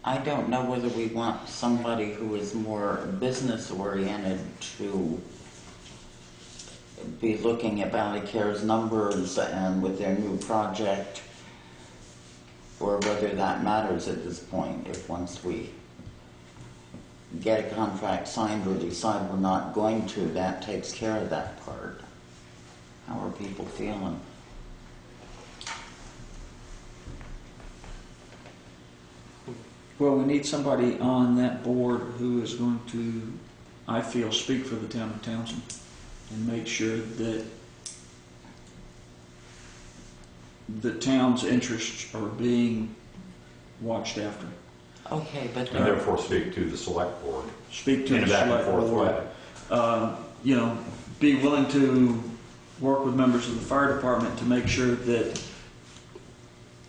I don't know whether we want somebody who is more business oriented to be looking at Valley Care's numbers and with their new project, or whether that matters at this point, if once we get a contract signed or decide we're not going to, that takes care of that part. How are people feeling?
Well, we need somebody on that board who is going to, I feel, speak for the town of Townshend and make sure that the town's interests are being watched after.
Okay, but
And therefore speak to the select board
Speak to
in a
the
back and
select
forth
board.
way.
You know, be willing to work with members of the fire department to make sure that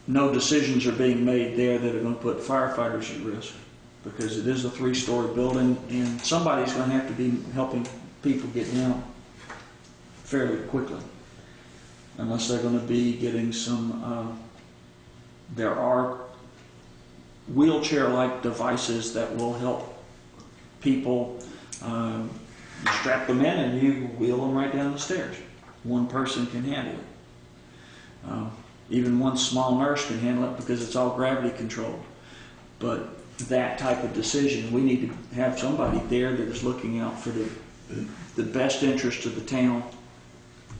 no decisions are being made there that are going to put firefighters at risk, because it is a 3-story building and somebody's going to have to be helping people get down fairly quickly, unless they're going to be getting some, there are wheelchair-like devices that will help people. You strap them in and you wheel them right down the stairs. One person can handle it. Even one small nurse can handle it because it's all gravity controlled. But that type of decision, we need to have somebody there that is looking out for the best interest of the town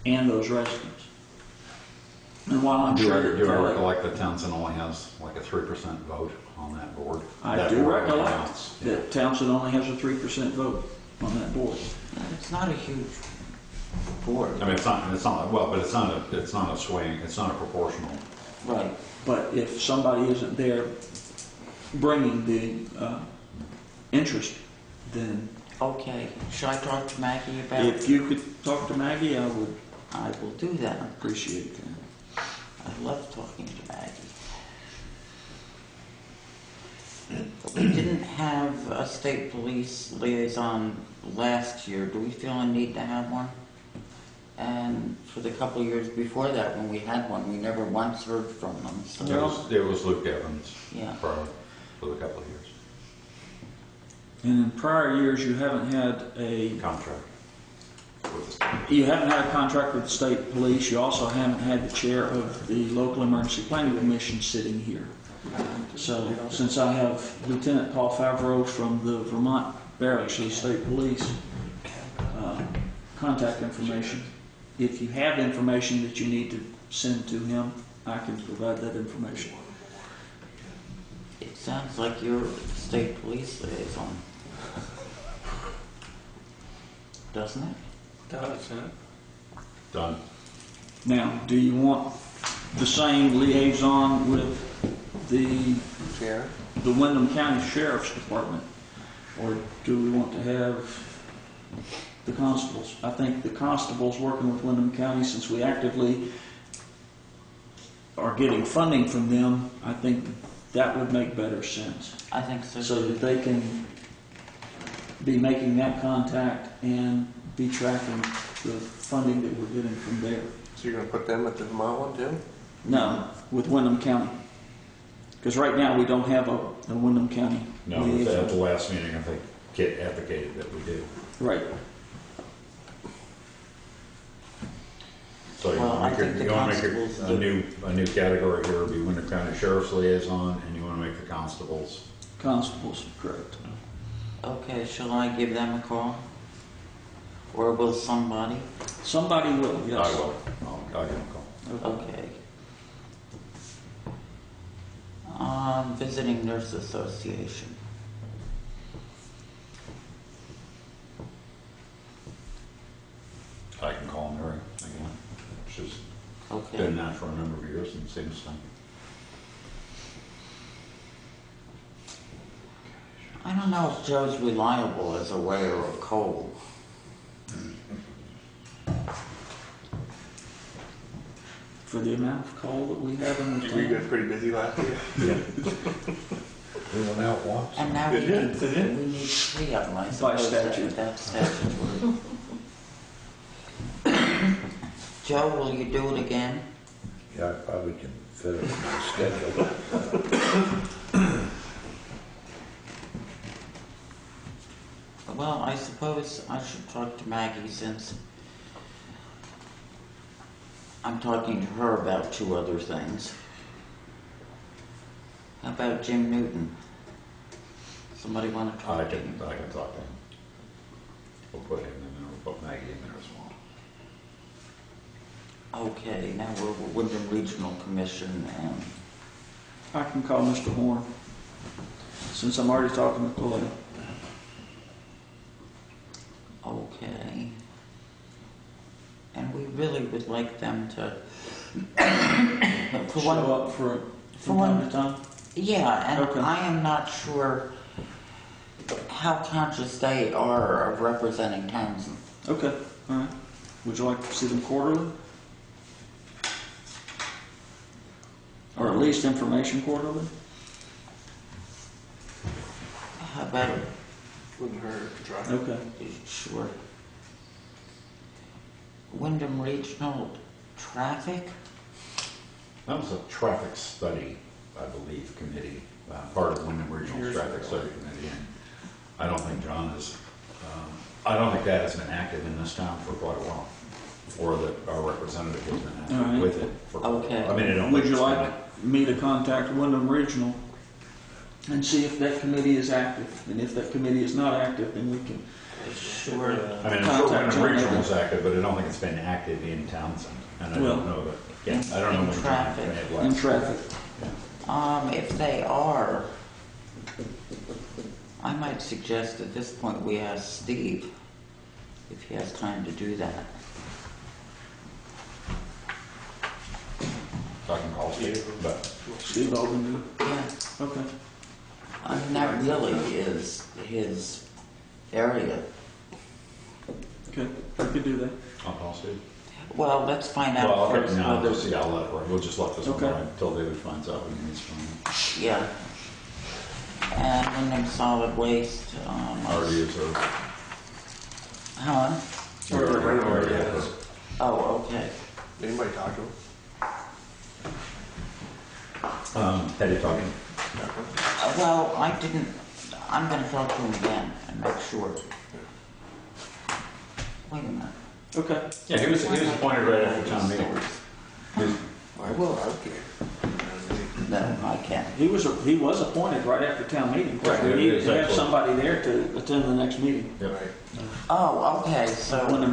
and those residents. And while I'm
Do
sure
you recollect that Townsend only has like a 3% vote on that board?
I
That
do
board
recollect
counts.
that Townshend only has a 3% vote on that board.
it's not a huge board.
I mean, it's not, well, but it's not a swing, it's not a proportional.
Right.
But if somebody isn't there bringing the interest, then
Okay, should I talk to Maggie about
if you could talk to Maggie, I would
I will do that.
appreciate that.
I love talking to Maggie. We didn't have a state police liaison last year. Do we feel a need to have one? And for the couple of years before that, when we had one, we never once heard from them. So,
It was Luke Evans
yeah.
for the couple of years.
And in prior years, you haven't had a
Contract with the
contract with the state police. You also haven't had the chair of the local emergency planning commission sitting here. So since I have Lieutenant Paul Favreau from the Vermont Barracks of the State Police contact information, if you have information that you need to send to him, I can provide that information.
It sounds like you're the state police liaison. doesn't it?
Does, huh?
Done.
Now, do you want the same liaison with the
Sharon?
Windham County Sheriff's Department? Or do we want to have the constables? I think the constables working with Windham County, since we actively are getting funding from them, I think that would make better sense.
I think so.
So that they can be making that contact and be tracking the funding that we're getting from there.
So you're gonna put them at the Vermont one too?
No, with Windham County. Because right now we don't have a Windham County
No,
liaison.
at the last meeting, I think Kit advocated that we do.
Right.
So you
Well, I
want to
think
make,
the
you want to make
constables
a new category here, would be Windham County Sheriff's Liaison, and you want to make the constables.
Constables, correct.
Okay, shall I give them a call? Or will somebody?
Somebody will, yes.
I will. I'll give them a call.
Okay. Visiting Nurse Association.
I can call Mary again. She's
Okay.
been that for a number of years and seems to.
I don't know if Joe's reliable as a weigher of coal.
For the amount of coal that we have in the
Were you guys
town.
pretty busy last year?
We went out once.
And now we need 3 of them, I suppose.
statute.
That's statutory. Joe, will you do it again?
Yeah, I probably can fit it in my schedule.
Well, I suppose I should talk to Maggie since I'm talking to her about 2 other things. How about Jim Newton? Somebody want to
I
talk to
can
him?
talk to him. We'll put him in there, we'll put Maggie in there as well.
Okay, now we're with Wyndham Regional Commission and
I can call Mr. Horn, since I'm already talking to Claudia.
okay. And we really would like them to, for
Show
one,
up from
one-
time to time.
yeah, and
Okay.
I am not sure how conscious they are of representing Townsend.
Okay, all right. Would you like to see them quarterly? Or at least information quarterly?
How about,
Wouldn't hurt to try.
Okay.
sure. Wyndham Regional Traffic?
That was a traffic study, I believe, committee, part of Wyndham Regional
Years
Traffic
ago.
Study Committee. And I don't think John is, I don't think that has been active in this town for quite a while. Or that our representative has been
All right.
active with it for.
Okay.
I mean, I don't
Would
think
you
it's been-
like me to contact Wyndham Regional and see if that committee is active? And if that committee is not active, then we can.
Sure.
I mean, I'm sure
Contact
Wyndham
John
Regional
Evans.
is active, but I don't think it's been active in Townsend. And I
Well,
don't know that, yeah, I don't know
in
when John
traffic.
may have
In
last.
traffic.
If they are, I might suggest at this point we ask Steve if he has time to do that.
I can call Steve, but
Steve Albany.
Yeah.
Okay.
I mean, that really is his area.
Okay, we could do that.
I'll call Steve.
Well, let's find
Well,
out
I'll
first
no,
whether,
yeah, I'll let her, we'll just let this one
Okay.
ride until David finds out when he's from.
yeah. And Wyndham Solid Waste,
Already is her.
huh?
Already has her.
Oh, okay.
Anybody talk to him?
Eddie talking.
Well, I'm gonna talk to him again and make sure. Wait a minute.
Okay.
Yeah, he was appointed right after town meeting.
Well, no, I can't.
He was appointed right after town meeting.
Right,
We needed to have
exactly.
somebody there to attend the next meeting.
Yep.
Oh, okay, so,
Wyndham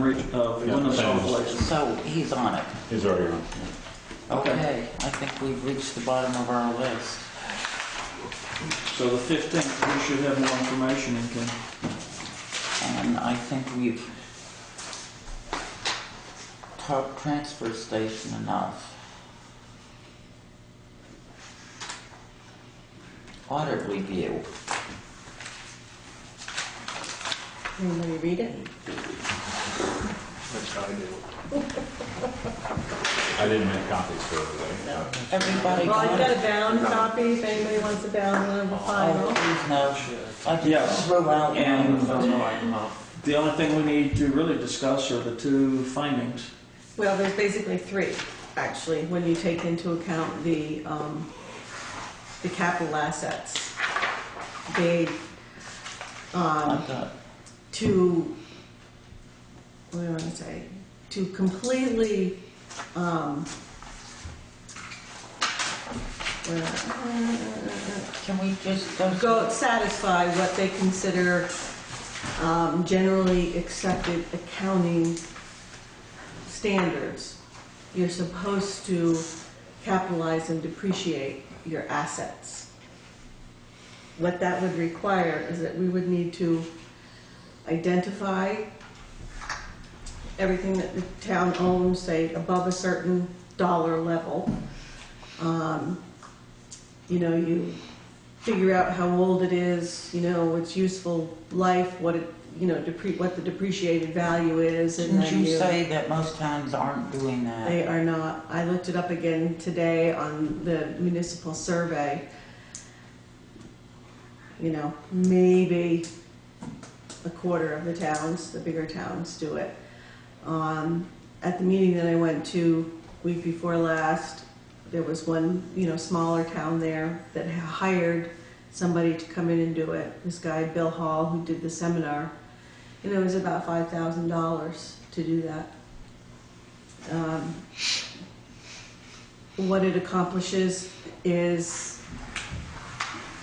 Solid Waste.
so he's on it.
He's already on.
Okay, I think we've reached the bottom of our list.
So the 15th, we should have more information and can.
And I think we've transfer station enough. Audit review.
Anybody read it?
That's how I do.
I didn't make copies for everybody.
Everybody
Well, I've
got
got
it?
a bound copy, if anybody wants a bound one of the
Oh,
final.
please no. I just
Yes,
threw out
and-
one.
That's how I come out.
The only thing we need to really discuss are the two findings.
Well, there's basically three, actually, when you take into account the capital assets. They,
I thought,
to, what do I want to say, to completely,
can we just go?
go satisfy what they consider generally accepted accounting standards. You're supposed to capitalize and depreciate your assets. What that would require is that we would need to identify everything that the town owns, say above a certain dollar level. You know, you figure out how old it is, you know, its useful life, what it, you know, what the depreciated value is, and
Didn't
then
you say that most towns aren't doing that?
they are not. I looked it up again today on the municipal survey. You know, maybe a quarter of the towns, the bigger towns, do it. At the meeting that I went to week before last, there was one, you know, smaller town there that hired somebody to come in and do it. This guy, Bill Hall, who did the seminar, and it was about $5,000 to do that. What it accomplishes is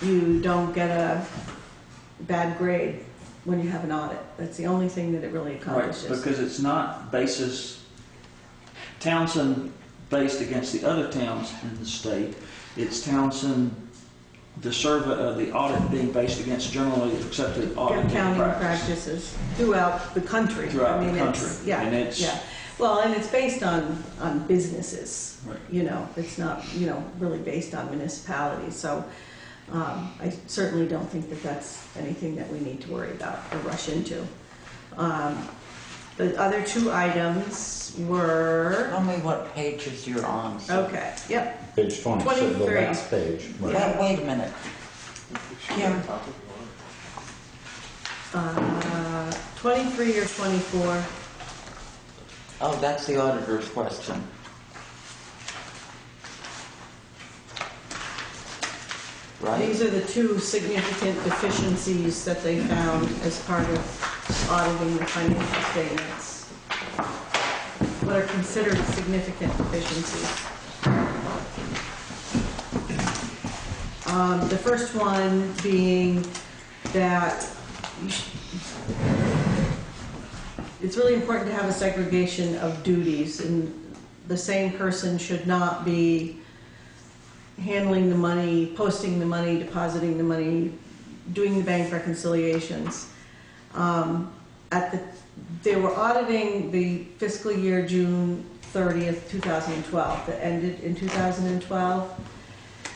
you don't get a bad grade when you have an audit. That's the only thing that it really
Right,
accomplishes.
because it's not Townsend based against the other towns in the state. It's Townsend, the audit being based against generally accepted auditing
Accounting
practice.
practices throughout the country.
Throughout
I mean,
the country.
it's- Yeah,
And it's-
yeah. Well, and it's based on businesses.
Right.
You know, it's not, you know, really based on municipalities. So I certainly don't think that that's anything that we need to worry about or rush into. The other two items were,
Tell me what pages you're on. so-
okay, yep,
Page 20, so the
23.
last page. Right.
Wait a minute. Kim,
23 or 24.
oh, that's the auditor's question. Right?
These are the two significant deficiencies that they found as part of auditing the financial statements. What are considered significant deficiencies. The first one being that it's really important to have a segregation of duties, and the same person should not be handling the money, posting the money, depositing the money, doing the bank reconciliations. They were auditing the fiscal year June 30th, 2012, that ended in 2012,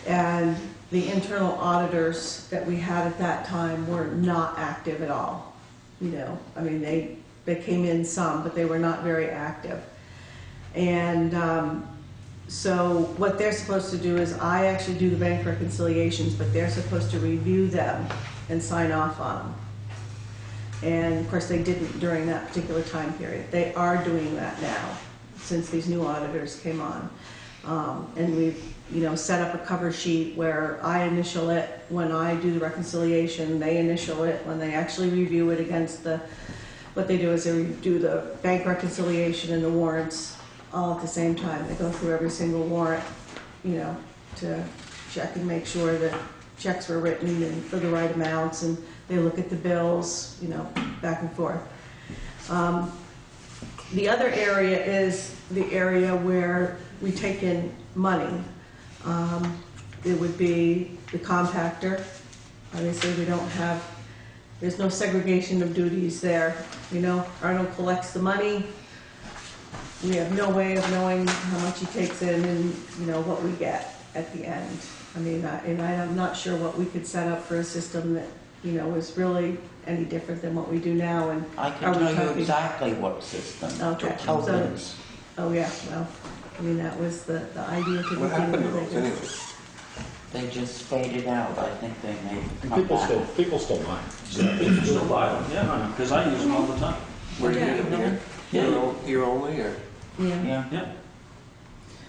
and the internal auditors that we had at that time were not active at all. You know, I mean, they came in some, but they were not very active. And so what they're supposed to do is, I actually do the bank reconciliations, but they're supposed to review them and sign off on them. And of course, they didn't during that particular time period. They are doing that now, since these new auditors came on. And we've, you know, set up a cover sheet where I initial it when I do the reconciliation, they initial it when they actually review it against what they do is they do the bank reconciliation and the warrants all at the same time. They go through every single warrant, you know, to check and make sure that checks were written and for the right amounts, and they look at the bills, you know, back and forth. The other area is the area where we take in money. It would be the compactor. Obviously, there's no segregation of duties there. You know, Arnold collects the money, we have no way of knowing how much he takes in and, you know, what we get at the end. I mean, I'm not sure what we could set up for a system that, you know, is really any different than what we do now, and
I
are
can
we
tell you
talking-
exactly what system.
Okay,
Tokens.
Oh, yeah, well, I mean, that was the idea to begin
What happened to
with,
those
I
anyway?
guess.
They just faded out. I think they may
And
come
people
back.
still buy them.
People still buy them.
Yeah, because I use them all the time.
Where do you
Yeah.
get them here? Here only, or?
Yeah.
Yeah.
Yeah.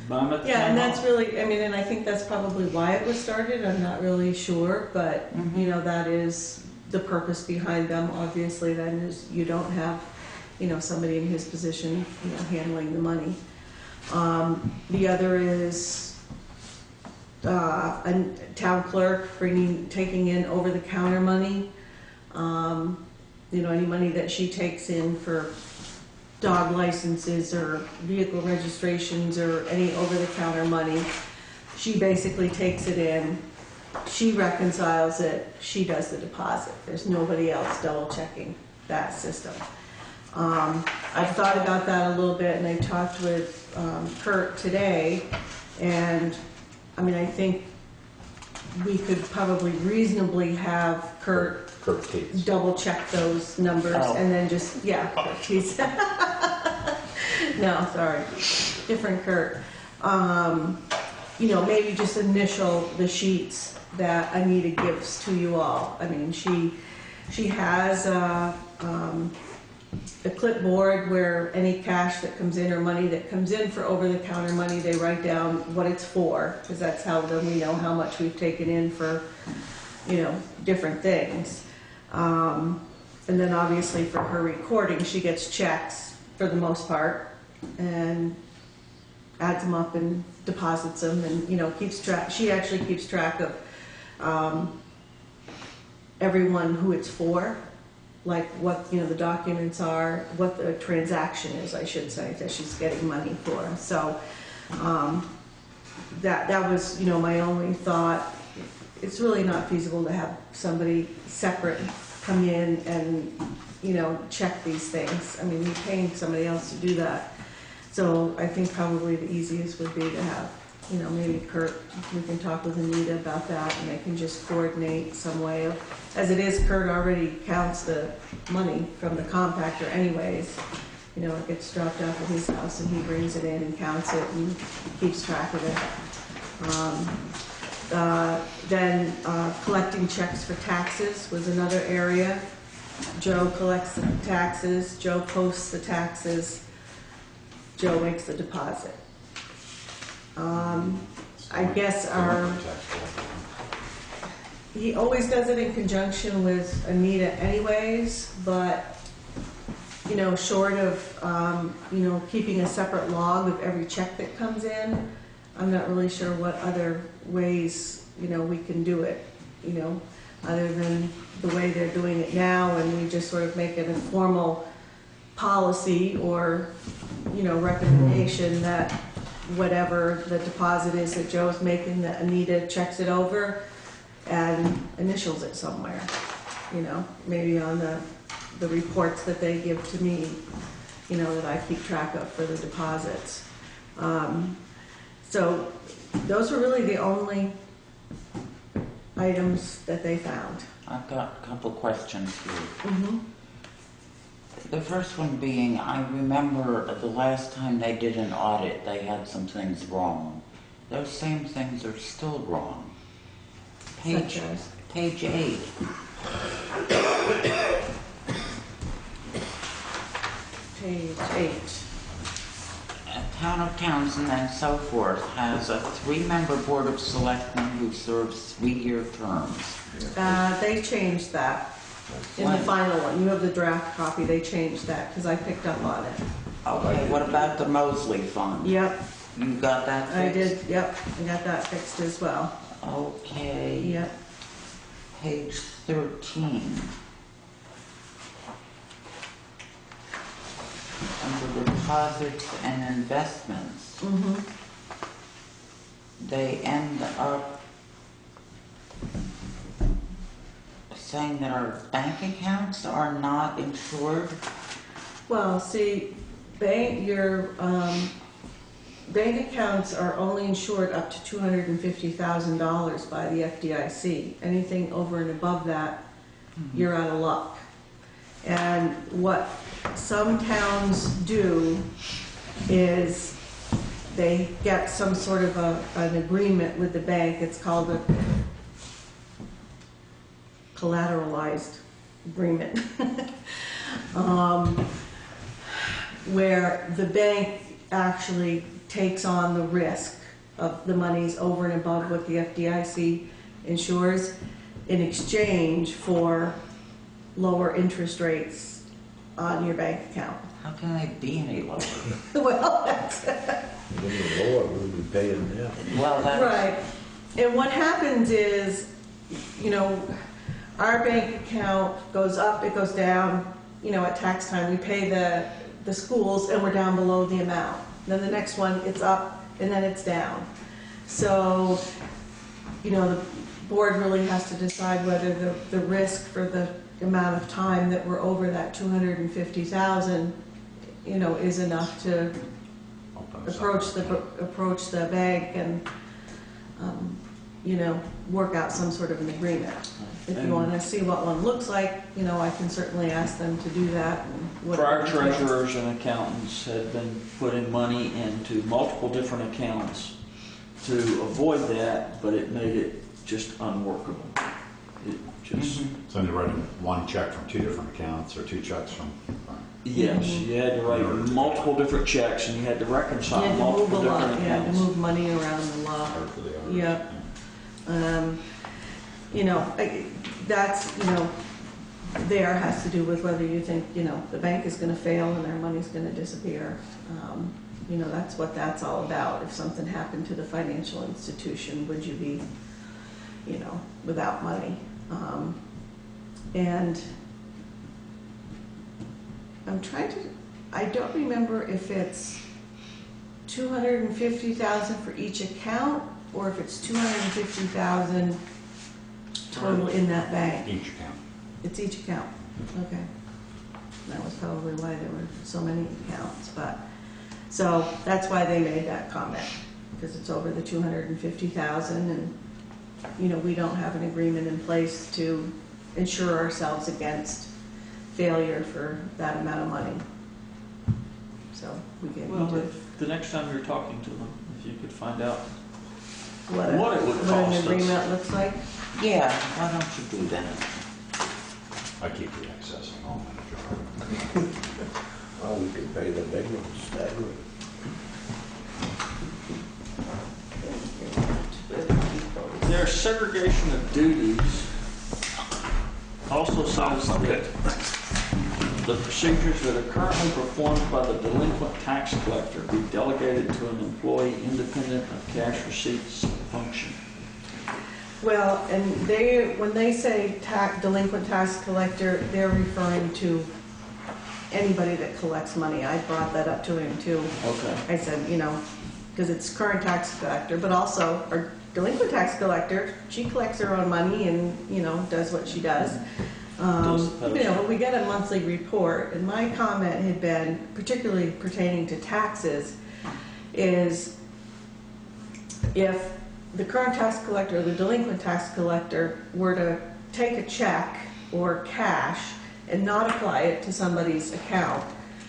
Buy 'em at the
Yeah,
town
and
hall.
that's really, I mean, and I think that's probably why it was started, I'm not really sure, but,
Mhm.
you know, that is the purpose behind them, obviously, then is you don't have, you know, somebody in his position, you know, handling the money. The other is, a town clerk taking in over-the-counter money. You know, any money that she takes in for dog licenses or vehicle registrations or any over-the-counter money, she basically takes it in, she reconciles it, she does the deposit. There's nobody else double-checking that system. I've thought about that a little bit, and I talked with Kurt today, and, I mean, I think we could probably reasonably have Kurt
Kurt Cates.
double-check those numbers,
Oh.
and then just, yeah, he's, no, sorry, different Kurt. You know, maybe just initial the sheets that Anita gives to you all. I mean, she has a clipboard where any cash that comes in or money that comes in for over-the-counter money, they write down what it's for, because that's how then we know how much we've taken in for, you know, different things. And then obviously for her recording, she gets checks for the most part and adds them up and deposits them and, you know, keeps track. She actually keeps track of everyone who it's for, like what, you know, the documents are, what the transaction is, I should say, that she's getting money for. So that was, you know, my only thought. It's really not feasible to have somebody separate come in and, you know, check these things. I mean, you're paying somebody else to do that. So I think probably the easiest would be to have, you know, maybe Kurt, we can talk with Anita about that, and they can just coordinate some way of, as it is, Kurt already counts the money from the compactor anyways. You know, it gets dropped off at his house and he brings it in and counts it and keeps track of it. Then collecting checks for taxes was another area. Joe collects the taxes, Joe posts the taxes, Joe makes the deposit. I guess he always does it in conjunction with Anita anyways, but, you know, short of, you know, keeping a separate log of every check that comes in, I'm not really sure what other ways, you know, we can do it, you know, other than the way they're doing it now, and we just sort of make it a formal policy or, you know, recommendation that whatever the deposit is that Joe's making, that Anita checks it over and initials it somewhere, you know, maybe on the reports that they give to me, you know, that I keep track of for the deposits. So those were really the only items that they found.
I've got a couple questions here.
Mm-hmm.
The first one being, I remember the last time they did an audit, they had some things wrong. Those same things are still wrong.
Such as?
Page 8.
Page 8.
Town of Townsend and so forth has a 3-member board of selectmen who serves 3-year terms.
They changed that in the
When?
final one. You have the draft copy. They changed that because I picked up on it.
Okay, what about the Mosley Fund?
Yep,
You got that fixed?
I did. Yep, I got that fixed as well.
Okay.
Yep.
Page 13. Under deposits and investments,
Mm-hmm.
they end up saying that our bank accounts are not insured.
Well, see, your bank accounts are only insured up to $250,000 by the FDIC. Anything over and above that, you're out of luck. And what some towns do is they get some sort of an agreement with the bank. It's called a collateralized agreement. Where the bank actually takes on the risk of the monies over and above what the FDIC insures in exchange for lower interest rates on your bank account.
How can they be any lower?
Well, that's
If it were lower, we'd be paying them.
Well, that's.
right. And what happens is, you know, our bank account goes up, it goes down, you know, at tax time, we pay the schools and we're down below the amount. Then the next one, it's up and then it's down. So, you know, the board really has to decide whether the risk for the amount of time that we're over that 250,000, you know, is enough to approach the bank and, you know, work out some sort of an agreement. If you want to see what one looks like, you know, I can certainly ask them to do that.
Prior treasurers and accountants had been putting money into multiple different accounts to avoid that, but it made it just unworkable. It just...
So you're writing one check from two different accounts, or two checks from...
Yes, you had to write multiple different checks, and you had to reconcile
You had to move
multiple
a
different
lot, you had to
accounts.
move money around a lot. Yeah. You know, that's, you know, there has to do with whether you think, you know, the bank is going to fail and their money's going to disappear. You know, that's what that's all about. If something happened to the financial institution, would you be, you know, without money? And I'm trying to, I don't remember if it's 250,000 for each account or if it's 250,000 total in that bank.
Each account.
It's each account. Okay. That was probably why there were so many accounts, but so that's why they made that comment, because it's over the 250,000 and you know, we don't have an agreement in place to insure ourselves against failure for that amount of money. So we get
Well, if the next time you're talking to them, if you could find out
what
it would
an
cost us.
agreement looks like.
Yeah, why don't you do that?
I keep the excess in all my jar.
Well, we could pay the big ones, stagger it.
Their segregation of duties also says that the procedures that are currently performed by the delinquent tax collector be delegated to an employee independent of cash receipts function.
Well, and when they say delinquent tax collector, they're referring to anybody that collects money. I brought that up to him too.
Okay.
I said, you know, because it's current tax collector, but also our delinquent tax collector, she collects her own money and, you know, does what she does. You know, we get a monthly report, and my comment had been, particularly pertaining to taxes, is if the current tax collector or the delinquent tax collector were to take a check or cash and not apply it to somebody's account,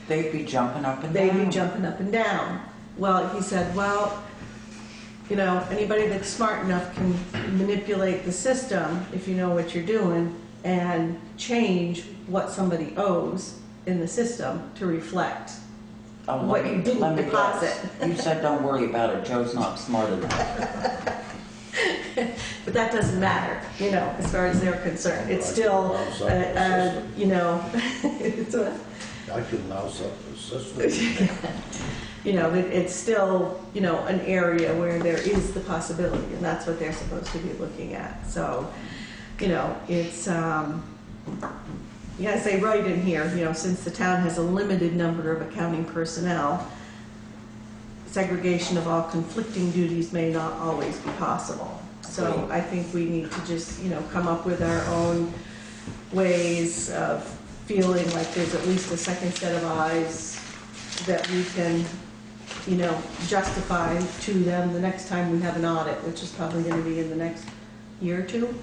They'd be jumping up and down.
they'd be jumping up and down. Well, he said, well, you know, anybody that's smart enough can manipulate the system, if you know what you're doing, and change what somebody owes in the system to reflect what you didn't
let me
deposit.
guess. You said don't worry about it, Joe's not smart enough.
But that doesn't matter, you know, as far as they're concerned. It's still, you know, it's a,
I could mouse up the system.
you know, it's still, you know, an area where there is the possibility, and that's what they're supposed to be looking at. So, you know, it's, yeah, I say right in here, you know, since the town has a limited number of accounting personnel, segregation of all conflicting duties may not always be possible. So I think we need to just, you know, come up with our own ways of feeling like there's at least a second set of eyes that we can, you know, justify to them the next time we have an audit, which is probably gonna be in the next year or two.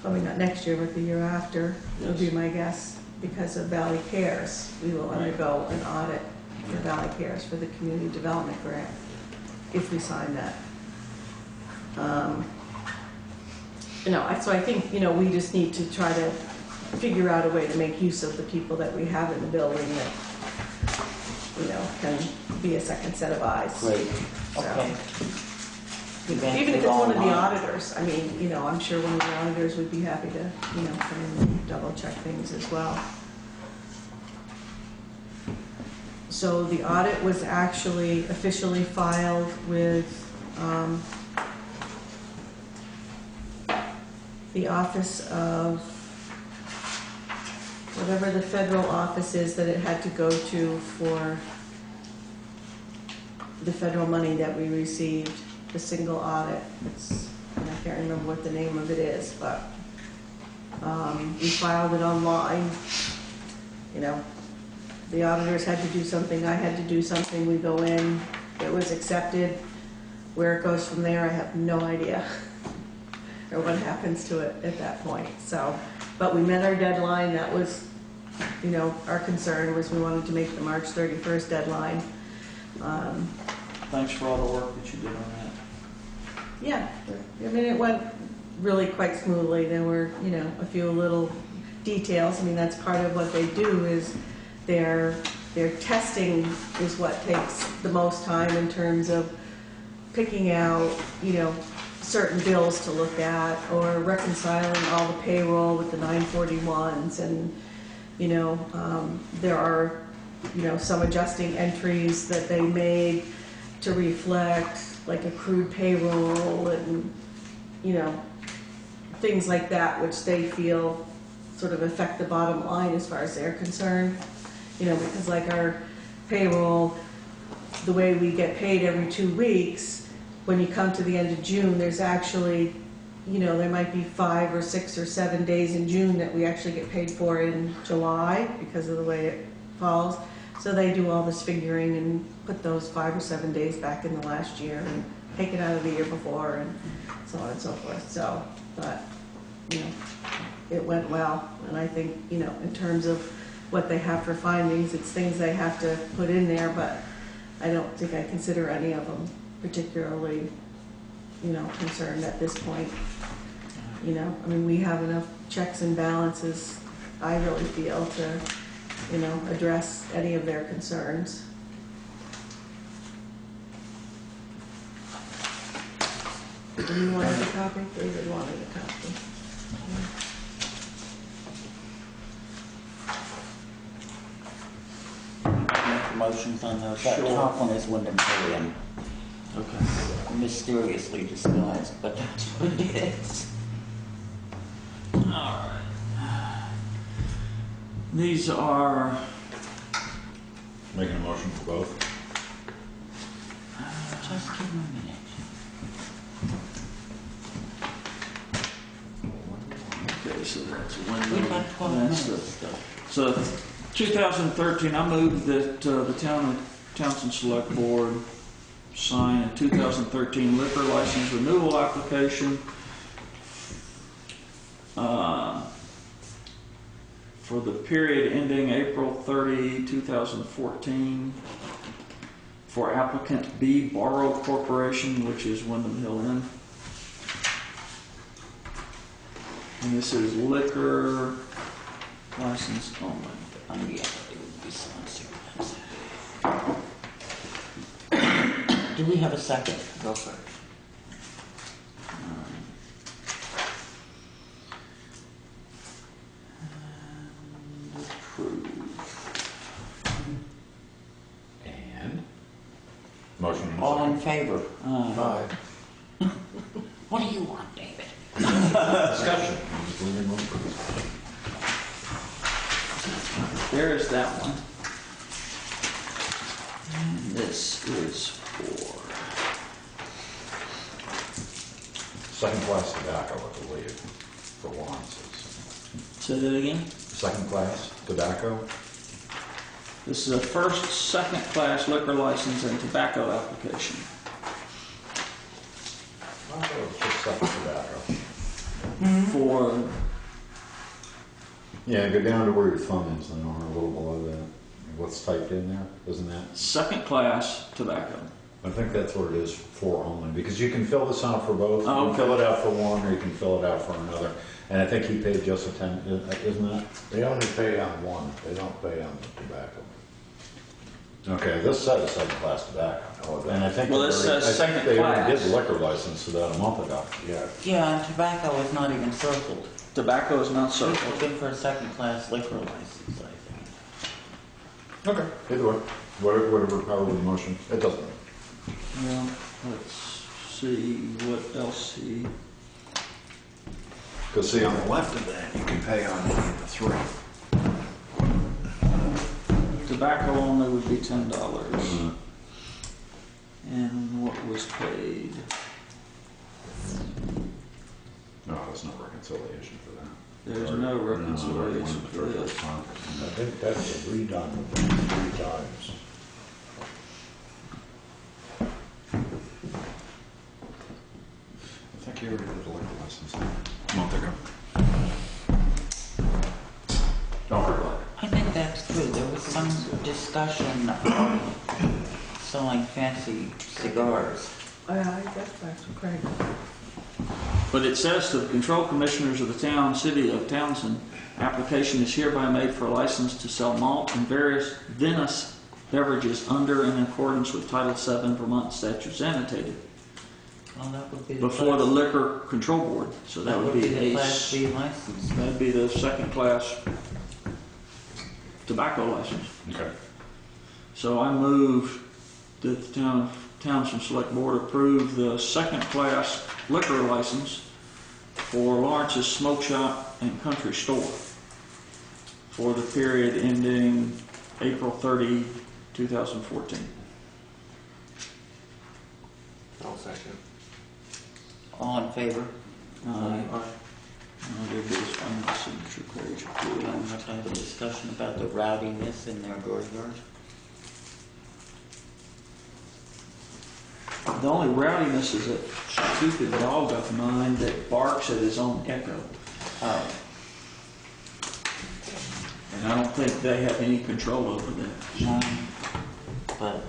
Probably not next year, but the year after, would be my guess, because of Valley Cares. We will undergo an audit for Valley Cares for the community development grant, if we sign that. You know, so I think, you know, we just need to try to figure out a way to make use of the people that we have in the building that, you know, can be a second set of eyes.
Great,
So,
okay. You've been
even if
through
it's one of
all
the
mine.
auditors, I mean, you know, I'm sure one of the auditors would be happy to, you know, come in and double check things as well. So the audit was actually officially filed with the office of, whatever the federal office is that it had to go to for the federal money that we received, the single audit. It's, and I can't remember what the name of it is, but we filed it online. You know, the auditors had to do something, I had to do something, we go in, it was accepted. Where it goes from there, I have no idea, or what happens to it at that point. So, but we met our deadline. That was, you know, our concern was we wanted to make the March 31st deadline.
Thanks for all the work that you did on that.
Yeah, I mean, it went really quite smoothly. There were, you know, a few little details. I mean, that's part of what they do is their testing is what takes the most time in terms of picking out, you know, certain bills to look at, or reconciling all the payroll with the 941s, and, you know, there are, you know, some adjusting entries that they made to reflect like accrued payroll and, you know, things like that, which they feel sort of affect the bottom line as far as they're concerned. You know, because like our payroll, the way we get paid every 2 weeks, when you come to the end of June, there's actually, you know, there might be 5 or 6 or 7 days in June that we actually get paid for in July because of the way it falls. So they do all this figuring and put those 5 or 7 days back in the last year and take it out of the year before and so on and so forth. So, but, you know, it went well. And I think, you know, in terms of what they have for findings, it's things they have to put in there, but I don't think I consider any of them particularly, you know, concerned at this point. You know, I mean, we have enough checks and balances, I really feel, to, you know, address any of their concerns. Do you want a copy? David wanted a copy.
Make the motions on those. That
Sure.
top one is Wyndham Pavilion,
Okay.
mysteriously disguised, but that's what it is.
All right. These are,
Making a motion for both?
Just give me a minute.
okay, so that's
We've
Wyndham.
got 12
That's
minutes
the-
still.
So 2013, I moved that the town of Townshend Select Board sign a 2013 liquor license renewal application for the period ending April 30, 2014 for applicant B Borrow Corporation, which is Wyndham Hill Inn. And this is liquor license only.
Yeah, it would be signed. Do we have a second? Go for it.
And approve.
And? Motion and a
All in
second.
favor?
Aye.
What do you want, David?
Discussion. I'm just leaving one for
There is that one. And this is for,
second class tobacco, I believe, for Lawrence's.
say that again?
Second class tobacco
This is a first, second-class liquor license and tobacco application.
I thought it was just stuff tobacco.
For,
Yeah, go down to where your thumb is, and or a little below that. What's typed in there? Isn't that?
second-class tobacco.
I think that's what it is for only, because you can fill this out for both.
Oh,
You
okay.
can fill it out for one, or you can fill it out for another. And I think he paid just a 10, isn't that?
They only pay on one, they don't pay on the tobacco.
Okay, this says second class tobacco. And I think
Well, this says
I think
second
they already did
class.
the liquor license about a month ago.
Yeah.
Yeah, and tobacco is not even circled.
Tobacco is not
He's
circled.
looking for a second-class liquor license, I think.
Okay. Either way, whatever power of the motion, it doesn't matter.
Well, let's see what else he,
Because see, on the left of that, you can pay on any of the three.
tobacco only would be $10. And what was paid?
No, there's no reconciliation for that.
There's no reconciliation for this.
I think that's a redone 3 times.
I think he already did the liquor license a month ago. Don't worry about it.
I think that's true. There was some discussion of selling fancy cigars.
I guess that's correct.
But it says to the control commissioners of the town, city of Townsend, application is hereby made for a license to sell malt and various vinous beverages under and in accordance with Title VII Vermont statutes annotated
Well, that would be the
before the
class-
liquor control board. So that would be
the
a,
Class B license.
that'd be the second class tobacco license.
Okay.
So I move that the Townshend Select Board approve the second class liquor license for Lawrence's Smoke Shop and Country Store for the period ending April 30, 2014.
I'll second.
All in favor?
I'll give this final signature page.
Do we have to have a discussion about the rowdiness in their dooryard?
The only rowdiness is a stupid dog of mine that barks at his own echo. And I don't think they have any control over that.
But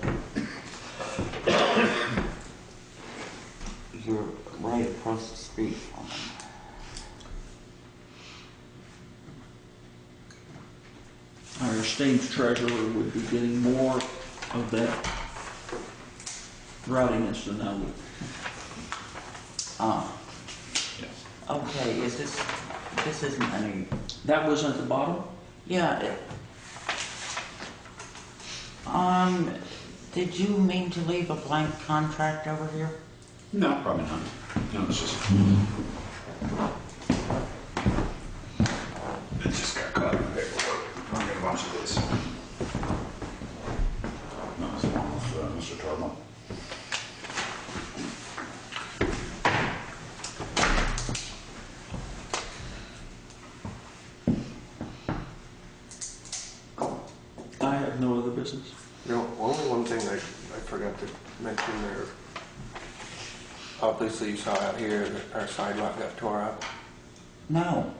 you're right across the street from them.
Our esteemed treasurer would be getting more of that rowdiness than I would.
Yes.
Okay, this isn't any,
That was at the bottom?
yeah, did you mean to leave a blank contract over here?
No, probably not. No, it's just. It just got caught in the paperwork. I'm getting a bunch of this. No, it's one with Mr. Tarbell.
I have no other business.
You know, only one thing I forgot to mention there. Obviously, you saw out here that our sidewalk got tore up.
No.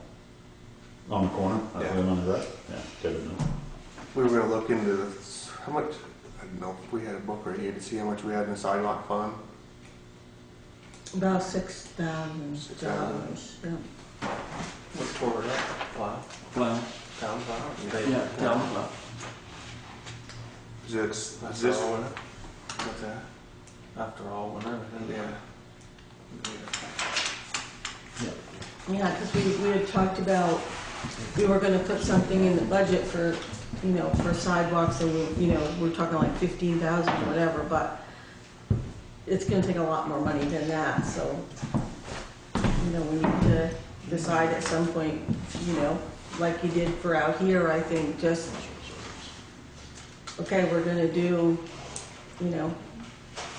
On the corner?
Yeah.
On the right? Yeah, David, no.
We were gonna look into this, how much, I don't know if we had a book right here to see how much we had in the sidewalk fund.
About $6,000. Yeah.
What tore it up? Plow?
Plow.
Town plow?
Yeah, town plow.
Is
That's
this,
all in it?
what's that?
After all, when everything.
Yeah.
Yeah, because we had talked about, we were gonna put something in the budget for, for sidewalks, and we're talking like 15,000 or whatever, but it's gonna take a lot more money than that, so, we need to decide at some point, like you did for out here, I think, just, okay, we're gonna do,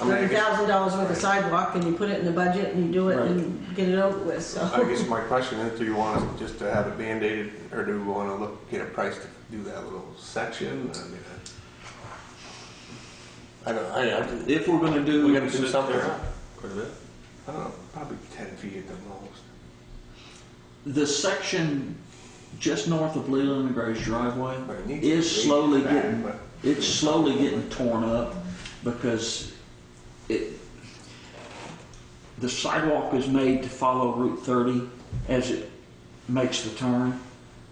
I mean, I guess-
$30,000 worth of sidewalk and you put it in the budget and you do it and get it over with, so.
I guess my question is, do you want us just to have it band-aided, or do we want to get a price to do that little section? I mean, I don't know,
If we're gonna do.
we gotta do something.
Quite a bit.
I don't know, probably 10 feet at the most.
The section just north of Leland and Gray's driveway
But it needs
is
to be
slowly
back,
getting,
but-
it's slowly getting torn up because the sidewalk is made to follow Route 30 as it makes the turn,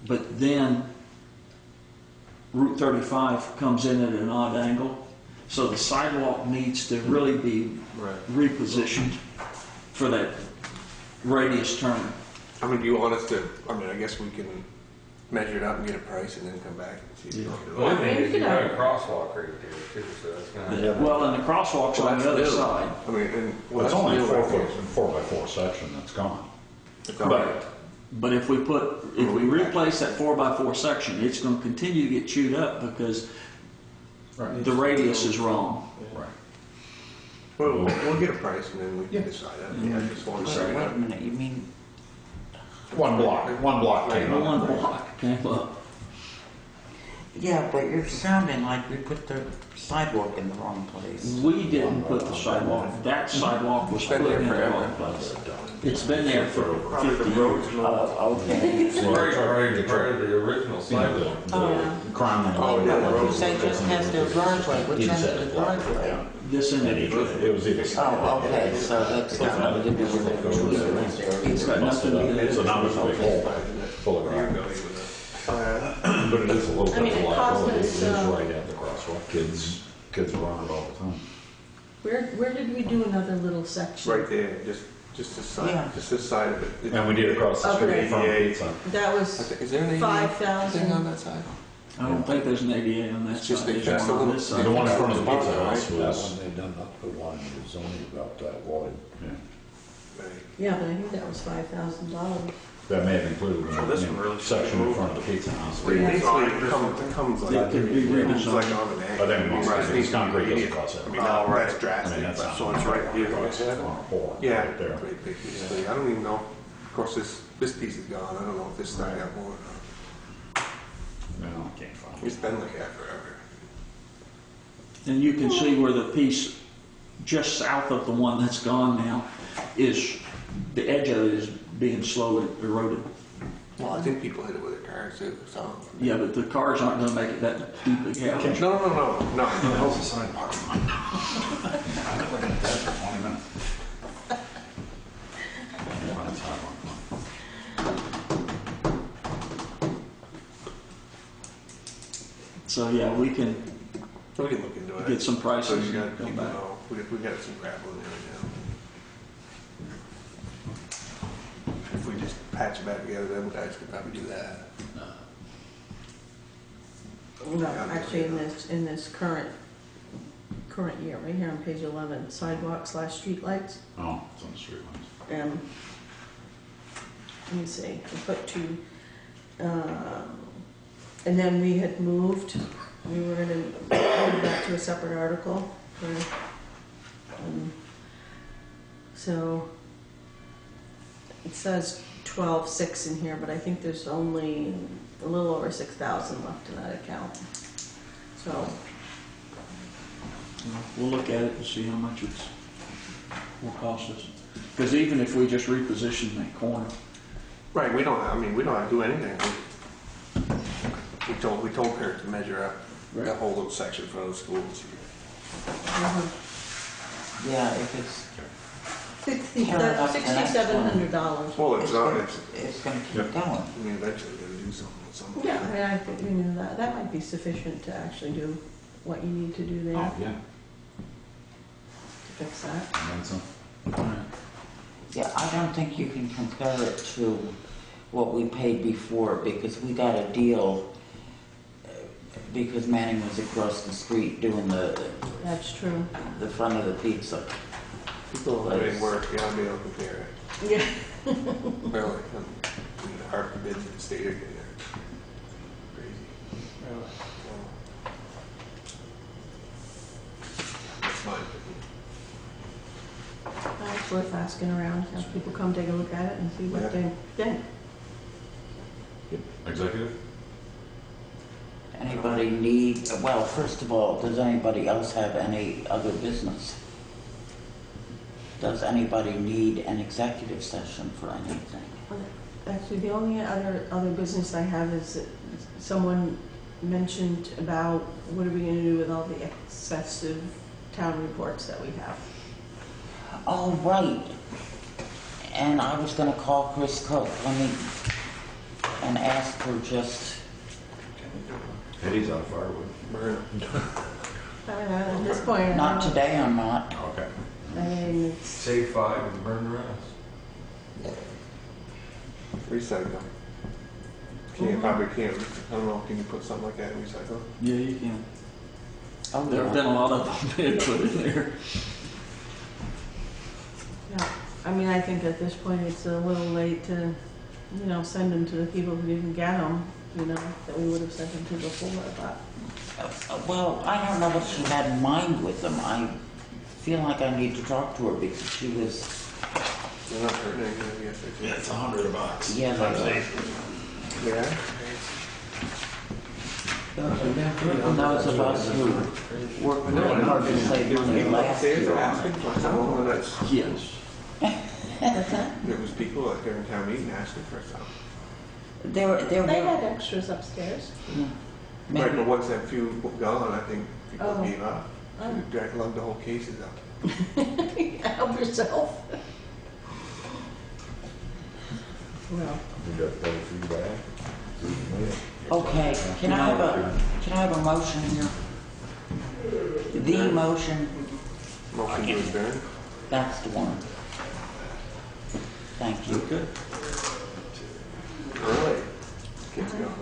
but then Route 35 comes in at an odd angle. So the sidewalk needs to really be repositioned for that radius turn.
I mean, do you want us to, I mean, I guess we can measure it up and get a price and then come back and see if we can do
Well,
it.
I think if you got a crosswalk right there too, so that's gonna.
Well, and the crosswalk's on the other side.
I mean, and.
Well, it's only a
that's
4
new,
foot, 4x4 section that's gone.
It's all right.
But if we replace that 4x4 section, it's going to continue to get chewed up because
Right.
the radius is wrong.
Right.
Well, we'll get a price and then we can decide. I mean, I just want to
Wait
say.
a minute, you mean,
One block came up.
One block came up.
yeah, but you're sounding like we put the sidewalk in the wrong place.
We didn't put the sidewalk, that sidewalk was
It's
put
been
in
there
the
forever.
wrong place. It's been there for
Probably the
50
roads
years.
and all.
Okay.
Part of the original sidewalk.
Crime.
Oh, yeah, the
But you
roads.
say just has their driveway, which end of the driveway?
This end of
It was either.
Oh, okay, so that's got nothing to do with it.
It's got nothing to do with
It's a
it.
number big hole full of
You're
ground.
going with it.
But it is a little
I mean,
bit of
it cost
liability. It
us,
is right at the crosswalk. Kids run it all the time.
Where did we do another little section?
Right there, just this
Yeah.
side, just this side of it.
And we did across the street
Okay.
from Pizza.
That
I
was
think- Is there an ADA
5,000.
thing on that side?
I don't think there's an ADA on that
It's just
side.
they
There's
fixed
one
a
on
little-
this
The
side.
one in front of the Pizza
Right.
House
That
was,
one they done up the one, it was only about that wide.
Right.
Yeah, but I think that was $5,000.
that may have included
So this one
the
really
section in
should
front of the Pizza House.
Basically, it comes like.
It could be
It's like
redesigned.
on an angle.
But then most
Right.
of these concrete doesn't cost that
I
much.
mean,
Oh, right.
that's drastic,
I mean, that's
but
not-
so it's right here.
On a pole
Yeah,
right there.
basically. I don't even know, of course, this piece is gone. I don't know if this side got more or not.
No, can't find it.
It's been like that forever.
And you can see where the piece just south of the one that's gone now is, the edge of it is being slowly eroded.
Well, I think people hit it with their cars too, so.
Yeah, but the cars aren't going to make it that deep a gouge.
No.
What the hell's the sidewalk? I've been looking at that for 20 minutes. Find the sidewalk.
So yeah, we can
We can look into it.
get some
So
prices
you got
and come
people
back.
know. We got some gravel in there now. If we just patch it back together, them guys could probably do that.
No, actually, in this current year, right here on page 11, sidewalk/streetlights.
Oh, it's on the street lines.
Let me see, we put two, and then we had moved, we were gonna move that to a separate article for, so it says 12,600 in here, but I think there's only a little over 6,000 left in that account. So,
We'll look at it and see how much it's will cost us. Because even if we just reposition that corner,
Right, we don't have to do anything. We told Kurt to measure up that whole little section for those schools.
Yeah, if it's,
$6,700.
Well, it's not,
it's gonna keep going.
I mean, eventually they're gonna do something with some.
Yeah, I mean, I think, that might be sufficient to actually do what you need to do there
Oh, yeah.
to fix that.
And then some.
Yeah, I don't think you can compare it to what we paid before, because we got a deal, because Manning was across the street doing the
That's true.
front of the pizza.
People that ain't work, you gotta be able to compare it.
Yeah.
Really, the hard bids in the state are getting there. Crazy. That's my opinion.
it's worth asking around, have people come take a look at it and see what they think.
Executive?
Anybody need, well, first of all, does anybody else have any other business? Does anybody need an executive session for anything?
Actually, the only other business I have is that someone mentioned about what are we gonna do with all the excessive town reports that we have.
Oh, right. And I was gonna call Chris Cook, and ask for just,
Eddie's on firewood.
At this point,
not today, I'm not.
Okay.
I mean, it's,
Save 5 and burn the rest.
Recycle. Probably can't, I don't know, can you put something like that in recycle?
Yeah, you can.
Oh,
There have
yeah.
been a lot of them they put in there.
yeah, I mean, I think at this point, it's a little late to, send them to the people who didn't get them, that we would have sent them to before, but.
Well, I don't know what she had in mind with them. I feel like I need to talk to her because she was,
They're not hurting anything, I guess.
Yeah, it's $100.
yeah,
Yeah?
those of us who work really hard to save money last
Upstairs
year.
asking for some, that's,
Yes.
What's that?
there was people at their town meeting asking for some.
There
They
were,
had extras upstairs.
Right,
maybe,
but once that few gone, I think people
Oh.
gave up.
Oh.
They lugged the whole cases up.
Help yourself. Well,
You got those feedback?
okay, can I have a motion here? The motion,
Motion to adjourn.
that's the one. Thank you.
Okay.
Early. Kids gone.